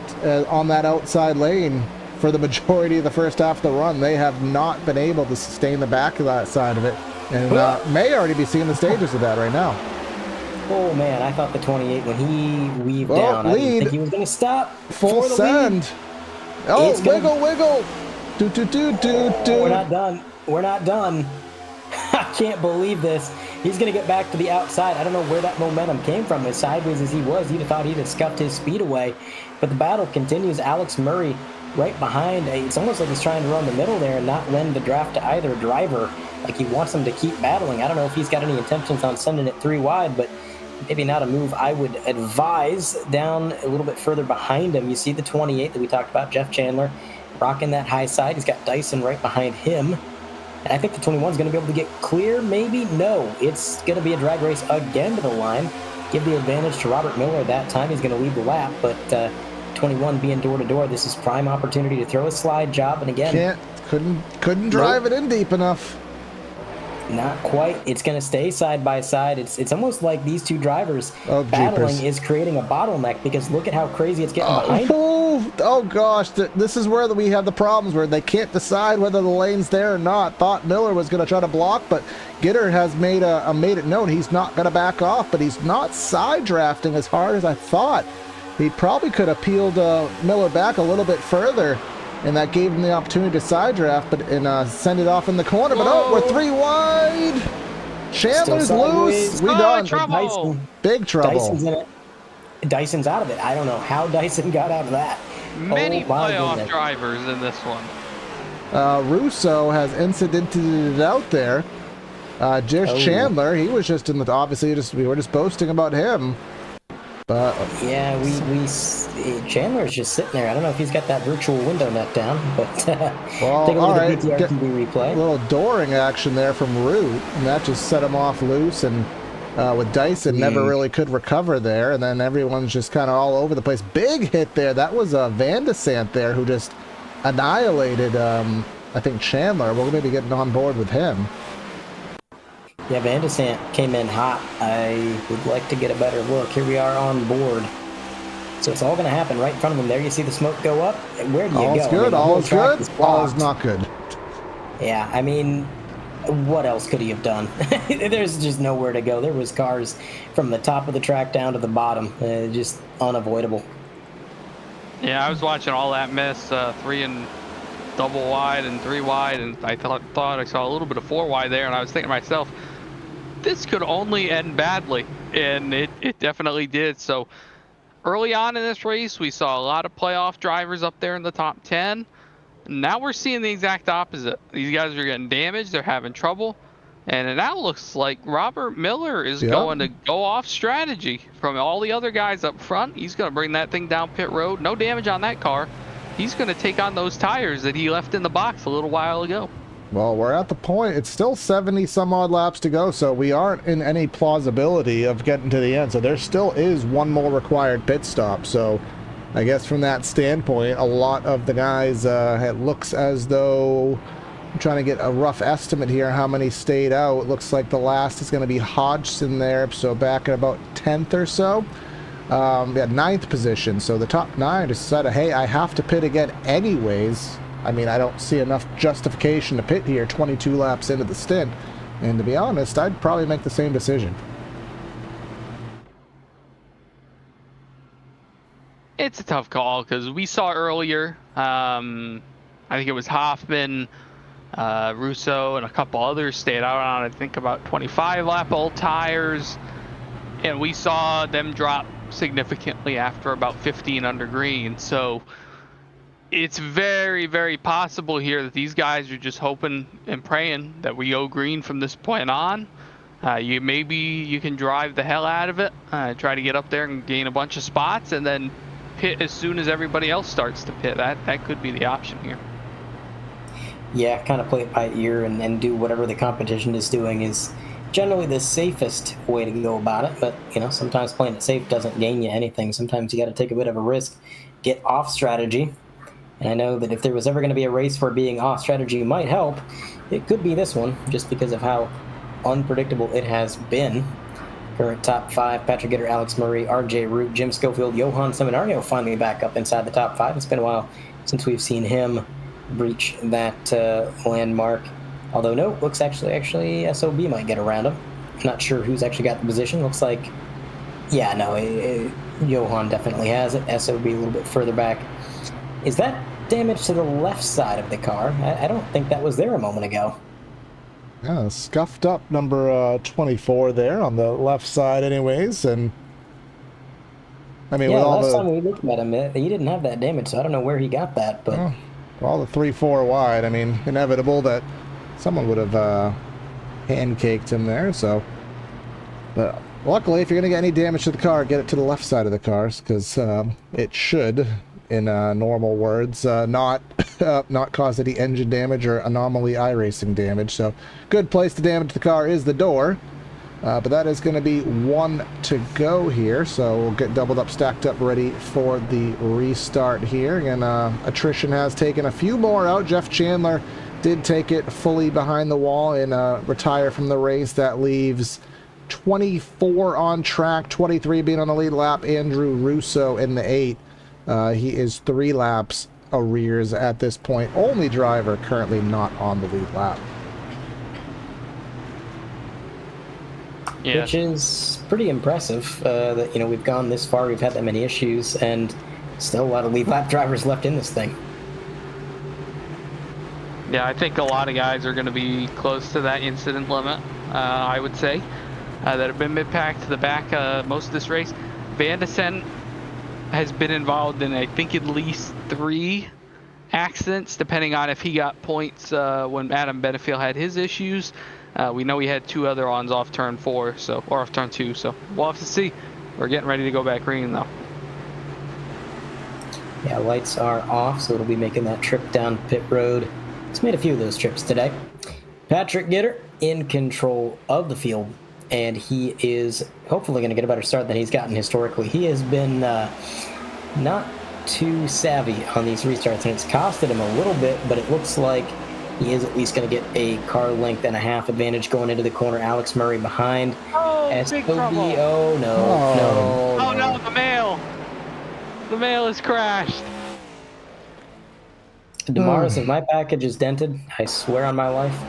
on that outside lane for the majority of the first half of the run, they have not been able to sustain the back of that side of it. And may already be seeing the stages of that right now. Oh man, I thought the 28, when he weaved down, I didn't think he was going to stop. Full send. Oh, wiggle. We're not done. We're not done. I can't believe this. He's going to get back to the outside. I don't know where that momentum came from. As sideways as he was, you'd have thought he'd have scuffed his speed away. But the battle continues. Alex Murray right behind. It's almost like he's trying to run the middle there and not lend the draft to either driver. Like he wants them to keep battling. I don't know if he's got any intentions on sending it 3 wide, but maybe not a move I would advise. Down a little bit further behind him, you see the 28 that we talked about, Jeff Chandler, rocking that high side. He's got Dyson right behind him. And I think the 21 is going to be able to get clear, maybe? No. It's going to be a drag race again to the line. Give the advantage to Robert Miller that time. He's going to lead the lap, but 21 being door-to-door, this is prime opportunity to throw a slide job. And again, couldn't drive it in deep enough. Not quite. It's going to stay side by side. It's almost like these two drivers battling is creating a bottleneck, because look at how crazy it's getting behind. Oh gosh, this is where we have the problems where they can't decide whether the lane's there or not. Thought Miller was going to try to block, but Gitter has made it known he's not going to back off, but he's not side drafting as hard as I thought. He probably could have peeled Miller back a little bit further, and that gave him the opportunity to side draft, and send it off in the corner. But we're 3 wide. Chandler's loose. We done. Trouble. Big trouble. Dyson's in it. Dyson's out of it. I don't know how Dyson got out of that. Many playoff drivers in this one. Russo has incidented it out there. Chandler, he was just in the, obviously we were just boasting about him. But yeah, Chandler's just sitting there. I don't know if he's got that virtual window nut down, but well, take a look at the PTR TV replay. A little dooring action there from Root, and that just set him off loose, and with Dyson never really could recover there, and then everyone's just kind of all over the place. Big hit there. That was Van de Sant there who just annihilated, I think, Chandler. We're maybe getting on board with him. Yeah, Van de Sant came in hot. I would like to get a better look. Here we are on board. So it's all going to happen right in front of them. There you see the smoke go up. Where do you All's go? Good, all is good. All is not good. Yeah, I mean, what else could he have done? There's just nowhere to go. There was cars from the top of the track down to the bottom. Just unavoidable. Yeah, I was watching all that mess, 3 and double wide and 3 wide, and I thought I saw a little bit of 4 wide there, and I was thinking to myself, this could only end badly, and it definitely did. So early on in this race, we saw a lot of playoff drivers up there in the top 10. Now we're seeing the exact opposite. These guys are getting damaged, they're having trouble, and it now looks like Robert Miller is going to go off strategy from all the other guys up front. He's going to bring that thing down pit road. No damage on that car. He's going to take on those tires that he left in the box a little while ago. Well, we're at the point. It's still 70 some odd laps to go, so we aren't in any plausibility of getting to the end. So there still is one more required pit stop. So I guess from that standpoint, a lot of the guys, it looks as though, I'm trying to get a rough estimate here how many stayed out. It looks like the last is going to be Hodgson there, so back at about 10th or so. Yeah, 9th position. So the top 9 decided, hey, I have to pit again anyways. I mean, I don't see enough justification to pit here 22 laps into the stint. And to be honest, I'd probably make the same decision. It's a tough call because we saw earlier, I think it was Hoffman, Russo, and a couple others stayed out on, I think, about 25 lap old tires. And we saw them drop significantly after about 15 under green. So it's very, very possible here that these guys are just hoping and praying that we go green from this point on. Maybe you can drive the hell out of it, try to get up there and gain a bunch of spots, and then pit as soon as everybody else starts to pit. That could be the option here. Yeah, kind of play it by ear and do whatever the competition is doing is generally the safest way to go about it. But, you know, sometimes playing it safe doesn't gain you anything. Sometimes you got to take a bit of a risk, get off strategy. And I know that if there was ever going to be a race where being off strategy might help, it could be this one, just because of how unpredictable it has been. Current top 5, Patrick Gitter, Alex Murray, RJ Root, Jim Schofield, Johan Seminario finally back up inside the top 5. It's been a while since we've seen him breach that landmark. Although, no, looks actually SOB might get around him. Not sure who's actually got the position. Looks like, yeah, no, Johan definitely has it. SOB a little bit further back. Is that damage to the left side of the car? I don't think that was there a moment ago. Yeah, scuffed up number 24 there on the left side anyways. And I mean, yeah, with all last time we looked at him, he didn't have that damage, so I don't know where he got that. But all the 3-4 wide, I mean, inevitable that someone would have hand-caked him there. So, but luckily, if you're going to get any damage to the car, get it to the left side of the cars, because it should, in normal words, not cause any engine damage or anomaly iRacing damage. So good place to damage the car is the door, but that is going to be 1 to go here, so we'll get doubled up, stacked up, ready for the restart here. And attrition has taken a few more out. Jeff Chandler did take it fully behind the wall and retire from the race. That leaves 24 on track, 23 being on the lead lap. Andrew Russo in the 8. He is 3 laps arrears at this point. Only driver currently not on the lead lap. Yeah. Which is pretty impressive that, you know, we've gone this far, we've had that many issues, and still a lot of lead lap drivers left in this thing. Yeah, I think a lot of guys are going to be close to that incident limit, I would say, that have been mid-packed to the back most of this race. Van de Sent has been involved in, I think, at least 3 accidents, depending on if he got points when Adam Benefield had his issues. We know he had 2 other ons off turn 4, or off turn 2, so we'll have to see. We're getting ready to go back green, though. Yeah, lights are off, so it'll be making that trip down pit road. It's made a few of those trips today. Patrick Gitter in control of the field, and he is hopefully going to get a better start than he's gotten historically. He has been not too savvy on these restarts, and it's costed him a little bit, but it looks like he is at least going to get a car length and a half advantage going into the corner. Alex Murray behind. Oh, big trouble. Oh, no. Oh, no, the mail. The mail has crashed. Damaris, if my package is dented, I swear on my life.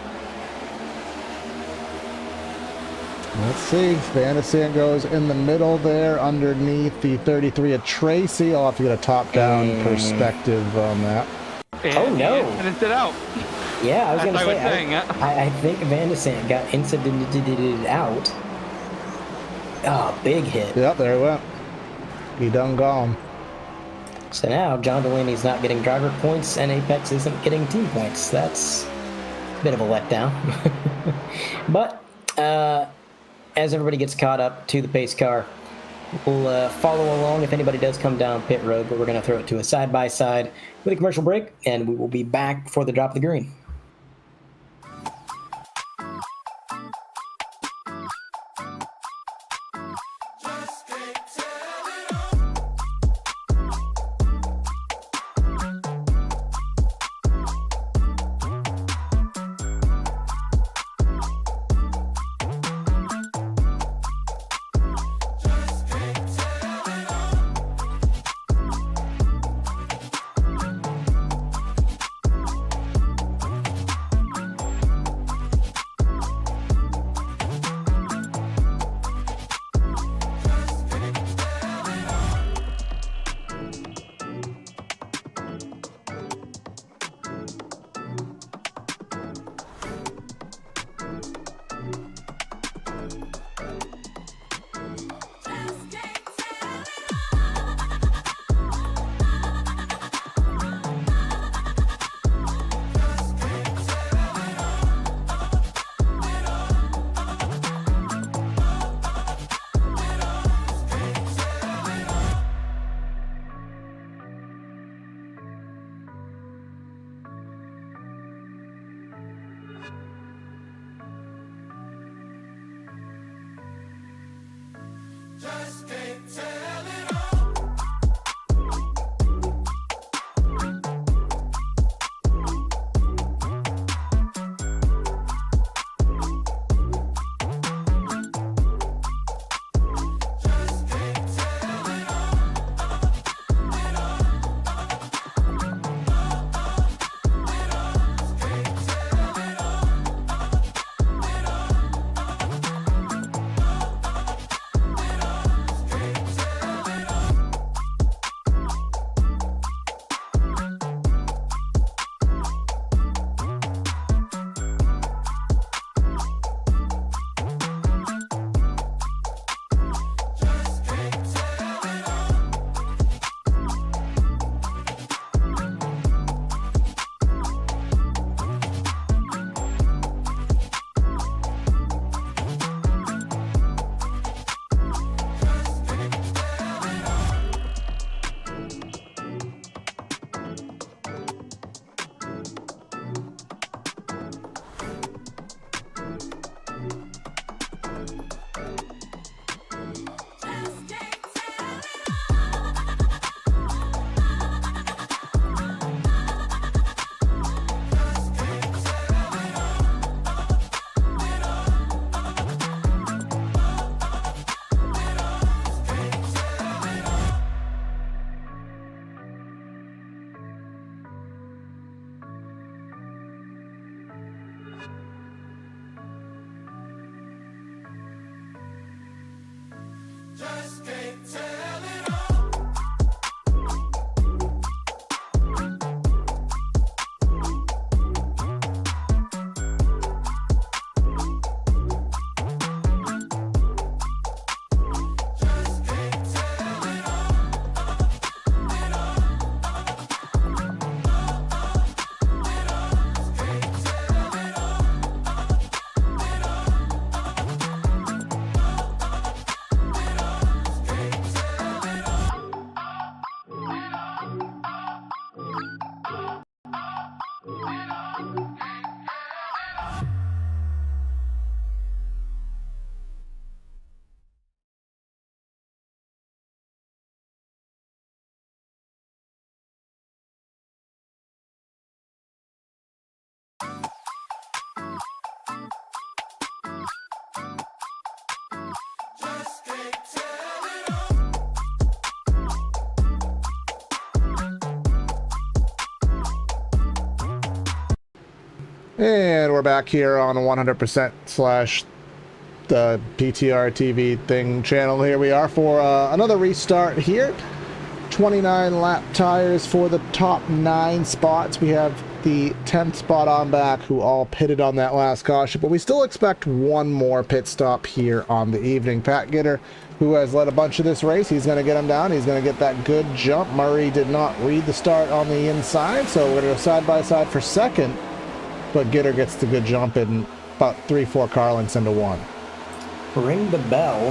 Let's see. Van de Sent goes in the middle there underneath the 33 of Tracy. I'll have to get a top-down perspective on that. And no. And it's it out. Yeah, I was going to say, I I think Van de Sent got incidented out. Oh, big hit. Yep, there he went. He done gone. So now John Delaney's not getting driver points and Apex isn't getting team points. That's a bit of a letdown. But as everybody gets caught up to the pace car, we'll follow along if anybody does come down pit road, but we're going to throw it to a side-by-side with a commercial break, and we will be back before the drop of the green. And we're back here on 100% slash the PTR TV thing channel. Here we are for another restart here. 29 lap tires for the top 9 spots. We have the 10th spot on back who all pitted on that last caution, but we still expect one more pit stop here on the evening. Pat Gitter, who has led a bunch of this race, he's going to get him down. He's going to get that good jump. Murray did not read the start on the inside, so we're going to go side by side for second, but Gitter gets the good jump in about 3-4 car lengths into one. Ring the bell.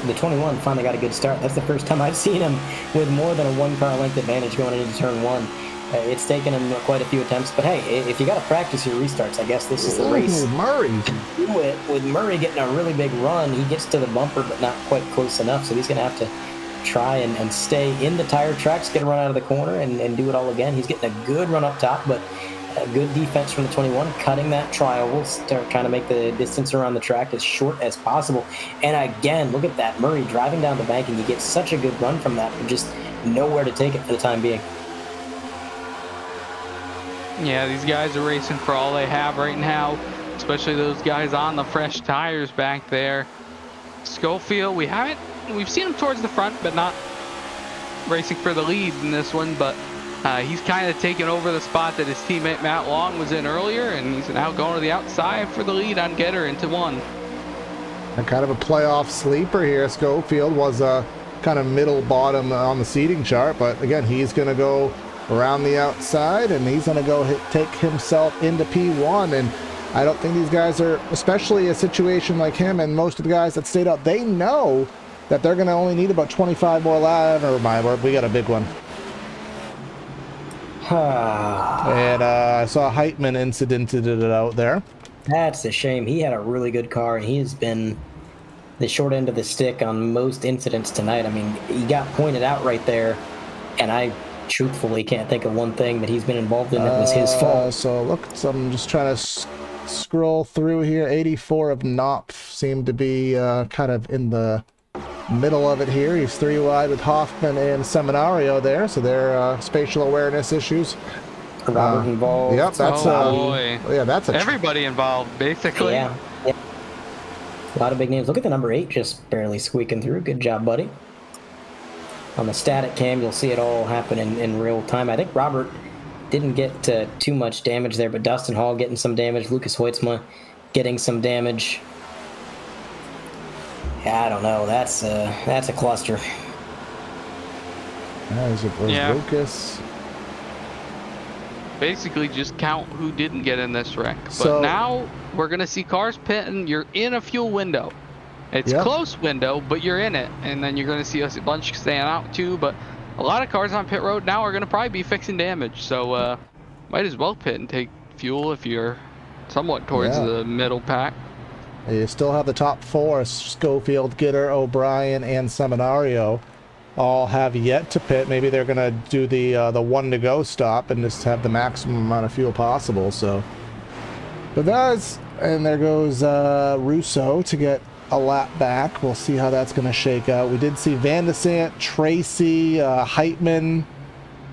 The 21 finally got a good start. That's the first time I've seen him with more than a 1 car length advantage going into turn 1. It's taken him quite a few attempts, but hey, if you got to practice your restarts, I guess this is the race. Murray. Do it. With Murray getting a really big run, he gets to the bumper, but not quite close enough, so he's going to have to try and stay in the tire tracks, get a run out of the corner, and do it all again. He's getting a good run up top, but a good defense from the 21, cutting that triangle, trying to make the distance around the track as short as possible. And again, look at that. Murray driving down the bank, and you get such a good run from that, but just nowhere to take it for the time being. Yeah, these guys are racing for all they have right now, especially those guys on the fresh tires back there. Schofield, we've seen him towards the front, but not racing for the lead in this one, but he's kind of taken over the spot that his teammate Matt Long was in earlier, and he's now going to the outside for the lead on Getter into 1. And kind of a playoff sleeper here. Schofield was kind of middle bottom on the seating chart, but again, he's going to go around the outside, and he's going to go take himself into P1. And I don't think these guys are, especially a situation like him and most of the guys that stayed out, they know that they're going to only need about 25 more laps. Never mind, we got a big one. And I saw Heitman incidented it out there. That's a shame. He had a really good car, and he has been the short end of the stick on most incidents tonight. I mean, he got pointed out right there, and I truthfully can't think of one thing that he's been involved in that was his fault. So look, so I'm just trying to scroll through here. 84 of Knopf seemed to be kind of in the middle of it here. He's 3 wide with Hoffman and Seminario there, so they're spatial awareness issues. Robert involved. Yep, that's yeah, that's everybody involved basically. Yeah. A lot of big names. Look at the number 8 just barely squeaking through. Good job, buddy. On the static cam, you'll see it all happen in real time. I think Robert didn't get too much damage there, but Dustin Hall getting some damage. Lucas Hoitzma getting some damage. Yeah, I don't know. That's a cluster. Yeah. Lucas. Basically, just count who didn't get in this wreck. But So- now we're gonna see cars pitting. You're in a fuel window. It's close window, but you're in it, and then you're gonna see a bunch staying out too. But a lot of cars on pit road now are gonna probably be fixing damage. So might as well pit and take fuel if you're somewhat towards the middle pack. You still have the top 4, Schofield, Gitter, O'Brien, and Seminario, all have yet to pit. Maybe they're going to do the 1 to go stop and just have the maximum amount of fuel possible. So, but that's, and there goes Russo to get a lap back. We'll see how that's going to shake out. We did see Van de Sant, Tracy, Heitman,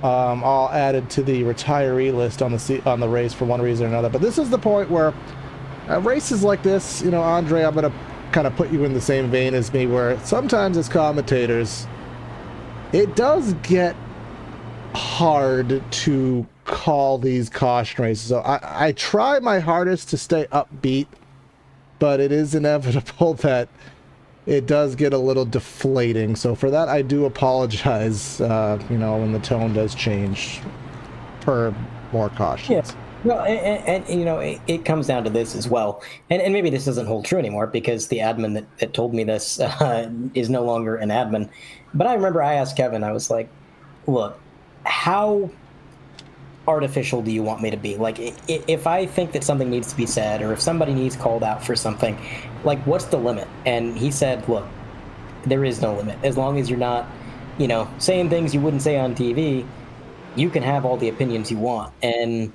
all added to the retiree list on the race for one reason or another. But this is the point where races like this, you know, Andre, I'm going to kind of put you in the same vein as me, where sometimes as commentators, it does get hard to call these caution races. So I try my hardest to stay upbeat, but it is inevitable that it does get a little deflating. So for that, I do apologize, you know, when the tone does change per more cautions. Yes. Well, and you know, it comes down to this as well. And maybe this doesn't hold true anymore because the admin that told me this is no longer an admin. But I remember I asked Kevin, I was like, look, how artificial do you want me to be? Like, if I think that something needs to be said, or if somebody needs called out for something, like, what's the limit? And he said, look, there is no limit. As long as you're not, you know, saying things you wouldn't say on TV, you can have all the opinions you want. And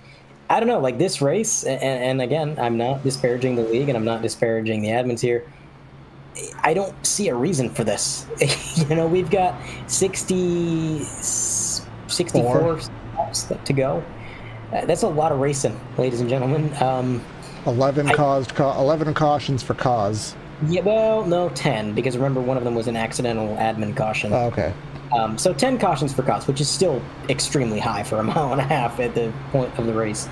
I don't know, like this race, and again, I'm not disparaging the league and I'm not disparaging the admins here. I don't see a reason for this. You know, we've got 64 stops to go. That's a lot of racing, ladies and gentlemen. 11 cautions for cause. Yeah, well, no, 10, because remember one of them was an accidental admin caution. Oh, okay. So 10 cautions for cause, which is still extremely high for a mile and a half at the point of the race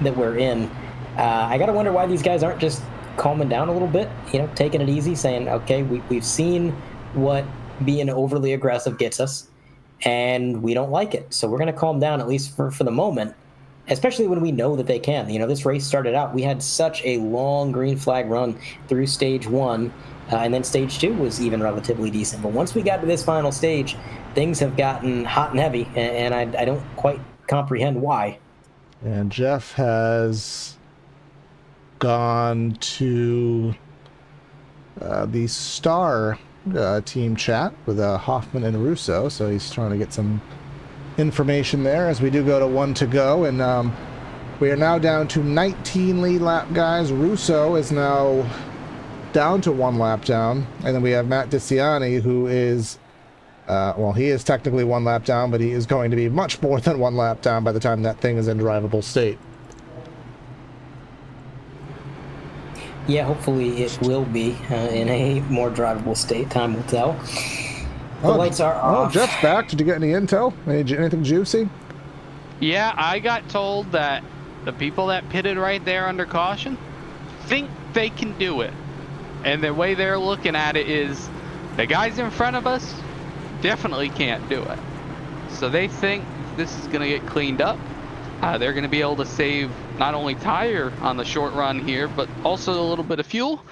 that we're in. I got to wonder why these guys aren't just calming down a little bit, taking it easy, saying, okay, we've seen what being overly aggressive gets us, and we don't like it. So we're going to calm down, at least for the moment, especially when we know that they can. This race started out, we had such a long green flag run through stage 1, and then stage 2 was even relatively decent. But once we got to this final stage, things have gotten hot and heavy, and I don't quite comprehend why. And Jeff has gone to the Star team chat with Hoffman and Russo, so he's trying to get some information there as we do go to 1 to go, and we are now down to 19 lead lap guys. Russo is now down to 1 lap down, and then we have Matt DeCiani, who is he is technically 1 lap down, but he is going to be much more than 1 lap down by the time that thing is in drivable state. Yeah, hopefully it will be in a more drivable state. Time will tell. The lights are off. Jeff's back. Did you get any intel? Anything juicy? Yeah, I got told that the people that pitted right there under caution think they can do it. And the way they're looking at it is the guys in front of us definitely can't do it. So they think this is going to get cleaned up. They're going to be able to save not only tire on the short run here, but also a little bit of fuel.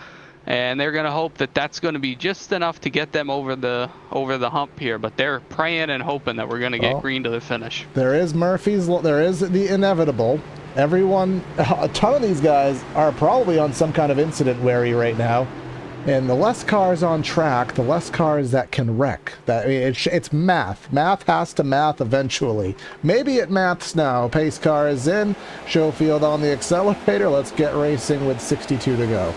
And they're going to hope that that's going to be just enough to get them over the hump here. But they're praying and hoping that we're going to get green to the finish. There is Murphy's. There is the inevitable. Everyone, a ton of these guys are probably on some kind of incident wary right now. And the less cars on track, the less cars that can wreck. It's math. Math has to math eventually. Maybe it maths now. Pace car is in. Schofield on the accelerator. Let's get racing with 62 to go.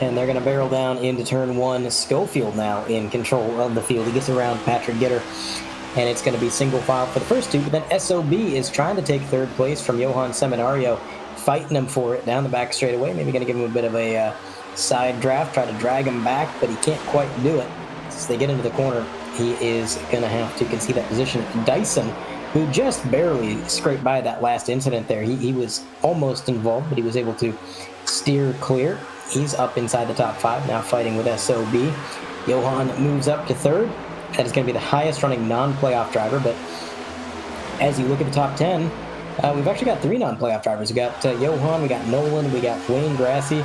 And they're going to barrel down into turn 1. Schofield now in control of the field. He gets around Patrick Gitter, and it's going to be single file for the first 2. But then SOB is trying to take 3rd place from Johan Seminario, fighting him for it down the back straightaway. Maybe going to give him a bit of a side draft, try to drag him back, but he can't quite do it. As they get into the corner, he is going to have to concede that position. Dyson, who just barely scraped by that last incident there, he was almost involved, but he was able to steer clear. He's up inside the top 5, now fighting with SOB. Johan moves up to 3rd. That is going to be the highest running non-playoff driver, but as you look at the top 10, we've actually got 3 non-playoff drivers. We got Johan, we got Nolan, we got Wayne Grassi,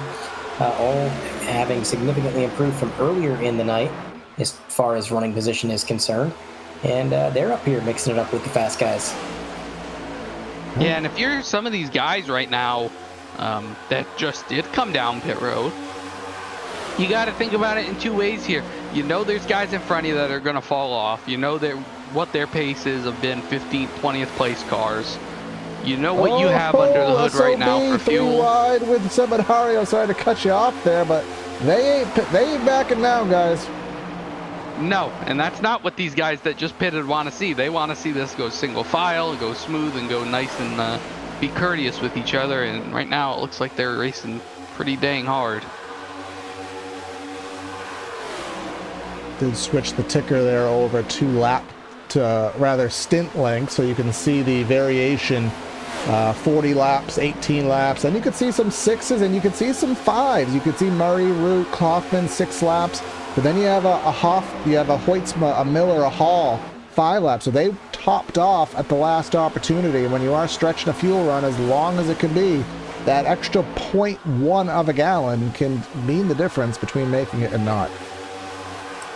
all having significantly improved from earlier in the night as far as running position is concerned. And they're up here mixing it up with the fast guys. Yeah, and if you're some of these guys right now that just did come down pit road, you got to think about it in 2 ways here. There's guys in front of you that are going to fall off. What their paces have been 15th, 20th place cars. What you have under the hood right now for fuel. 3 wide with Seminario. Sorry to cut you off there, but they ain't backing down, guys. No, and that's not what these guys that just pitted want to see. They want to see this go single file, go smooth, and go nice and be courteous with each other. And right now it looks like they're racing pretty dang hard. Did switch the ticker there over to lap to rather stint length, so you can see the variation. 40 laps, 18 laps, and you could see some 6s and you could see some 5s. You could see Murray, Root, Kaufman 6 laps, but then you have a Hoff, you have a Hoytsma, a Miller, a Hall 5 laps. So they topped off at the last opportunity. When you are stretching a fuel run as long as it can be, that extra 0.1 of a gallon can mean the difference between making it and not.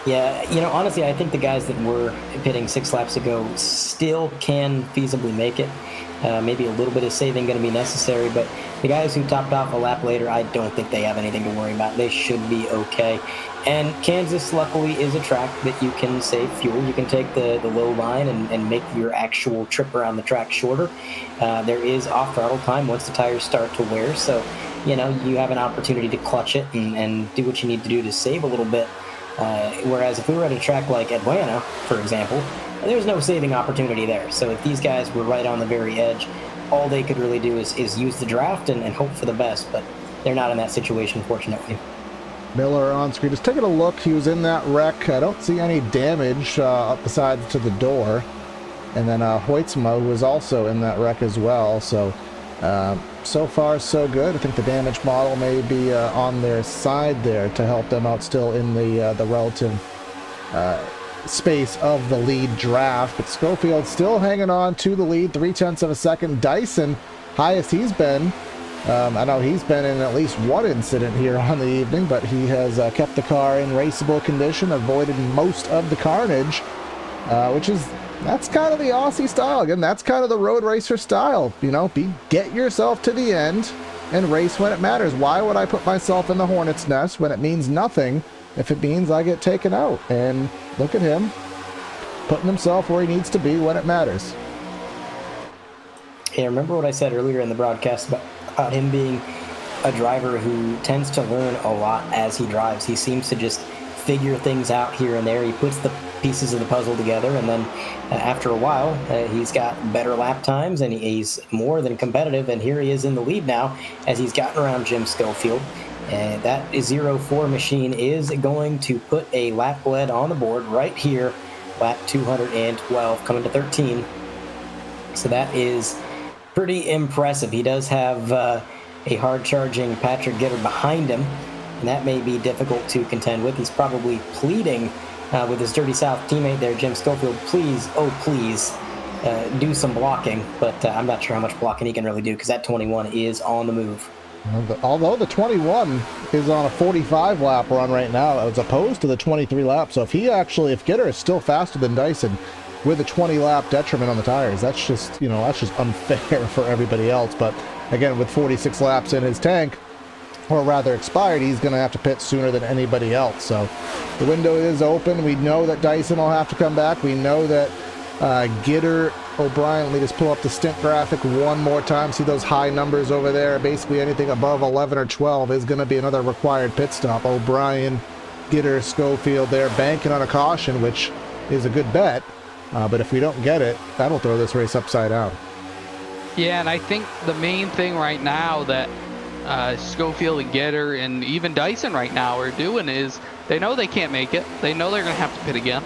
Yeah, honestly, I think the guys that were pitting 6 laps ago still can feasibly make it. Maybe a little bit of saving going to be necessary, but the guys who topped off a lap later, I don't think they have anything to worry about. They should be okay. And Kansas, luckily, is a track that you can save fuel. You can take the low line and make your actual trip around the track shorter. There is off-throttle time once the tires start to wear, so you have an opportunity to clutch it and do what you need to do to save a little bit. Whereas if we were at a track like Atlanta, for example, there's no saving opportunity there. So if these guys were right on the very edge, all they could really do is use the draft and hope for the best, but they're not in that situation, fortunately. Miller on screen. Just taking a look. He was in that wreck. I don't see any damage besides to the door. And then Hoytsma, who was also in that wreck as well. So, so far, so good. I think the damage model may be on their side there to help them out still in the relative space of the lead draft. But Schofield still hanging on to the lead, 0.3 of a second. Dyson, highest he's been. I know he's been in at least one incident here on the evening, but he has kept the car in raceable condition, avoided most of the carnage, that's kind of the Aussie style. Again, that's kind of the road racer style. You know, get yourself to the end and race when it matters. Why would I put myself in the hornet's nest when it means nothing if it means I get taken out? And look at him putting himself where he needs to be when it matters. Yeah, remember what I said earlier in the broadcast about him being a driver who tends to learn a lot as he drives. He seems to just figure things out here and there. He puts the pieces of the puzzle together, and then after a while, he's got better lap times, and he's more than competitive, and here he is in the lead now as he's gotten around Jim Schofield. And that 0-4 machine is going to put a lap lead on the board right here, lap 212, coming to 13. So that is pretty impressive. He does have a hard-charging Patrick Gitter behind him, and that may be difficult to contend with. He's probably pleading with his Dirty South teammate there, Jim Schofield, please, oh please, do some blocking. But I'm not sure how much blocking he can really do because that 21 is on the move. Although the 21 is on a 45 lap run right now as opposed to the 23 lap. So if Gitter is still faster than Dyson with a 20 lap detriment on the tires, that's just unfair for everybody else. But again, with 46 laps in his tank, or rather expired, he's going to have to pit sooner than anybody else. So the window is open. We know that Dyson will have to come back. We know that Gitter, O'Brien, let me just pull up the stint graphic one more time. See those high numbers over there? Basically anything above 11 or 12 is going to be another required pit stop. O'Brien, Gitter, Schofield there banking on a caution, which is a good bet. But if we don't get it, that'll throw this race upside down. Yeah, and I think the main thing right now that Schofield and Gitter and even Dyson right now are doing is they know they can't make it. They know they're going to have to pit again.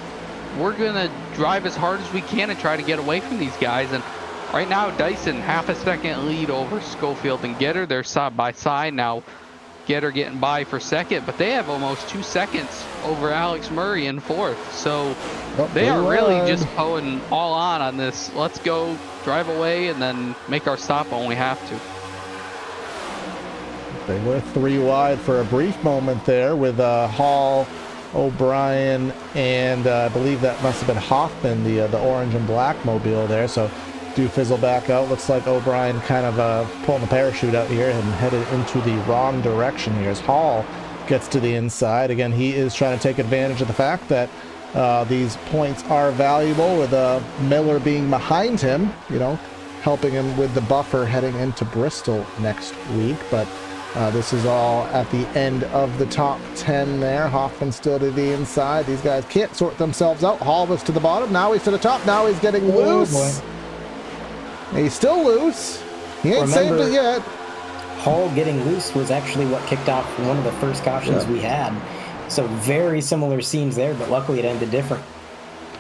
We're going to drive as hard as we can and try to get away from these guys. And right now, Dyson, half a second lead over Schofield and Gitter. They're side by side now. Gitter getting by for second, but they have almost 2 seconds over Alex Murray in fourth. So they are really just going all on this. Let's go drive away and then make our stop when we have to. They were 3 wide for a brief moment there with Hall, O'Brien, and I believe that must have been Hoffman, the orange and black mobile there. So do fizzle back out. Looks like O'Brien kind of pulling the parachute out here and headed into the wrong direction here as Hall gets to the inside. Again, he is trying to take advantage of the fact that these points are valuable with Miller being behind him, helping him with the buffer heading into Bristol next week. But this is all at the end of the top 10 there. Hoffman still to the inside. These guys can't sort themselves out. Hall was to the bottom. Now he's to the top. Now he's getting loose. He's still loose. He ain't saved it yet. Hall getting loose was actually what kicked off one of the first cautions we had. So very similar scenes there, but luckily it ended different.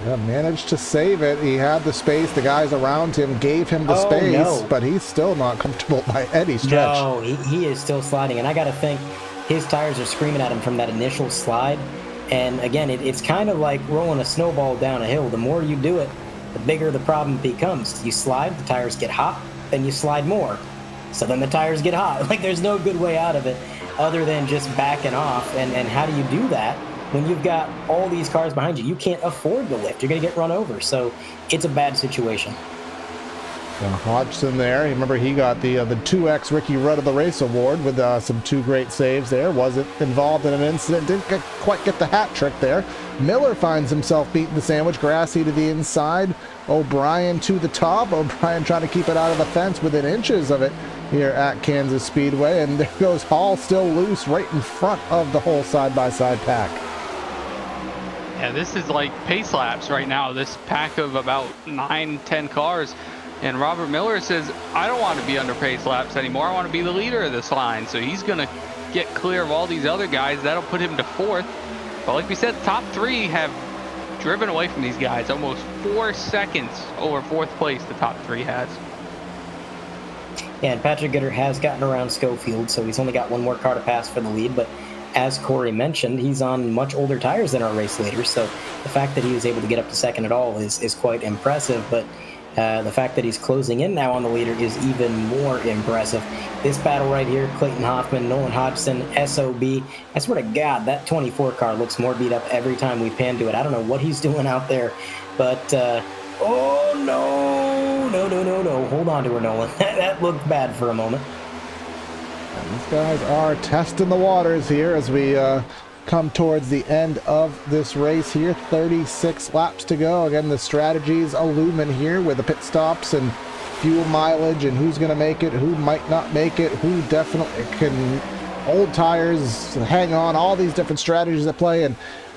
Yeah, managed to save it. He had the space. The guys around him gave him the space, but he's still not comfortable by any stretch. No, he is still sliding, and I got to think his tires are screaming at him from that initial slide. And again, it's kind of like rolling a snowball down a hill. The more you do it, the bigger the problem becomes. You slide, the tires get hot, then you slide more. So then the tires get hot. Like, there's no good way out of it other than just backing off. And how do you do that? When you've got all these cars behind you, you can't afford the lift. You're going to get run over. So it's a bad situation. Hodgson there. Remember, he got the 2X Ricky Rudd of the Race award with some 2 great saves there. Wasn't involved in an incident. Didn't quite get the hat trick there. Miller finds himself beating the sandwich. Grassy to the inside. O'Brien to the top. O'Brien trying to keep it out of the fence within inches of it here at Kansas Speedway. And there goes Hall, still loose right in front of the whole side-by-side pack. Yeah, this is like pace laps right now. This pack of about 9-10 cars. And Robert Miller says, I don't want to be under pace laps anymore. I want to be the leader of this line. So he's going to get clear of all these other guys. That'll put him to 4th. But like we said, the top 3 have driven away from these guys. Almost 4 seconds over 4th place the top 3 has. Yeah, and Patrick Gitter has gotten around Schofield, so he's only got one more car to pass for the lead. But as Corey mentioned, he's on much older tires than our race leaders. So the fact that he was able to get up to 2nd at all is quite impressive. But the fact that he's closing in now on the leader is even more impressive. This battle right here, Clayton Hoffman, Nolan Hodgson, SOB. I swear to God, that 24 car looks more beat up every time we pan to it. I don't know what he's doing out there, but oh no. Hold on to her, Nolan. That looked bad for a moment. And these guys are testing the waters here as we come towards the end of this race here. 36 laps to go. Again, the strategies illumine here with the pit stops and fuel mileage and who's going to make it, who might not make it, who definitely can, old tires, hang on, all these different strategies at play. And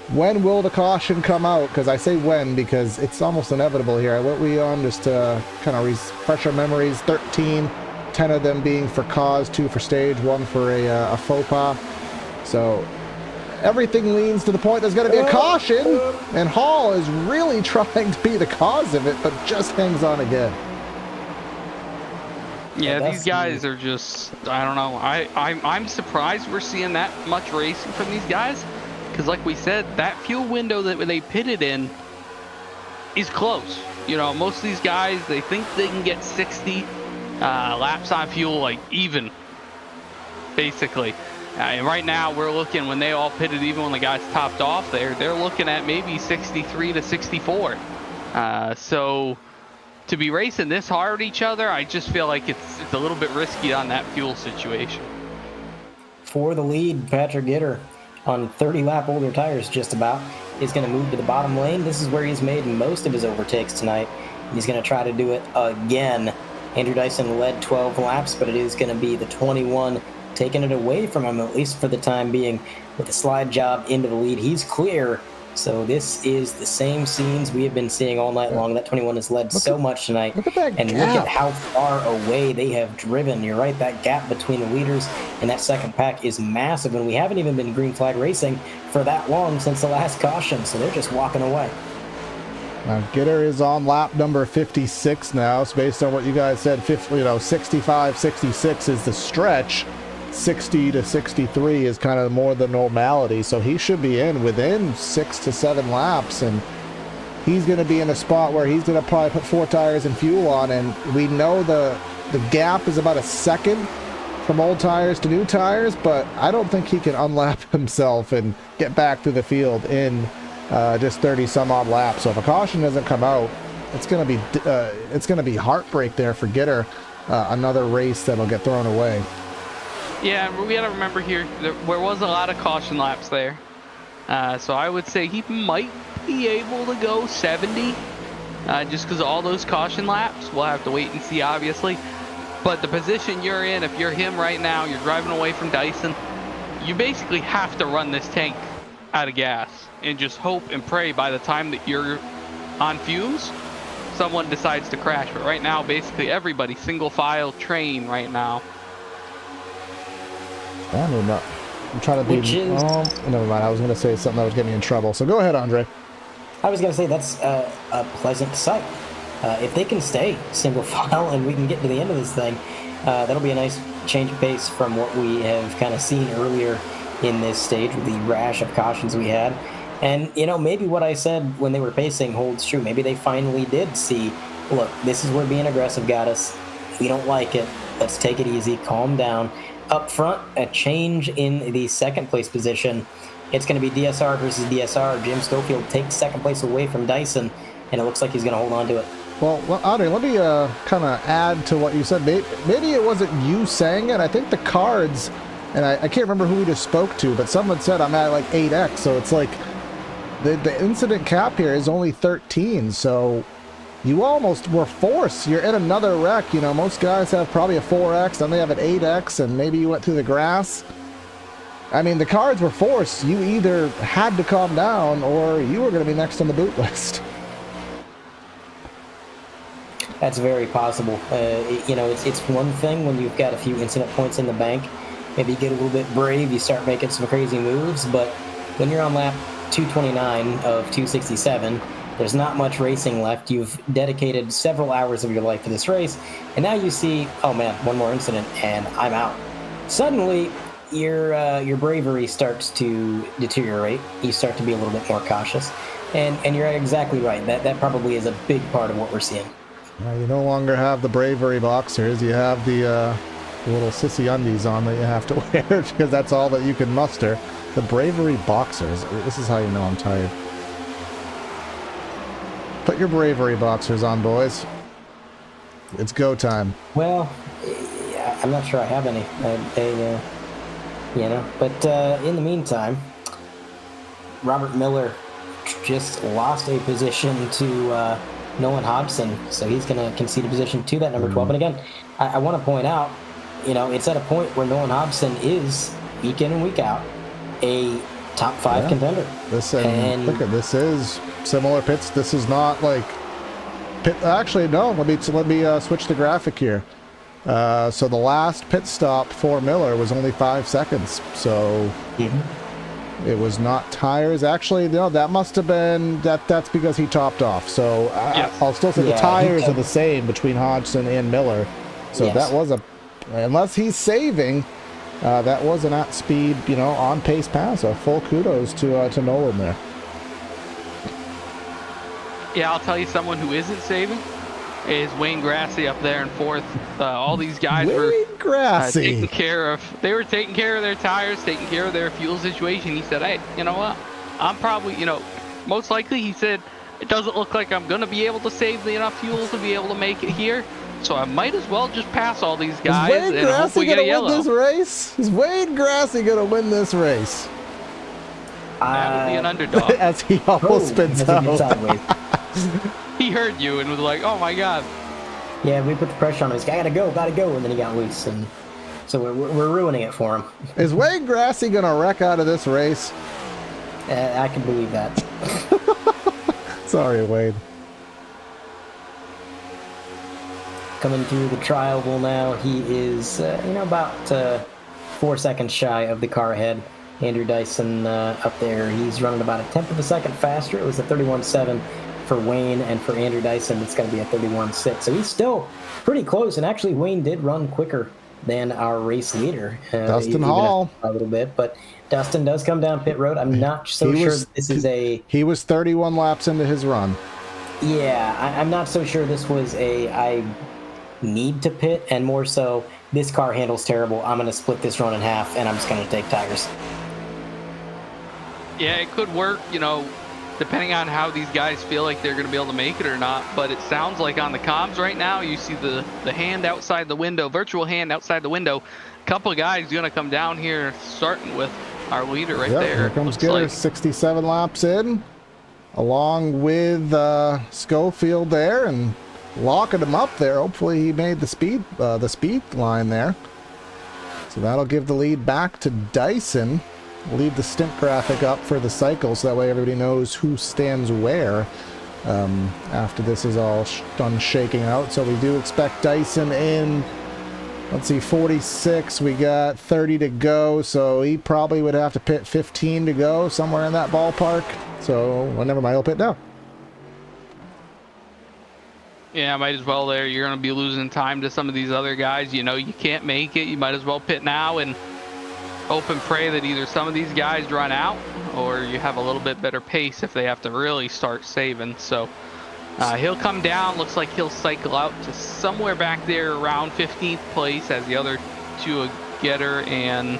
when will the caution come out? Because I say when because it's almost inevitable here. What we on just to kind of refresh our memories, 13, 10 of them being for cause, 2 for stage, 1 for a faux pas. So everything leans to the point there's going to be a caution, and Hall is really trying to be the cause of it, but just hangs on again. Yeah, these guys are just, I don't know. I'm surprised we're seeing that much racing from these guys, because like we said, that fuel window that they pitted in is close. You know, most of these guys, they think they can get 60 laps on fuel, like even, basically. And right now we're looking, when they all pitted, even when the guys topped off there, they're looking at maybe 63 to 64. So to be racing this hard each other, I just feel like it's a little bit risky on that fuel situation. For the lead, Patrick Gitter on 30 lap older tires just about is going to move to the bottom lane. This is where he's made most of his overtakes tonight. He's going to try to do it again. Andrew Dyson led 12 laps, but it is going to be the 21 taking it away from him, at least for the time being, with a slide job into the lead. He's clear. So this is the same scenes we have been seeing all night long. That 21 has led so much tonight. Look at that and gap. Look at how far away they have driven. You're right, that gap between the leaders and that second pack is massive, and we haven't even been green flag racing for that long since the last caution, so they're just walking away. Now, Gitter is on lap number 56 now. So based on what you guys said, 65, 66 is the stretch. 60 to 63 is kind of more the normality. So he should be in within 6 to 7 laps. And he's going to be in a spot where he's going to probably put 4 tires and fuel on. And we know the gap is about a second from old tires to new tires. But I don't think he can unlap himself and get back to the field in just 30 some odd laps. So if a caution doesn't come out, it's going to be heartbreak there for Gitter. Another race that'll get thrown away. Yeah, we got to remember here, there was a lot of caution laps there. So I would say he might be able to go 70 just because of all those caution laps. We'll have to wait and see, obviously. But the position you're in, if you're him right now, you're driving away from Dyson, you basically have to run this tank out of gas and just hope and pray by the time that you're on fumes, someone decides to crash. But right now, basically everybody single file train right now. I'm trying to be. Never mind. I was going to say something that was getting me in trouble. So go ahead, Andre. I was going to say that's a pleasant sight. If they can stay single file and we can get to the end of this thing, that'll be a nice change of pace from what we have kind of seen earlier in this stage with the rash of cautions we had. And, you know, maybe what I said when they were pacing holds true. Maybe they finally did see, look, this is where being aggressive got us. We don't like it. Let's take it easy, calm down. Up front, a change in the second place position. It's going to be DSR versus DSR. Jim Schofield takes second place away from Dyson, and it looks like he's going to hold on to it. Well, Andre, let me kind of add to what you said. Maybe it wasn't you saying it. I think the cards, and I can't remember who we just spoke to, but someone said I'm at like 8x, so it's like the incident cap here is only 13, so you almost were forced. You're in another wreck. You know, most guys have probably a 4x, then they have an 8x, and maybe you went through the grass. I mean, the cards were forced. You either had to calm down or you were going to be next on the boot list. That's very possible. It's one thing when you've got a few incident points in the bank. Maybe you get a little bit brave, you start making some crazy moves, but when you're on lap 229 of 267, there's not much racing left. You've dedicated several hours of your life to this race, and now you see, oh man, one more incident and I'm out. Suddenly, your bravery starts to deteriorate. You start to be a little bit more cautious, and you're exactly right. That probably is a big part of what we're seeing. You no longer have the bravery boxers. You have the little sissy undies on that you have to wear because that's all that you can muster. The bravery boxers. This is how you know I'm tired. Put your bravery boxers on, boys. It's go time. Well, I'm not sure I have any. But in the meantime, Robert Miller just lost a position to Nolan Hodgson, so he's going to concede a position to that number 12. And again, I want to point out, it's at a point where Nolan Hodgson is, week in and week out, a top 5 contender. And look at this is similar pits. This is not like pit. Actually, no. Let me switch the graphic here. So the last pit stop for Miller was only 5 seconds. So it was not tires. Actually, no, that must have been that's because he topped off. So I'll still say the tires are the same between Hodgson and Miller. So that was unless he's saving. That was an at speed, on pace pass. So full kudos to Nolan there. Yeah, I'll tell you, someone who isn't saving is Wayne Grassy up there in 4th. All these guys were taking care of. They were taking care of their tires, taking care of their fuel situation. He said, "Hey, you know what? I'm probably, most likely," he said, "it doesn't look like I'm gonna be able to save enough fuel to be able to make it here. So I might as well just pass all these guys and hope we get a yellow." Win this race? Is Wayne Grassy gonna win this race? That would be an underdog. As he almost spins out. He heard you and was like, "Oh my god." Yeah, we put the pressure on him. He's gotta go, and then he got loose, and so we're ruining it for him. Is Wayne Grassy gonna wreck out of this race? I can believe that. Sorry, Wade. Coming through the trial now, he is about 4 seconds shy of the car ahead. Andrew Dyson up there, he's running about 1/10 of a second faster. It was a 31.7 for Wayne, and for Andrew Dyson, it's going to be a 31.6. So he's still pretty close, and actually Wayne did run quicker than our race leader. Dustin Hall. A little bit, but Dustin does come down pit road. I'm not so sure this is a... He was 31 laps into his run. Yeah, I'm not so sure this was I need to pit, and more so, this car handles terrible. I'm going to split this run in half, and I'm just going to take tires. Yeah, it could work, depending on how these guys feel like they're going to be able to make it or not. But it sounds like on the comms right now, you see the hand outside the window, virtual hand outside the window. A couple of guys going to come down here, starting with our leader right there. Here comes Gitter, 67 laps in, along with Schofield there, and locking him up there. Hopefully he made the speed line there. So that'll give the lead back to Dyson. Leave the stint graphic up for the cycle so that way everybody knows who stands where after this is all done shaking out. So we do expect Dyson in, let's see, 46. We got 30 to go, so he probably would have to pit 15 to go, somewhere in that ballpark. So, well, never mind, he'll pit now. Yeah, might as well there. You're going to be losing time to some of these other guys. You can't make it. You might as well pit now and hope and pray that either some of these guys run out or you have a little bit better pace if they have to really start saving. So he'll come down. Looks like he'll cycle out to somewhere back there around 15th place, as the other two, Getter and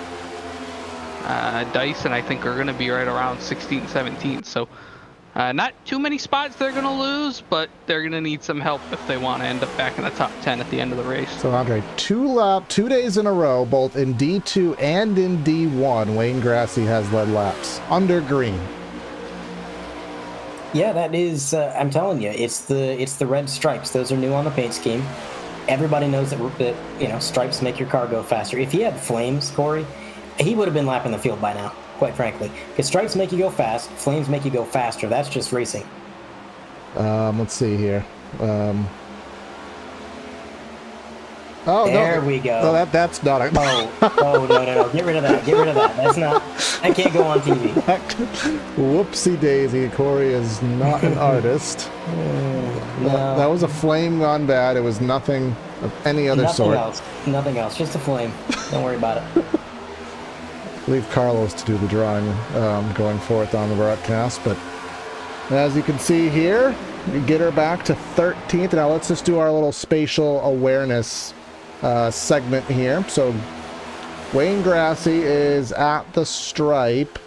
Dyson, I think, are going to be right around 16th, 17th. So not too many spots they're going to lose, but they're going to need some help if they want to end up back in the top 10 at the end of the race. So, Andre, 2 days in a row, both in D2 and in D1, Wayne Grassy has led laps under green. Yeah, that is, I'm telling you, it's the red stripes. Those are new on the paint scheme. Everybody knows that stripes make your car go faster. If he had flames, Corey, he would have been lapping the field by now, quite frankly. Because stripes make you go fast, flames make you go faster. That's just racing. Let's see here. There we go. No, that's not a... Oh, no. Get rid of that. Get rid of that. That's not... I can't go on TV. Whoopsie daisy. Corey is not an artist. No. That was a flame gone bad. It was nothing of any other sort. Nothing else. Just a flame. Don't worry about it. Leave Carlos to do the drawing going forth on the broadcast. But as you can see here, we get her back to 13th. Now let's just do our little spatial awareness segment here. So Wayne Grassy is at the stripe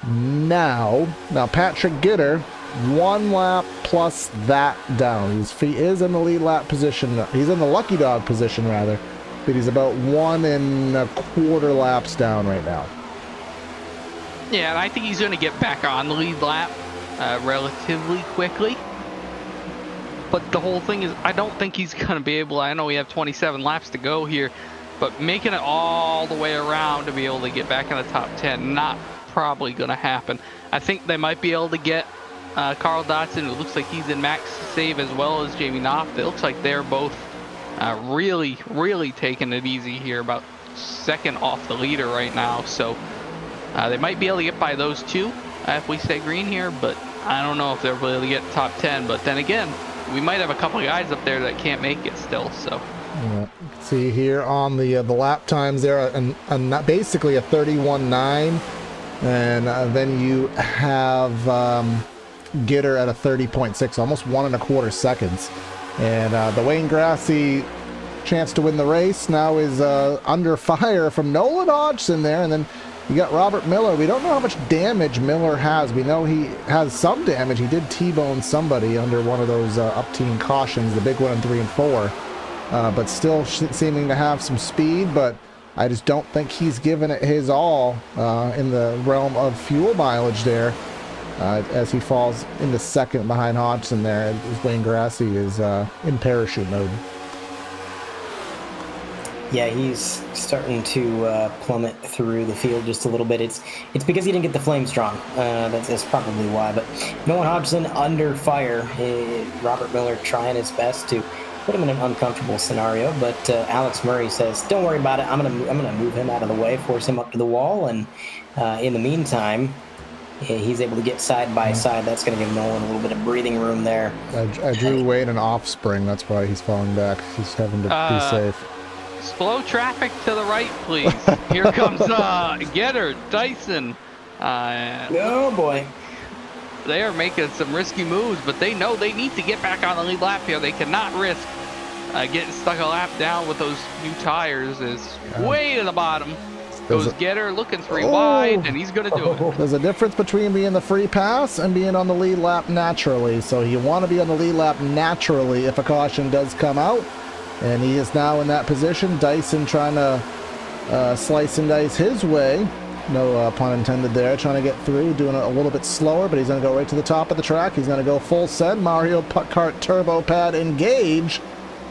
now. Now Patrick Gitter, 1 lap plus that down. He is in the lead lap position. He's in the lucky dog position rather, but he's about 1 1/4 laps down right now. Yeah, and I think he's going to get back on the lead lap relatively quickly. But the whole thing is, I don't think he's going to be able, I know we have 27 laps to go here, but making it all the way around to be able to get back in the top 10, not probably going to happen. I think they might be able to get Carl Dotson, it looks like he's in max save, as well as Jamie Knopf. It looks like they're both really taking it easy here, about second off the leader right now. So they might be able to get by those two if we stay green here, but I don't know if they'll be able to get top 10. But then again, we might have a couple of guys up there that can't make it still. So yeah. See here on the lap times there, and basically a 31.9, and then you have Gitter at a 30.6, almost 1 1/4 seconds. And the Wayne Grassy chance to win the race now is under fire from Nolan Hodgson there, and then you got Robert Miller. We don't know how much damage Miller has. We know he has some damage. He did T-bone somebody under one of those up-team cautions, the big one in 3 and 4, but still seeming to have some speed, but I just don't think he's given it his all in the realm of fuel mileage there. As he falls into second behind Hodgson there, as Wayne Grassy is in parachute mode. Yeah, he's starting to plummet through the field just a little bit. It's because he didn't get the flame strong. That's probably why. But Nolan Hodgson under fire. Robert Miller trying his best to put him in an uncomfortable scenario. But Alex Murray says, "Don't worry about it. I'm gonna move him out of the way, force him up to the wall, and in the meantime, he's able to get side by side. That's going to give Nolan a little bit of breathing room there." I drew Wayne an offspring. That's why he's falling back. He's having to be safe. Slow traffic to the right, please. Here comes Getter, Dyson. Oh boy. They are making some risky moves, but they know they need to get back on the lead lap here. They cannot risk getting stuck a lap down with those new tires. Is way to the bottom. Goes Getter looking 3 wide, and he's going to do it. There's a difference between being the free pass and being on the lead lap naturally. So you want to be on the lead lap naturally if a caution does come out. And he is now in that position. Dyson trying to slice and dice his way. No pun intended there. Trying to get through, doing it a little bit slower, but he's going to go right to the top of the track. He's going to go full send. Mario Kart Turbo Pad engage.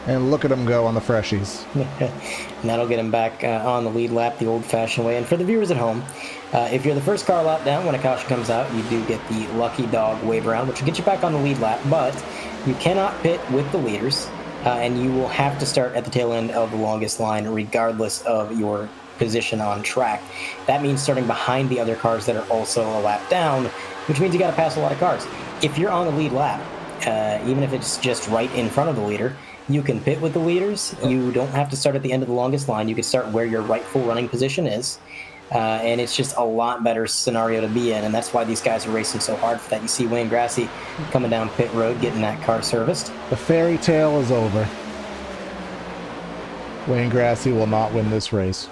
And look at him go on the freshies. And that'll get him back on the lead lap the old-fashioned way. And for the viewers at home, if you're the first car lap down when a caution comes out, you do get the lucky dog wave around, which will get you back on the lead lap. But you cannot pit with the leaders. And you will have to start at the tail end of the longest line regardless of your position on track. That means starting behind the other cars that are also a lap down, which means you got to pass a lot of cars. If you're on the lead lap, even if it's just right in front of the leader, you can pit with the leaders. You don't have to start at the end of the longest line. You can start where your rightful running position is. And it's just a lot better scenario to be in, and that's why these guys are racing so hard for that. You see Wayne Grassy coming down pit road, getting that car serviced. The fairy tale is over. Wayne Grassy will not win this race.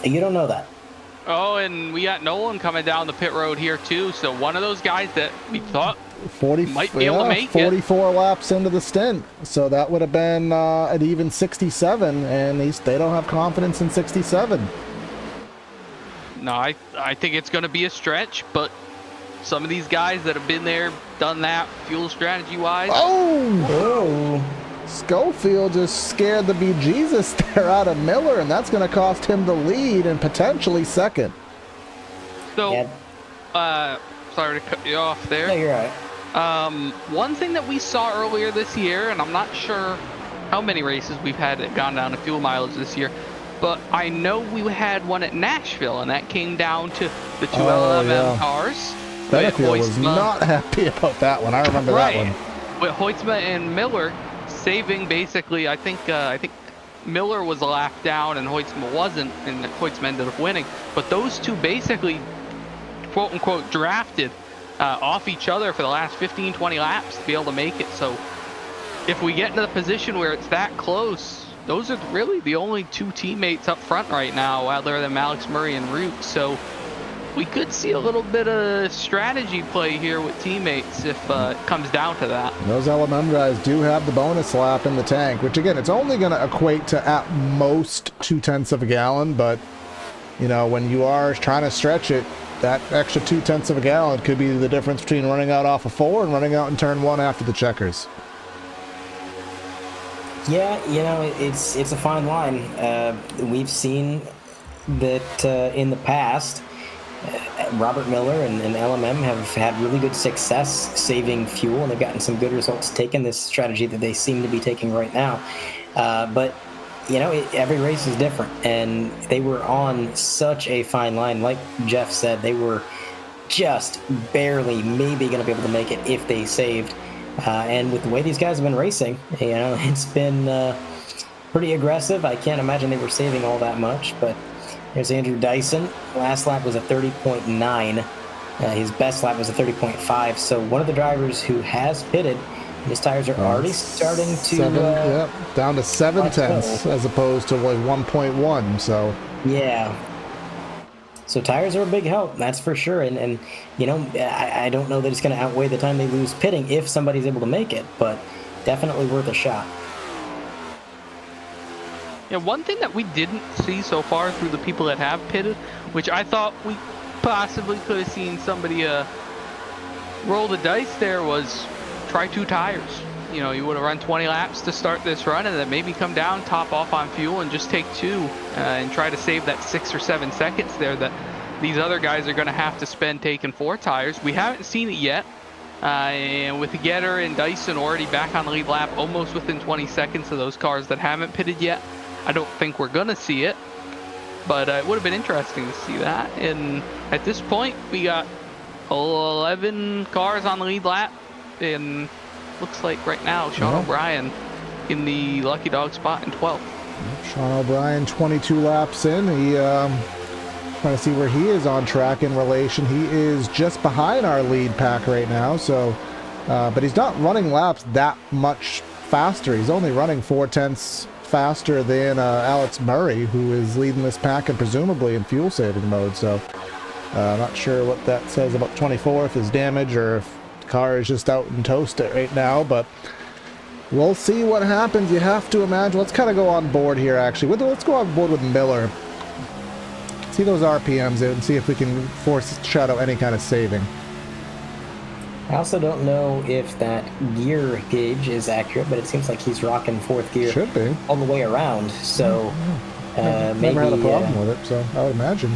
You don't know that. Oh, and we got Nolan coming down the pit road here too. So one of those guys that we thought might be able to make 44 laps into the stint. So that would have been an even 67, and they don't have confidence in 67. No, I think it's going to be a stretch, but some of these guys that have been there, done that, fuel strategy-wise. Oh! Schofield just scared the bejesus there out of Miller, and that's going to cost him the lead and potentially second. So, sorry to cut you off there. No, you're right. One thing that we saw earlier this year, and I'm not sure how many races we've had that gone down to fuel mileage this year, but I know we had one at Nashville, and that came down to the two LMM cars. Benefield was not happy about that one. I remember that one. With Hoytsma and Miller saving basically, I think Miller was a lap down and Hoytsma wasn't, and Hoytsma ended up winning. But those two basically, quote unquote, drafted off each other for the last 15, 20 laps to be able to make it. So if we get into the position where it's that close, those are really the only two teammates up front right now, other than Alex Murray and Root. So we could see a little bit of strategy play here with teammates if it comes down to that. Those LMM guys do have the bonus lap in the tank, which again, it's only going to equate to at most 0.2 of a gallon, but you know, when you are trying to stretch it, that extra 0.2 of a gallon could be the difference between running out off of 4 and running out in turn 1 after the checkers. Yeah, you know, it's a fine line. We've seen that in the past. Robert Miller and LMM have had really good success saving fuel, and they've gotten some good results taking this strategy that they seem to be taking right now. But, you know, every race is different, and they were on such a fine line. Like Jeff said, they were just barely maybe going to be able to make it if they saved. And with the way these guys have been racing, you know, it's been pretty aggressive. I can't imagine they were saving all that much, but there's Andrew Dyson. Last lap was a 30.9. His best lap was a 30.5. So one of the drivers who has pitted, his tires are already starting to... down to 0.7 as opposed to like 1.1. So yeah. So tires are a big help, that's for sure. And you know, I don't know that it's going to outweigh the time they lose pitting if somebody's able to make it, but definitely worth a shot. Yeah, one thing that we didn't see so far through the people that have pitted, which I thought we possibly could have seen somebody roll the dice there, was try 2 tires. You know, you would have run 20 laps to start this run, and then maybe come down, top off on fuel, and just take 2 and try to save that 6 or 7 seconds there that these other guys are going to have to spend taking 4 tires. We haven't seen it yet. And with Getter and Dyson already back on the lead lap, almost within 20 seconds of those cars that haven't pitted yet, I don't think we're going to see it, but it would have been interesting to see that. And at this point, we got 11 cars on the lead lap, and looks like right now Sean O'Brien in the lucky dog spot in 12th. Sean O'Brien 22 laps in. He trying to see where he is on track in relation. He is just behind our lead pack right now, so but he's not running laps that much faster. He's only running 0.4 faster than Alex Murray, who is leading this pack and presumably in fuel saving mode. So not sure what that says about 24th is damage or if the car is just out and toasted right now, but we'll see what happens. You have to imagine. Let's kind of go on board here actually. Let's go on board with Miller. See those RPMs and see if we can force Shadow any kind of saving. I also don't know if that gear gauge is accurate, but it seems like he's rocking 4th gear. Should be. All the way around, so never maybe... had a problem with it, so I would imagine.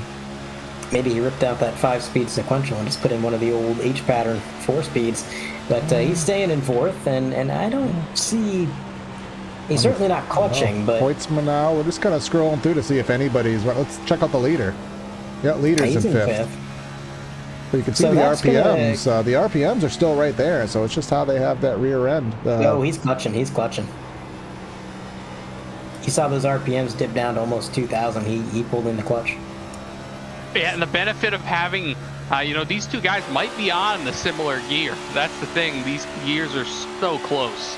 Maybe he ripped out that 5-speed sequential and just put in one of the old H-pattern 4-speeds. But he's staying in 4th, and I don't see... He's certainly not clutching, but... Hoytsma now, we're just kind of scrolling through to see if anybody's... Let's check out the leader. Yeah, leader's in 5th. But you can see the RPMs. The RPMs are still right there, so it's just how they have that rear end. No, he's clutching. He's clutching. You saw those RPMs dip down to almost 2,000. He pulled in the clutch. Yeah, and the benefit of having, you know, these two guys might be on the similar gear. That's the thing. These gears are so close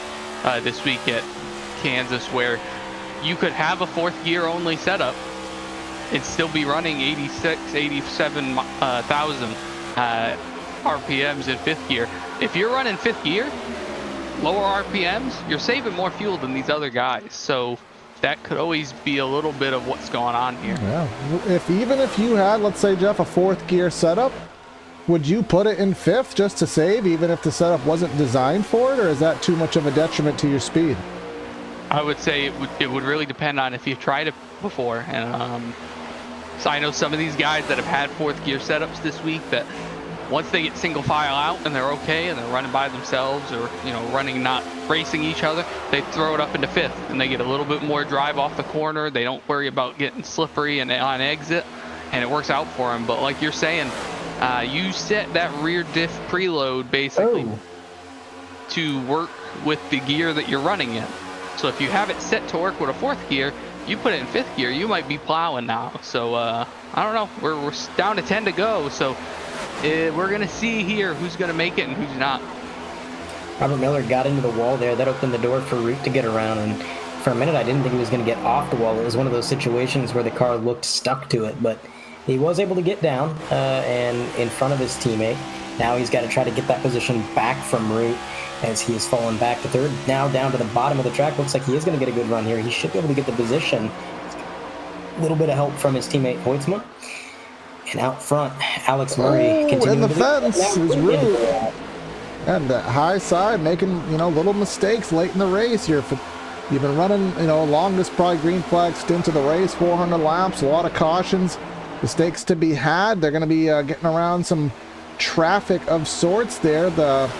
this week at Kansas, where you could have a 4th gear only setup and still be running 87,000 RPMs in 5th gear. If you're running 5th gear, lower RPMs, you're saving more fuel than these other guys. So that could always be a little bit of what's going on here. Yeah. Even if you had, let's say, Jeff, a 4th gear setup, would you put it in 5th just to save, even if the setup wasn't designed for it, or is that too much of a detriment to your speed? I would say it would really depend on if you've tried it before. And so I know some of these guys that have had fourth gear setups this week that once they get single file out and they're okay and they're running by themselves or, you know, running, not racing each other, they throw it up into fifth and they get a little bit more drive off the corner. They don't worry about getting slippery and on exit, and it works out for them. But like you're saying, you set that rear diff preload basically to work with the gear that you're running in. So if you have it set to work with a fourth gear, you put it in fifth gear, you might be plowing now. So I don't know, we're down to 10 to go. So we're going to see here who's going to make it and who's not. Robert Miller got into the wall there. That opened the door for Root to get around. And for a minute, I didn't think he was going to get off the wall. It was one of those situations where the car looked stuck to it. But he was able to get down and in front of his teammate. Now he's got to try to get that position back from Root as he has fallen back to third. Now down to the bottom of the track. Looks like he is going to get a good run here. He should be able to get the position. A little bit of help from his teammate Hoytsma. And out front, Alex Murray in the fence is Root. And the high side making, you know, little mistakes late in the race here. You've been running, you know, longest probably green flag stint of the race, 400 laps, a lot of cautions, mistakes to be had. They're going to be getting around some traffic of sorts there. The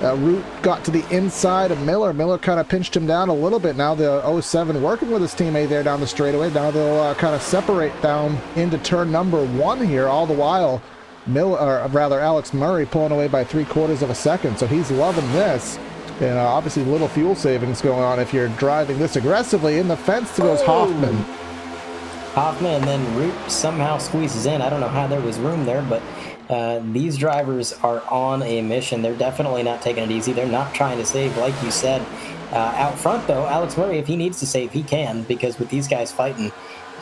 Root got to the inside of Miller. Miller kind of pinched him down a little bit. Now the 07 working with his teammate there down the straightaway. Now they'll kind of separate down into turn number 1 here. All the while, Alex Murray pulling away by 3/4 of a second. So he's loving this. And obviously little fuel savings going on if you're driving this aggressively. In the fence goes Hoffman. And then Root somehow squeezes in. I don't know how there was room there, but these drivers are on a mission. They're definitely not taking it easy. They're not trying to save, like you said. Out front, though, Alex Murray, if he needs to save, he can, because with these guys fighting,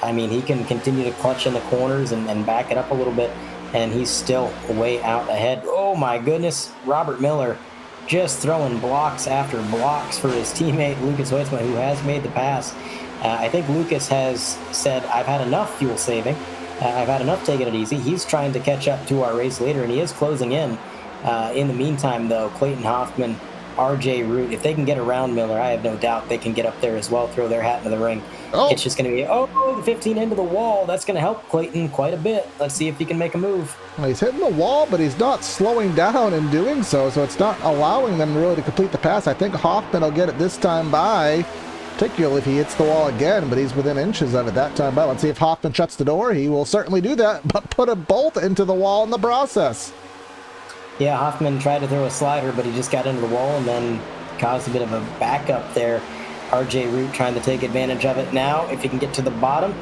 I mean, he can continue to clutch in the corners and back it up a little bit, and he's still way out ahead. Oh, my goodness. Robert Miller just throwing blocks after blocks for his teammate, Lucas Hoytsma, who has made the pass. I think Lucas has said, I've had enough fuel saving. I've had enough taking it easy. He's trying to catch up to our race leader, and he is closing in. In the meantime, though, Clayton Hoffman, RJ Root, if they can get around Miller, I have no doubt they can get up there as well, throw their hat into the ring. It's just going to be, the 15 into the wall. That's going to help Clayton quite a bit. Let's see if he can make a move. Well, he's hitting the wall, but he's not slowing down in doing so, so it's not allowing them really to complete the pass. I think Hoffman will get it this time by, particularly if he hits the wall again, but he's within inches of it that time by. Let's see if Hoffman shuts the door. He will certainly do that, but put a bolt into the wall in the process. Yeah, Hoffman tried to throw a slider, but he just got into the wall and then caused a bit of a backup there. RJ Root trying to take advantage of it now. If he can get to the bottom,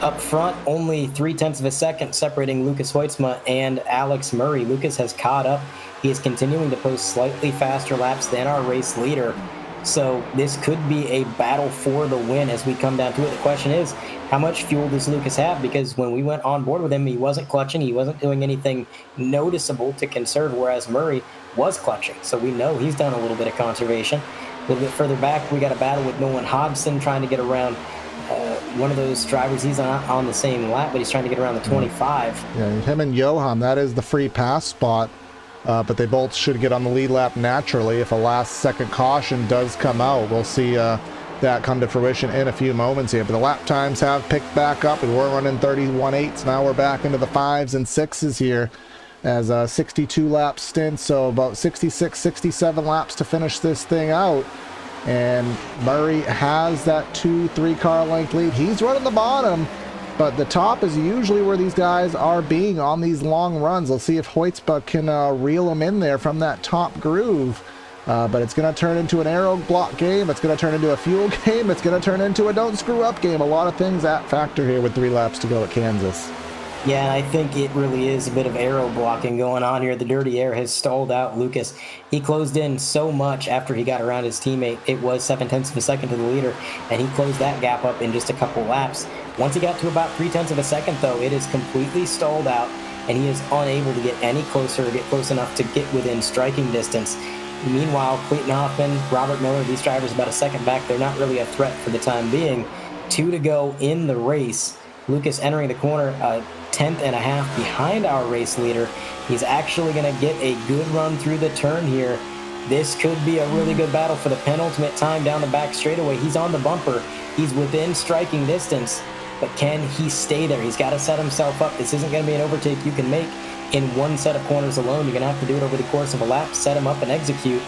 up front, only 0.3 of a second separating Lucas Hoytsma and Alex Murray. Lucas has caught up. He is continuing to post slightly faster laps than our race leader. So this could be a battle for the win as we come down to it. The question is, how much fuel does Lucas have? Because when we went on board with him, he wasn't clutching. He wasn't doing anything noticeable to conserve, whereas Murray was clutching. So we know he's done a little bit of conservation. A little bit further back, we got a battle with Nolan Hodgson trying to get around one of those drivers. He's on the same lap, but he's trying to get around the 25. Yeah, him and Johan, that is the free pass spot. But they both should get on the lead lap naturally. If a last-second caution does come out, we'll see that come to fruition in a few moments here. But the lap times have picked back up. We were running 31.8s. Now we're back into the 5s and 6s here as a 62-lap stint. So about 66, 67 laps to finish this thing out. And Murray has that 2-3 car length lead. He's running the bottom. But the top is usually where these guys are being on these long runs. Let's see if Hoytsma can reel them in there from that top groove. But it's going to turn into an aero block game. It's going to turn into a fuel game. It's going to turn into a don't screw up game. A lot of things at factor here with 3 laps to go at Kansas. Yeah, I think it really is a bit of aero blocking going on here. The dirty air has stalled out Lucas. He closed in so much after he got around his teammate. It was 0.7 of a second to the leader, and he closed that gap up in just a couple laps. Once he got to about 0.3 of a second, though, it is completely stalled out, and he is unable to get any closer or get close enough to get within striking distance. Meanwhile, Clayton Hoffman, Robert Miller, these drivers about a second back. They're not really a threat for the time being. 2 to go in the race. Lucas entering the corner, 1/10 and a half behind our race leader. He's actually going to get a good run through the turn here. This could be a really good battle for the penultimate time down the back straightaway. He's on the bumper. He's within striking distance, but can he stay there? He's got to set himself up. This isn't going to be an overtake you can make in one set of corners alone. You're going to have to do it over the course of a lap, set him up, and execute.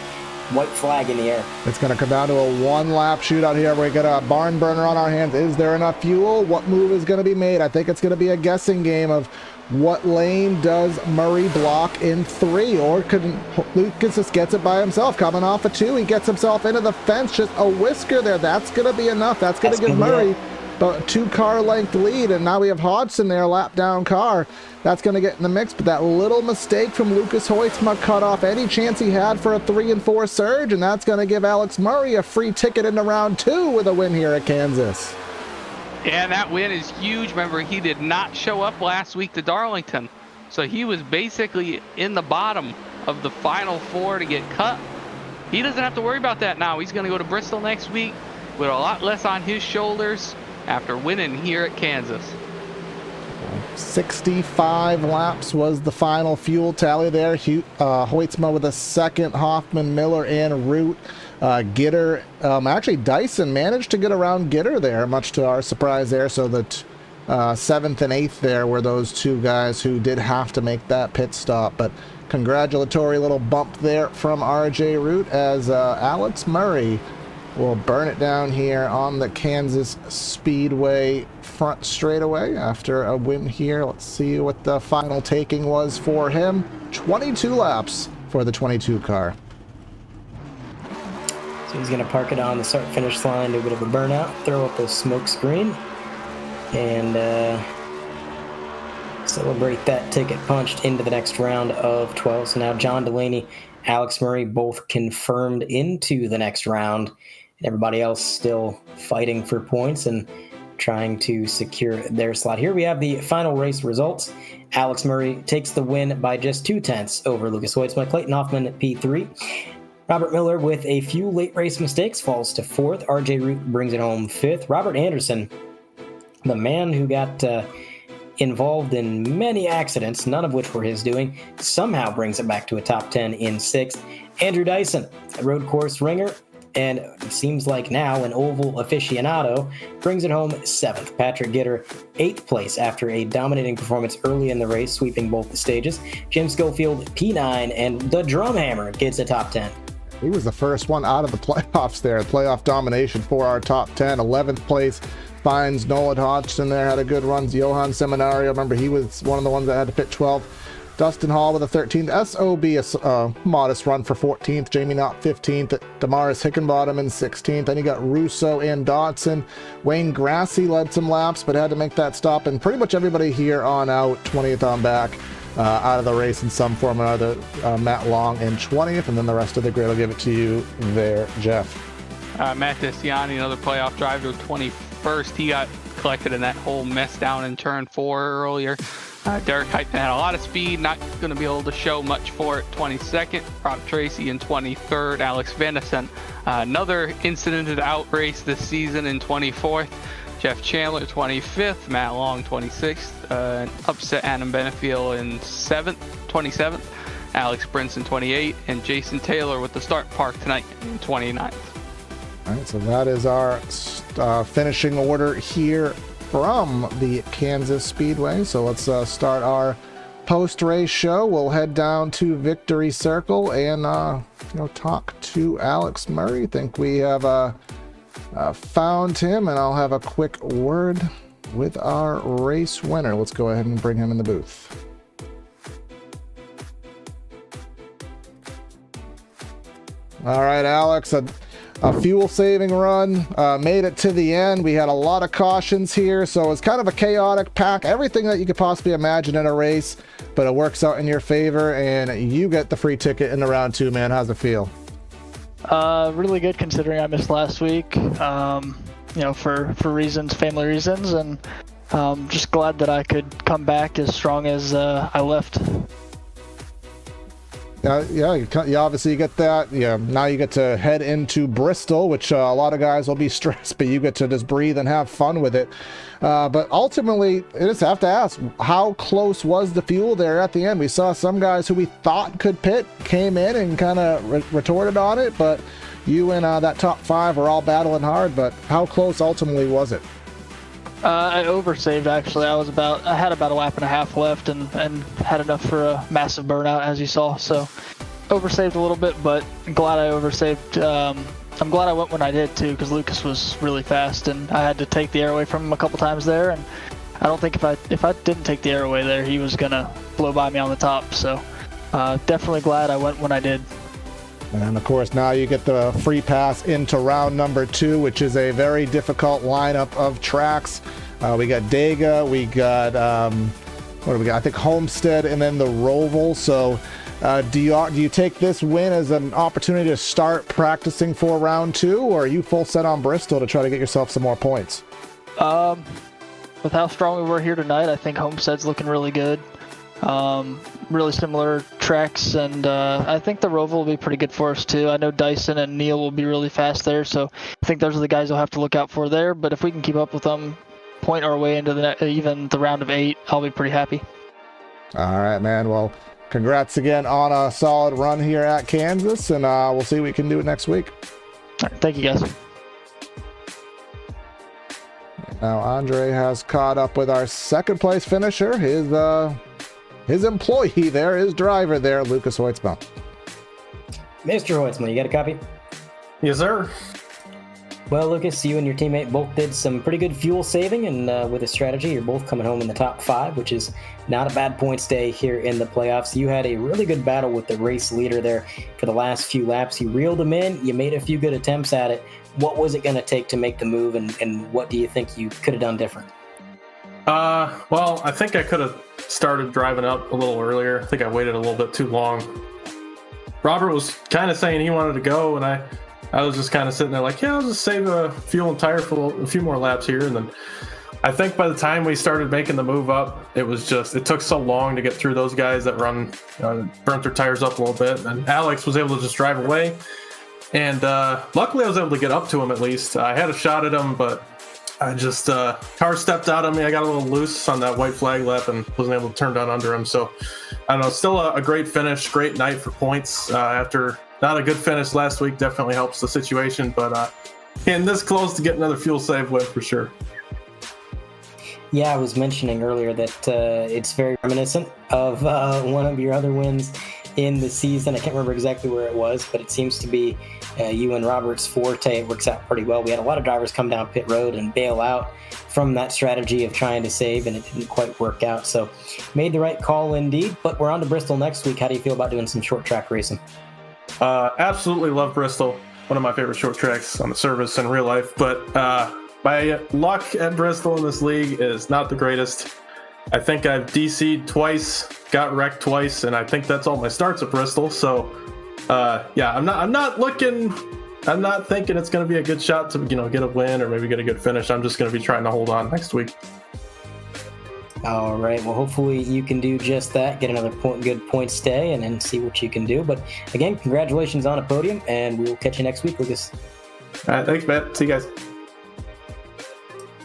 White flag in the air. It's going to come down to a one-lap shootout here. We got a barn burner on our hands. Is there enough fuel? What move is going to be made? I think it's going to be a guessing game of what lane does Murray block in 3, or could Lucas just gets it by himself? Coming off a 2, he gets himself into the fence, just a whisker there. That's going to be enough. That's going to give Murray a 2-car length lead, and now we have Hodgson there, lap down car. That's going to get in the mix, but that little mistake from Lucas Hoytsma cut off any chance he had for a 3 and 4 surge, and that's going to give Alex Murray a free ticket into round 2 with a win here at Kansas. Yeah, and that win is huge. Remember, he did not show up last week to Darlington, so he was basically in the bottom of the final 4 to get cut. He doesn't have to worry about that now. He's going to go to Bristol next week with a lot less on his shoulders after winning here at Kansas. 65 laps was the final fuel tally there. Hoytsma with a second, Hoffman, Miller, and Root. Gitter, actually Dyson managed to get around Gitter there, much to our surprise there. So the 7th and 8th there were those 2 guys who did have to make that pit stop. But congratulatory little bump there from RJ Root as Alex Murray will burn it down here on the Kansas Speedway front straightaway after a win here. Let's see what the final taking was for him. 22 laps for the 22 car. So he's going to park it on the start-finish line, do a bit of a burnout, throw up a smoke screen, and celebrate that ticket punched into the next round of 12. So now John Delaney, Alex Murray both confirmed into the next round. And everybody else still fighting for points and trying to secure their slot. Here we have the final race results. Alex Murray takes the win by just 0.2 over Lucas Hoytsma. Clayton Hoffman at P3. Robert Miller, with a few late race mistakes, falls to 4th. RJ Root brings it home 5th. Robert Anderson, the man who got involved in many accidents, none of which were his doing, somehow brings it back to a top 10 in 6th. Andrew Dyson, a road course ringer, and it seems like now an oval aficionado, brings it home 7th. Patrick Gitter, 8th place after a dominating performance early in the race, sweeping both the stages. Jim Schofield, P9, and the Drumhammer gets a top 10. He was the first one out of the playoffs there. Playoff domination for our top 10. 11th place finds Nolan Hodgson there, had a good run. Johan Seminario, remember he was one of the ones that had to pit 12th. Dustin Hall with a 13th. SOB, a modest run for 14th. Jamie Knott 15th. Damaris Hickenbottom in 16th. Then you got Russo and Dotson. Wayne Grassi led some laps, but had to make that stop. And pretty much everybody here on out, 20th on back, out of the race in some form or other. Matt Long in 20th, and then the rest of the grid. I'll give it to you there, Jeff. Matt Desiani, another playoff driver, 21st. He got collected in that whole mess down in turn 4 earlier. Derek Heitman had a lot of speed, not going to be able to show much for it. 22nd, Rob Tracy in 23rd, Alex Venison. Another incidented outrace this season in 24th. Jeff Chandler 25th, Matt Long 26th, upset Adam Benefiel in 27th, Alex Brinson 28th, and Jason Taylor with the start park tonight in 29th. All right, so that is our finishing order here from the Kansas Speedway. So let's start our post-race show. We'll head down to Victory Circle and talk to Alex Murray. Think we have found him, and I'll have a quick word with our race winner. Let's go ahead and bring him in the booth. All right, Alex, a fuel-saving run, made it to the end. We had a lot of cautions here, so it was kind of a chaotic pack. Everything that you could possibly imagine in a race, but it works out in your favor, and you get the free ticket in the round 2, man. How's it feel? Really good, considering I missed last week, for reasons, family reasons, and just glad that I could come back as strong as I left. you obviously get that. Yeah, now you get to head into Bristol, which a lot of guys will be stressed, but you get to just breathe and have fun with it. But ultimately, I just have to ask, how close was the fuel there at the end? We saw some guys who we thought could pit came in and kind of retorted on it, but you and that top 5 were all battling hard. But how close ultimately was it? I oversaved, actually. I had about a lap and a half left and had enough for a massive burnout, as you saw. So oversaved a little bit, but I'm glad I oversaved. I'm glad I went when I did too, because Lucas was really fast and I had to take the air away from him a couple times there. And I don't think if I didn't take the air away there, he was gonna blow by me on the top. So definitely glad I went when I did. And of course, now you get the free pass into round number 2, which is a very difficult lineup of tracks. We got Dega, we got what do we got? I think Homestead, and then the Roval. So, do you take this win as an opportunity to start practicing for round 2, or are you full set on Bristol to try to get yourself some more points? With how strong we were here tonight, I think Homestead's looking really good. Really similar tracks, and I think the Roval will be pretty good for us too. I know Dyson and Neil will be really fast there, so I think those are the guys we'll have to look out for there. But if we can keep up with them, point our way into even the round of 8, I'll be pretty happy. All right, man. Well, congrats again on a solid run here at Kansas, and we'll see what we can do next week. All right, thank you, guys. Now Andre has caught up with our second place finisher, his employee there, his driver there, Lucas Hoitzma. Mr. Hoitzma, you got a copy? Yes, sir. Well, Lucas, you and your teammate both did some pretty good fuel saving, and with a strategy, you're both coming home in the top 5, which is not a bad points day here in the playoffs. You had a really good battle with the race leader there for the last few laps. You reeled him in. You made a few good attempts at it. What was it going to take to make the move, and what do you think you could have done different? Well, I think I could have started driving up a little earlier. I think I waited a little bit too long. Robert was kind of saying he wanted to go, and I was just kind of sitting there like, yeah, I'll just save a fuel and tire for a few more laps here. And then I think by the time we started making the move up, it took so long to get through those guys that burnt their tires up a little bit. And Alex was able to just drive away. And luckily I was able to get up to him at least. I had a shot at him, but I just, car stepped out on me. I got a little loose on that white flag lap and wasn't able to turn down under him. So, I don't know, still a great finish, great night for points. After not a good finish last week, definitely helps the situation. But getting this close to get another fuel save win for sure. Yeah, I was mentioning earlier that it's very reminiscent of one of your other wins in the season. I can't remember exactly where it was, but it seems to be you and Robert's forte. It works out pretty well. We had a lot of drivers come down pit road and bail out from that strategy of trying to save, and it didn't quite work out. So made the right call indeed, but we're on to Bristol next week. How do you feel about doing some short track racing? Absolutely love Bristol. One of my favorite short tracks on the service in real life, but my luck at Bristol in this league is not the greatest. I think I've DC'd twice, got wrecked twice, and I think that's all my starts at Bristol. So, yeah, I'm not thinking it's going to be a good shot to, get a win or maybe get a good finish. I'm just going to be trying to hold on next week. All right. Well, hopefully you can do just that, get another good point stay, and then see what you can do. But again, congratulations on a podium, and we will catch you next week, Lucas. All right. Thanks, Matt. See you guys.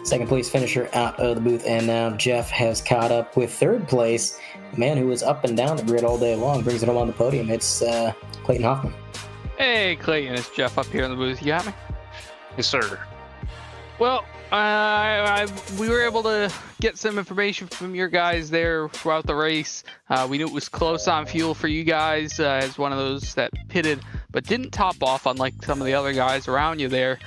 Second place finisher out of the booth, and now Jeff has caught up with third place. The man who was up and down the grid all day long brings it home on the podium. It's Clayton Hoffman. Hey, Clayton, it's Jeff up here in the booth. You got me? Yes, sir. Well, we were able to get some information from your guys there throughout the race. We knew it was close on fuel for you guys as one of those that pitted but didn't top off, unlike some of the other guys around you there.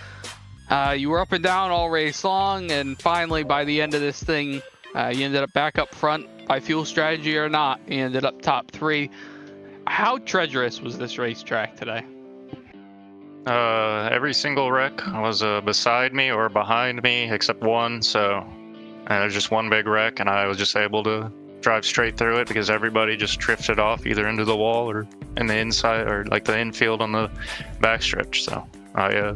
You were up and down all race long, and finally by the end of this thing, you ended up back up front by fuel strategy or not. You ended up top 3. How treacherous was this racetrack today? Every single wreck was beside me or behind me except one, so there's just one big wreck, and I was just able to drive straight through it because everybody just drifted off either into the wall or in the inside or like the infield on the backstretch. So I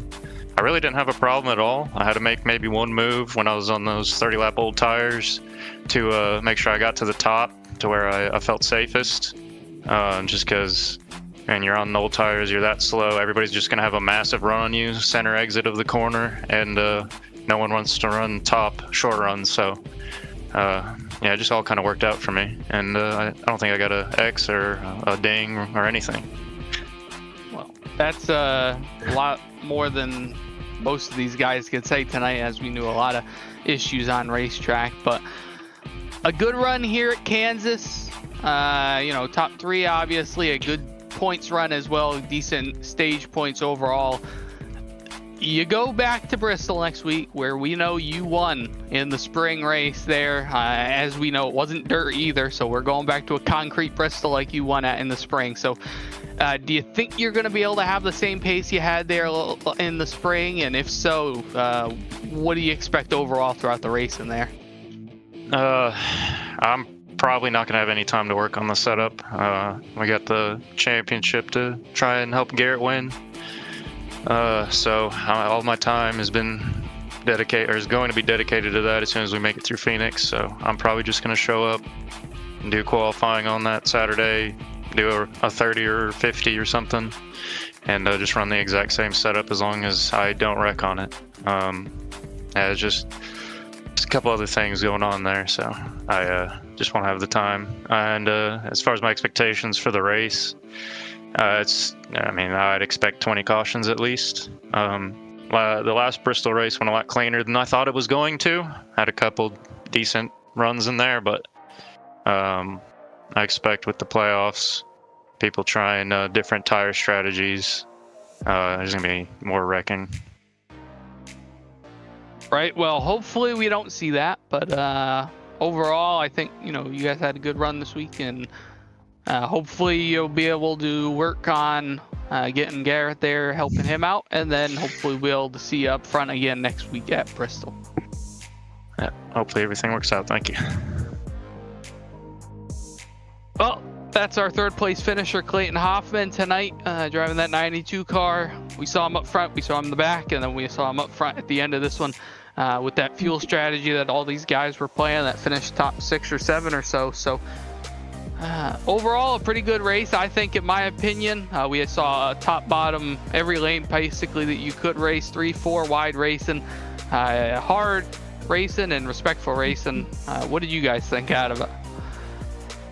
really didn't have a problem at all. I had to make maybe one move when I was on those 30-lap old tires to make sure I got to the top to where I felt safest. just because, and you're on old tires, you're that slow. Everybody's just gonna have a massive run on you, center exit of the corner, and no one wants to run top short runs. So yeah, it just all kind of worked out for me, and I don't think I got a X or a ding or anything. Well, that's a lot more than most of these guys could say tonight, as we knew a lot of issues on racetrack. But a good run here at Kansas. Top 3, obviously, a good points run as well, decent stage points overall. You go back to Bristol next week, where we know you won in the spring race there. As we know, it wasn't dirt either, so we're going back to a concrete Bristol like you won at in the spring. So do you think you're going to be able to have the same pace you had there in the spring? And if so, what do you expect overall throughout the race in there? I'm probably not going to have any time to work on the setup. We got the championship to try and help Garrett win. So all my time has been dedicated, or is going to be dedicated to that as soon as we make it through Phoenix. So I'm probably just going to show up and do qualifying on that Saturday, do a 30 or 50 or something, and just run the exact same setup as long as I don't wreck on it. It's just a couple other things going on there, so I just won't have the time. And as far as my expectations for the race, I'd expect 20 cautions at least. The last Bristol race went a lot cleaner than I thought it was going to. Had a couple decent runs in there, but I expect with the playoffs, people trying different tire strategies. There's going to be more wrecking. Right. Well, hopefully we don't see that. But overall, I think, you guys had a good run this week, and hopefully you'll be able to work on getting Garrett there, helping him out, and then hopefully we'll be able to see you up front again next week at Bristol. Yeah, hopefully everything works out. Thank you. Well, that's our third place finisher, Clayton Hoffman, tonight, driving that 92 car. We saw him up front, we saw him in the back, and then we saw him up front at the end of this one with that fuel strategy that all these guys were playing that finished top 6 or 7 or so. So overall, a pretty good race, I think, in my opinion. We saw top, bottom, every lane basically that you could race, 3-4 wide racing, hard racing and respectful racing. What did you guys think out of it?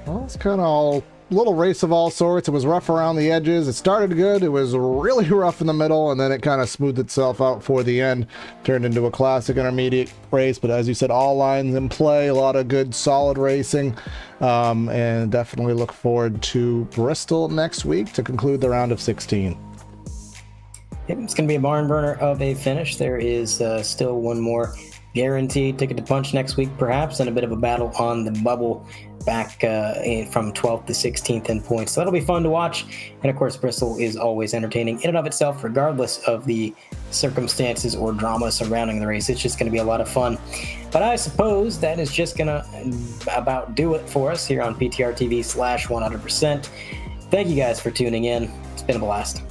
Well, it's kind of all little race of all sorts. It was rough around the edges. It started good. It was really rough in the middle, and then it kind of smoothed itself out for the end. Turned into a classic intermediate race, but as you said, all lines in play. A lot of good, solid racing, and definitely look forward to Bristol next week to conclude the round of 16. Yep, it's going to be a barn burner of a finish. There is still one more guaranteed ticket to punch next week, perhaps, and a bit of a battle on the bubble back from 12th to 16th in points. So that'll be fun to watch. And of course, Bristol is always entertaining in and of itself, regardless of the circumstances or drama surrounding the race. It's just going to be a lot of fun. But I suppose that is just going to about do it for us here on PTR TV /100%. Thank you guys for tuning in. It's been a blast.